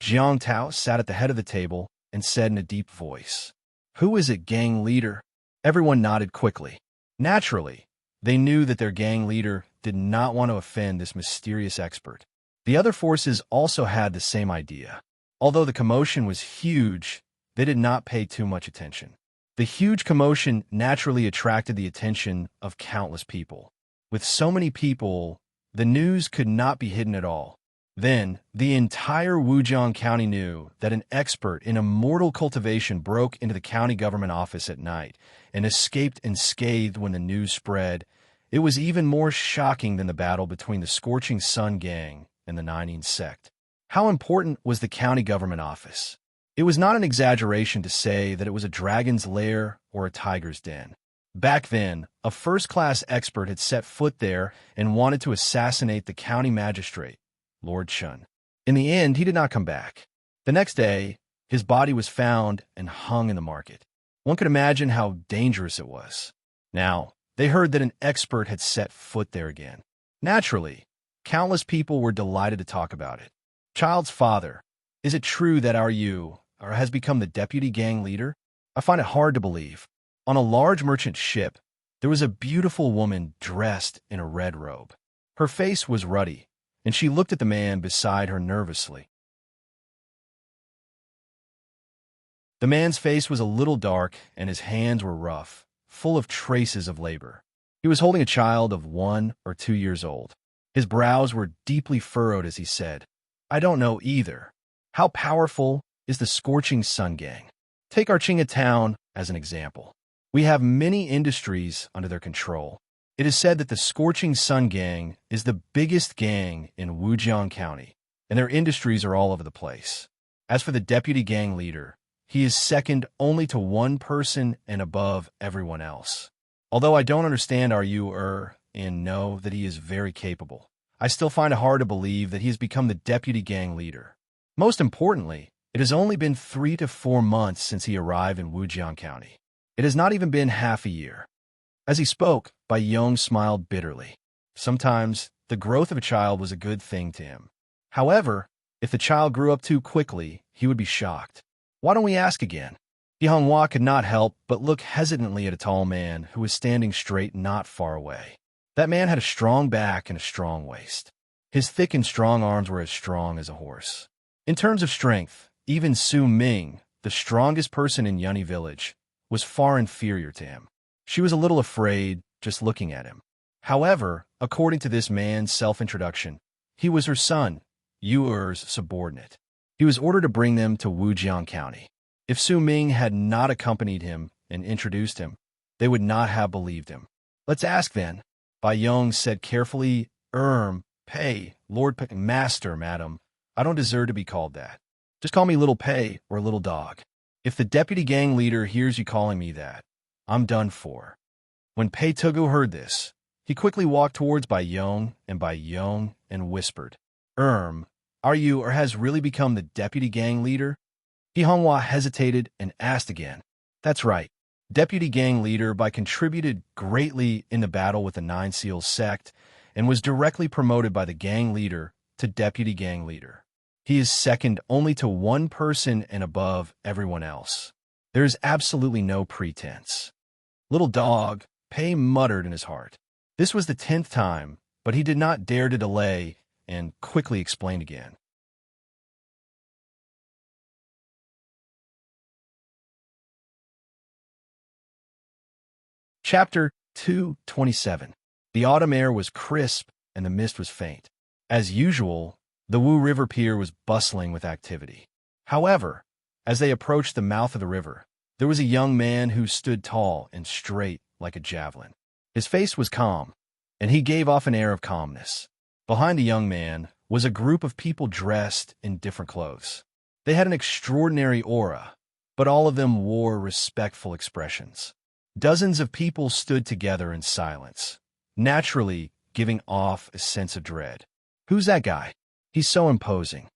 Jiang Tao sat at the head of the table and said in a deep voice, "Who is it, gang leader?" Everyone nodded quickly. Naturally, they knew that their gang leader did not want to offend this mysterious expert. The other forces also had the same idea. Although the commotion was huge, they did not pay too much attention. The huge commotion naturally attracted the attention of countless people. With so many people, the news could not be hidden at all. Then, the entire Wujiang County knew that an expert in immortal cultivation broke into the county government office at night and escaped unscathed when the news spread. It was even more shocking than the battle between the Scorching Sun Gang and the Nining sect. How important was the county government office? It was not an exaggeration to say that it was a dragon's lair or a tiger's den. Back then, a first-class expert had set foot there and wanted to assassinate the county magistrate, Lord Chun. In the end, he did not come back. The next day, his body was found and hung in the market. One could imagine how dangerous it was. Now, they heard that an expert had set foot there again. Naturally, countless people were delighted to talk about it. Child's father, is it true that has become the deputy gang leader? I find it hard to believe. On a large merchant ship, there was a beautiful woman dressed in a red robe. Her face was ruddy, and she looked at the man beside her nervously. The man's face was a little dark, and his hands were rough, full of traces of labor. He was holding a child of 1 or 2 years old. His brows were deeply furrowed as he said, "I don't know either. How powerful is the Scorching Sun Gang? Take Archinga Town as an example. We have many industries under their control. It is said that the Scorching Sun Gang is the biggest gang in Wujiang County, and their industries are all over the place. As for the deputy gang leader, he is second only to one person and above everyone else. Although I don't understand and know that he is very capable, I still find it hard to believe that he has become the deputy gang leader. Most importantly, it has only been 3 to 4 months since he arrived in Wujiang County. It has not even been half a year." As he spoke, Bai Yong smiled bitterly. Sometimes, the growth of a child was a good thing to him. However, if the child grew up too quickly, he would be shocked. "Why don't we ask again?" Dihanghua could not help but look hesitantly at a tall man who was standing straight not far away. That man had a strong back and a strong waist. His thick and strong arms were as strong as a horse. In terms of strength, even Su Ming, the strongest person in Yunni village, was far inferior to him. She was a little afraid just looking at him. However, according to this man's self-introduction, he was her son, Yu Er's subordinate. He was ordered to bring them to Wujiang County. If Su Ming had not accompanied him and introduced him, they would not have believed him. "Let's ask then," Bai Yong said carefully. Pei, Lord Pei, Master, madam. I don't deserve to be called that. Just call me Little Pei or Little Dog. If the deputy gang leader hears you calling me that, I'm done for. When Pei Tugu heard this, he quickly walked towards Bai Yong and whispered, are you or has really become the deputy gang leader? He Honghua hesitated and asked again. That's right. Deputy gang leader Bai contributed greatly in the battle with the Nine Seals sect and was directly promoted by the gang leader to deputy gang leader. He is second only to one person and above everyone else. There is absolutely no pretense. Little dog, Pei muttered in his heart. This was the 10th time, but he did not dare to delay and quickly explained again. Chapter 227. The autumn air was crisp and the mist was faint. As usual, the Wu River Pier was bustling with activity. However, as they approached the mouth of the river, there was a young man who stood tall and straight like a javelin. His face was calm, and he gave off an air of calmness. Behind the young man was a group of people dressed in different clothes. They had an extraordinary aura, but all of them wore respectful expressions. Dozens of people stood together in silence, naturally giving off a sense of dread. Who's that guy? He's so imposing.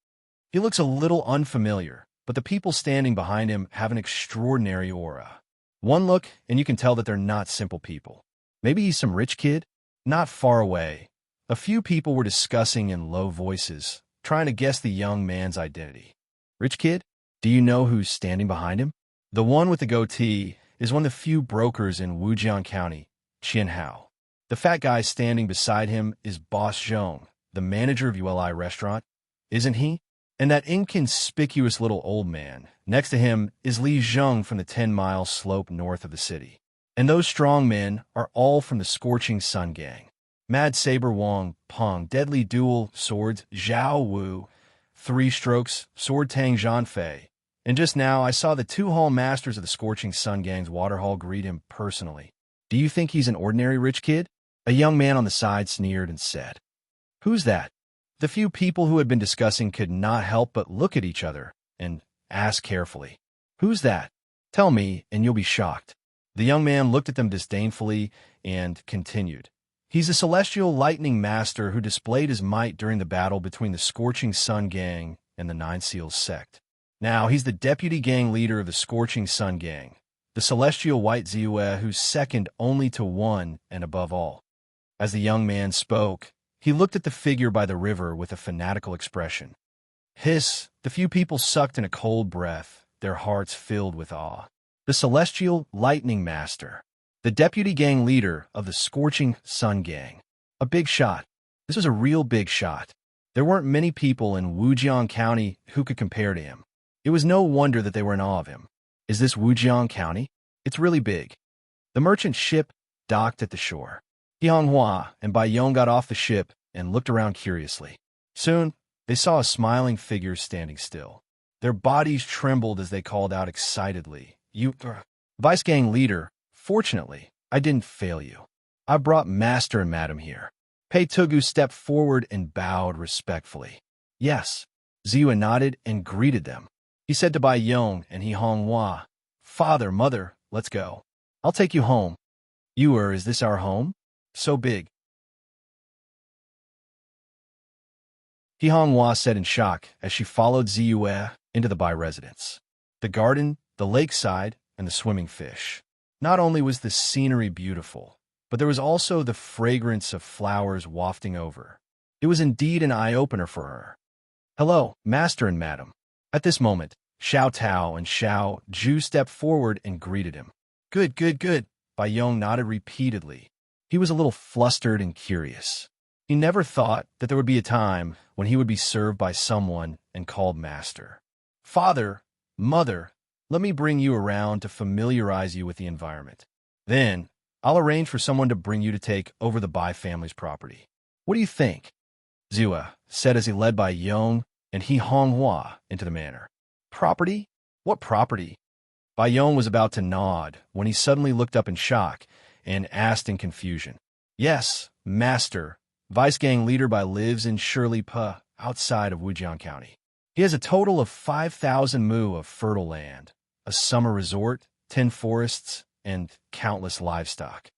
He looks a little unfamiliar, but the people standing behind him have an extraordinary aura. One look, and you can tell that they're not simple people. Maybe he's some rich kid? Not far away, a few people were discussing in low voices, trying to guess the young man's identity. Rich kid? Do you know who's standing behind him? The one with the goatee is one of the few brokers in Wujiang County, Hao. The fat guy standing beside him is Boss Zhong, the manager of ULI restaurant, isn't he? And that inconspicuous little old man next to him is Li Zheng from the 10-mile slope north of the city. And those strong men are all from the Scorching Sun Gang. Mad Saber Wong Pong, Deadly Duel Swords Zhao Wu, Three Strokes Sword Tang Zhanfei. And just now I saw the two hall masters of the Scorching Sun Gang's water hall greet him personally. Do you think he's an ordinary rich kid? A young man on the side sneered and said. Who's that? The few people who had been discussing could not help but look at each other and ask carefully. Who's that? Tell me, and you'll be shocked. The young man looked at them disdainfully and continued. He's a celestial lightning master who displayed his might during the battle between the Scorching Sun Gang and the Nine Seals sect. Now, he's the deputy gang leader of the Scorching Sun Gang, the celestial white Ziyue who's second only to one and above all. As the young man spoke, he looked at the figure by the river with a fanatical expression. Hiss, the few people sucked in a cold breath, their hearts filled with awe. The celestial lightning master, the deputy gang leader of the Scorching Sun Gang. A big shot. This was a real big shot. There weren't many people in Wujiang County who could compare to him. It was no wonder that they were in awe of him. Is this Wujiang County? It's really big. The merchant ship docked at the shore. Honghua and Bai Yong got off the ship and looked around curiously. Soon, they saw a smiling figure standing still. Their bodies trembled as they called out excitedly, Vice Gang Leader, fortunately, I didn't fail you. I brought Master and Madam here. Pei Tugu stepped forward and bowed respectfully. Yes. Ziyue nodded and greeted them. He said to Bai Yong and Honghua, Father, Mother, let's go. I'll take you home. Is this our home? So big. Honghua said in shock as she followed Ziyue into the Bai residence. The garden, the lakeside, and the swimming fish. Not only was the scenery beautiful, but there was also the fragrance of flowers wafting over. It was indeed an eye-opener for her. Hello, Master and Madam. At this moment, Xiao Tao and Xiao Zhu stepped forward and greeted him. Good, good, good. Bai Yong nodded repeatedly. He was a little flustered and curious. He never thought that there would be a time when he would be served by someone and called Master. Father, Mother, let me bring you around to familiarize you with the environment. Then, I'll arrange for someone to bring you to take over the Bai family's property. What do you think? Ziyue said as he led Bai Yong and Honghua into the manor. Property? What property? Bai Yong was about to nod when he suddenly looked up in shock and asked in confusion. Yes, Master. Vice Gang Leader Bai lives in Shirley Pa, outside of Wujiang County. He has a total of 5,000 mu of fertile land, a summer resort, 10 forests, and countless livestock.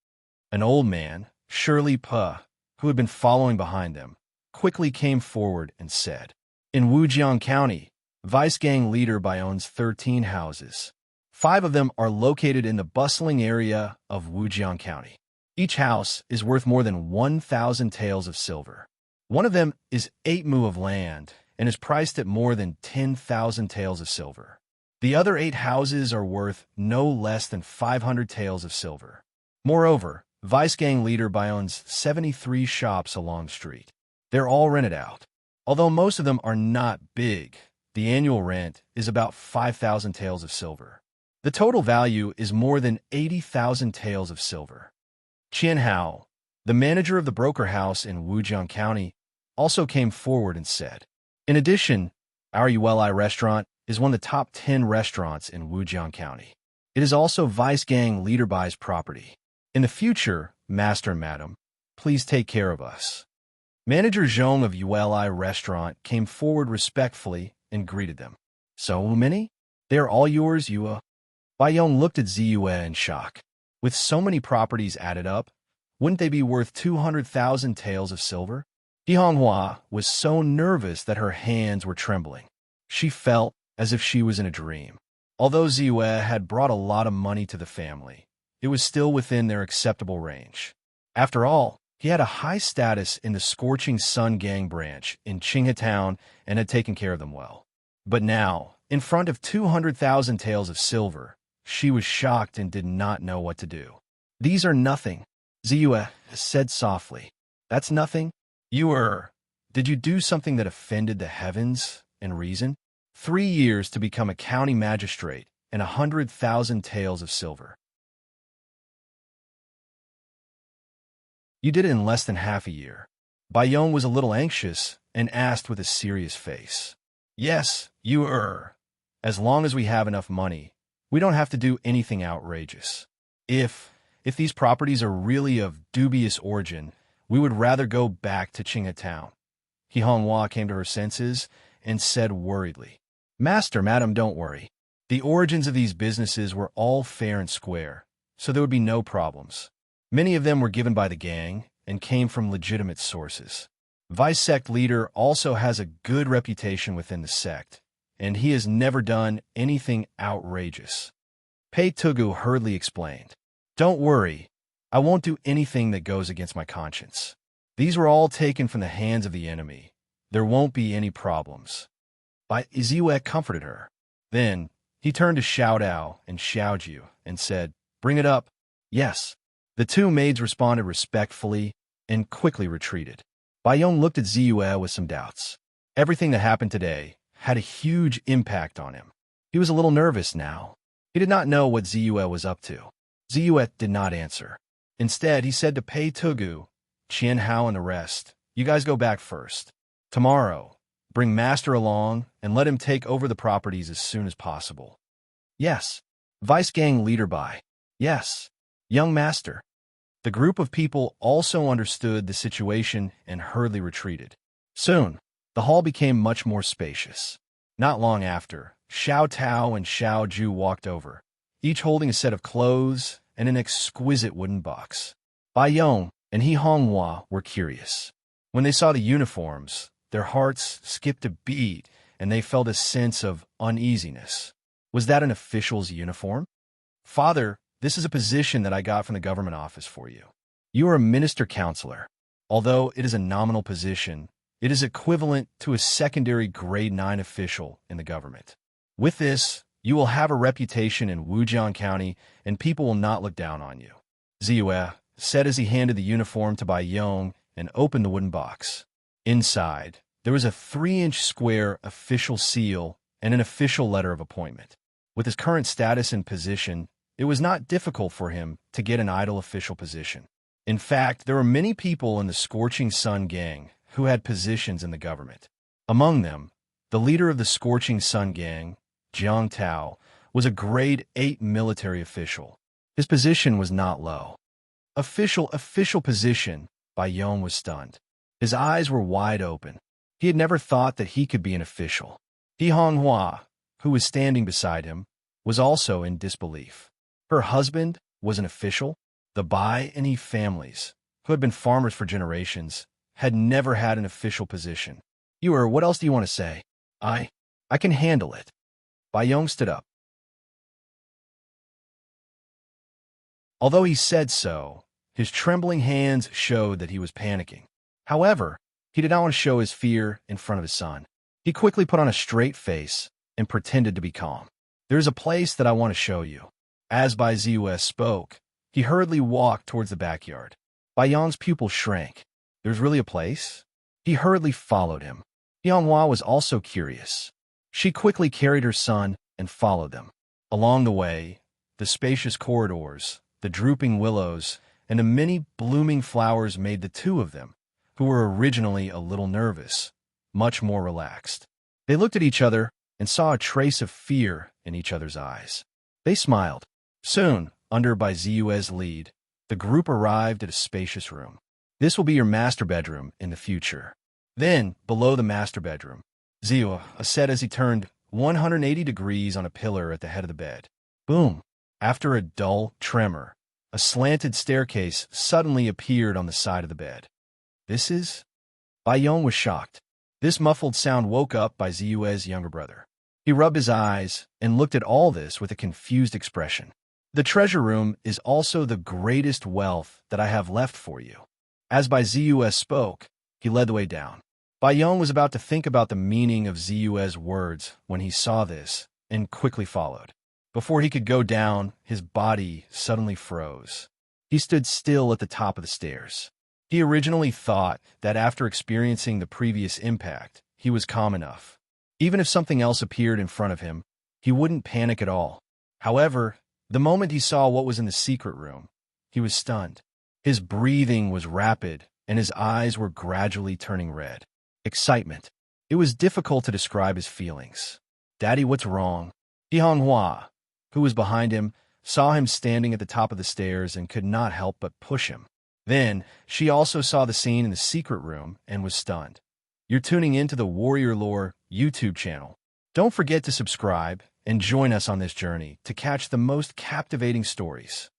An old man, Shirley Puh, who had been following behind them, quickly came forward and said, "In Wujiang County, Vice Gang leader owns 13 houses. 5 of them are located in the bustling area of Wujiang County. Each house is worth more than 1,000 taels of silver. One of them is 8 mu of land and is priced at more than 10,000 taels of silver. The other 8 houses are worth no less than 500 taels of silver. Moreover, Vice Gang leader owns 73 shops along the street. They're all rented out. Although most of them are not big, the annual rent is about 5,000 taels of silver. The total value is more than 80,000 taels of silver." Qian Hao, the manager of the broker house in Wujiang County, also came forward and said, "In addition, our Yueli restaurant is one of the top 10 restaurants in Wujiang County. It is also Vice Gang leader Bai's property. In the future, master and madam, please take care of us." Manager Zhong of Yueli restaurant came forward respectfully and greeted them. "So many? They are all yours, Yue?" Bai Yong looked at Ziyue in shock. With so many properties added up, wouldn't they be worth 200,000 taels of silver? Di Honghua was so nervous that her hands were trembling. She felt as if she was in a dream. Although Ziyue had brought a lot of money to the family, it was still within their acceptable range. After all, he had a high status in the Scorching Sun Gang branch in Qinghe Town and had taken care of them well. But now, in front of 200,000 taels of silver, she was shocked and did not know what to do. "These are nothing," Ziyue said softly. "That's nothing? Did you do something that offended the heavens and reason? 3 years to become a county magistrate and 100,000 taels of silver. You did it in less than half a year." Bayong was a little anxious and asked with a serious face. "Yes, as long as we have enough money, we don't have to do anything outrageous. If these properties are really of dubious origin, we would rather go back to Qinghe Town." He Honghua came to her senses and said worriedly, "Master, madam, don't worry. The origins of these businesses were all fair and square, so there would be no problems. Many of them were given by the gang and came from legitimate sources. Vice sect leader also has a good reputation within the sect, and he has never done anything outrageous." Pei Tugu hurriedly explained, "Don't worry, I won't do anything that goes against my conscience. These were all taken from the hands of the enemy. There won't be any problems." Bai Ziyue comforted her. Then he turned to Xiao Dao and Xiao Jiu and said, "Bring it up." "Yes." The 2 maids responded respectfully and quickly retreated. Bayong looked at Ziyue with some doubts. Everything that happened today had a huge impact on him. He was a little nervous now. He did not know what Ziyue was up to. Ziyue did not answer. Instead, he said to Pei Tugu, Qian Hao and the rest, "You guys go back first. Tomorrow, bring Master along and let him take over the properties as soon as possible." "Yes." Vice Gang leader Bai. "Yes, young Master." The group of people also understood the situation and hurriedly retreated. Soon, the hall became much more spacious. Not long after, Xiao Tao and Xiao Ju walked over, each holding a set of clothes and an exquisite wooden box. Bai Yong and He Honghua were curious. When they saw the uniforms, their hearts skipped a beat and they felt a sense of uneasiness. Was that an official's uniform? "Father, this is a position that I got from the government office for you. You are a minister counselor. Although it is a nominal position, it is equivalent to a secondary grade 9 official in the government. With this, you will have a reputation in Wujiang County and people will not look down on you," Ziyue said as he handed the uniform to Bai Yong and opened the wooden box. Inside, there was a 3-inch square official seal and an official letter of appointment. With his current status and position, it was not difficult for him to get an idle official position. In fact, there were many people in the Scorching Sun Gang who had positions in the government. Among them, the leader of the Scorching Sun Gang, Jiang Tao, was a grade 8 military official. His position was not low. Official position, Bai Yong was stunned. His eyes were wide open. He had never thought that he could be an official. He Honghua, who was standing beside him, was also in disbelief. Her husband, was an official. The Bai and Yi families, who had been farmers for generations, had never had an official position. What else do you want to say? I can handle it. Bai Yong stood up. Although he said so, his trembling hands showed that he was panicking. However, he did not want to show his fear in front of his son. He quickly put on a straight face and pretended to be calm. There is a place that I want to show you. As Bai Ziyu spoke, he hurriedly walked towards the backyard. Bai Yong's pupil shrank. There's really a place? He hurriedly followed him. Tianghua was also curious. She quickly carried her son and followed them. Along the way, the spacious corridors, the drooping willows, and the many blooming flowers made the two of them, who were originally a little nervous, much more relaxed. They looked at each other and saw a trace of fear in each other's eyes. They smiled. Soon, under Bai Ziyue's lead, the group arrived at a spacious room. This will be your master bedroom in the future. Then, below the master bedroom, Ziyu said as he turned 180 degrees on a pillar at the head of the bed. Boom! After a dull tremor, a slanted staircase suddenly appeared on the side of the bed. This is? Bai Yong was shocked. This muffled sound woke up Bai Ziyue's younger brother. He rubbed his eyes and looked at all this with a confused expression. The treasure room is also the greatest wealth that I have left for you. As Bai Ziyu spoke, he led the way down. Bai Yong was about to think about the meaning of Ziyue's words when he saw this and quickly followed. Before he could go down, his body suddenly froze. He stood still at the top of the stairs. He originally thought that after experiencing the previous impact, he was calm enough. Even if something else appeared in front of him, he wouldn't panic at all. However, the moment he saw what was in the secret room, he was stunned. His breathing was rapid, and his eyes were gradually turning red. Excitement. It was difficult to describe his feelings. Daddy, what's wrong? Tianghua, who was behind him, saw him standing at the top of the stairs and could not help but push him. Then, she also saw the scene in the secret room and was stunned. You're tuning into the Warrior Lore YouTube channel. Don't forget to subscribe and join us on this journey to catch the most captivating stories.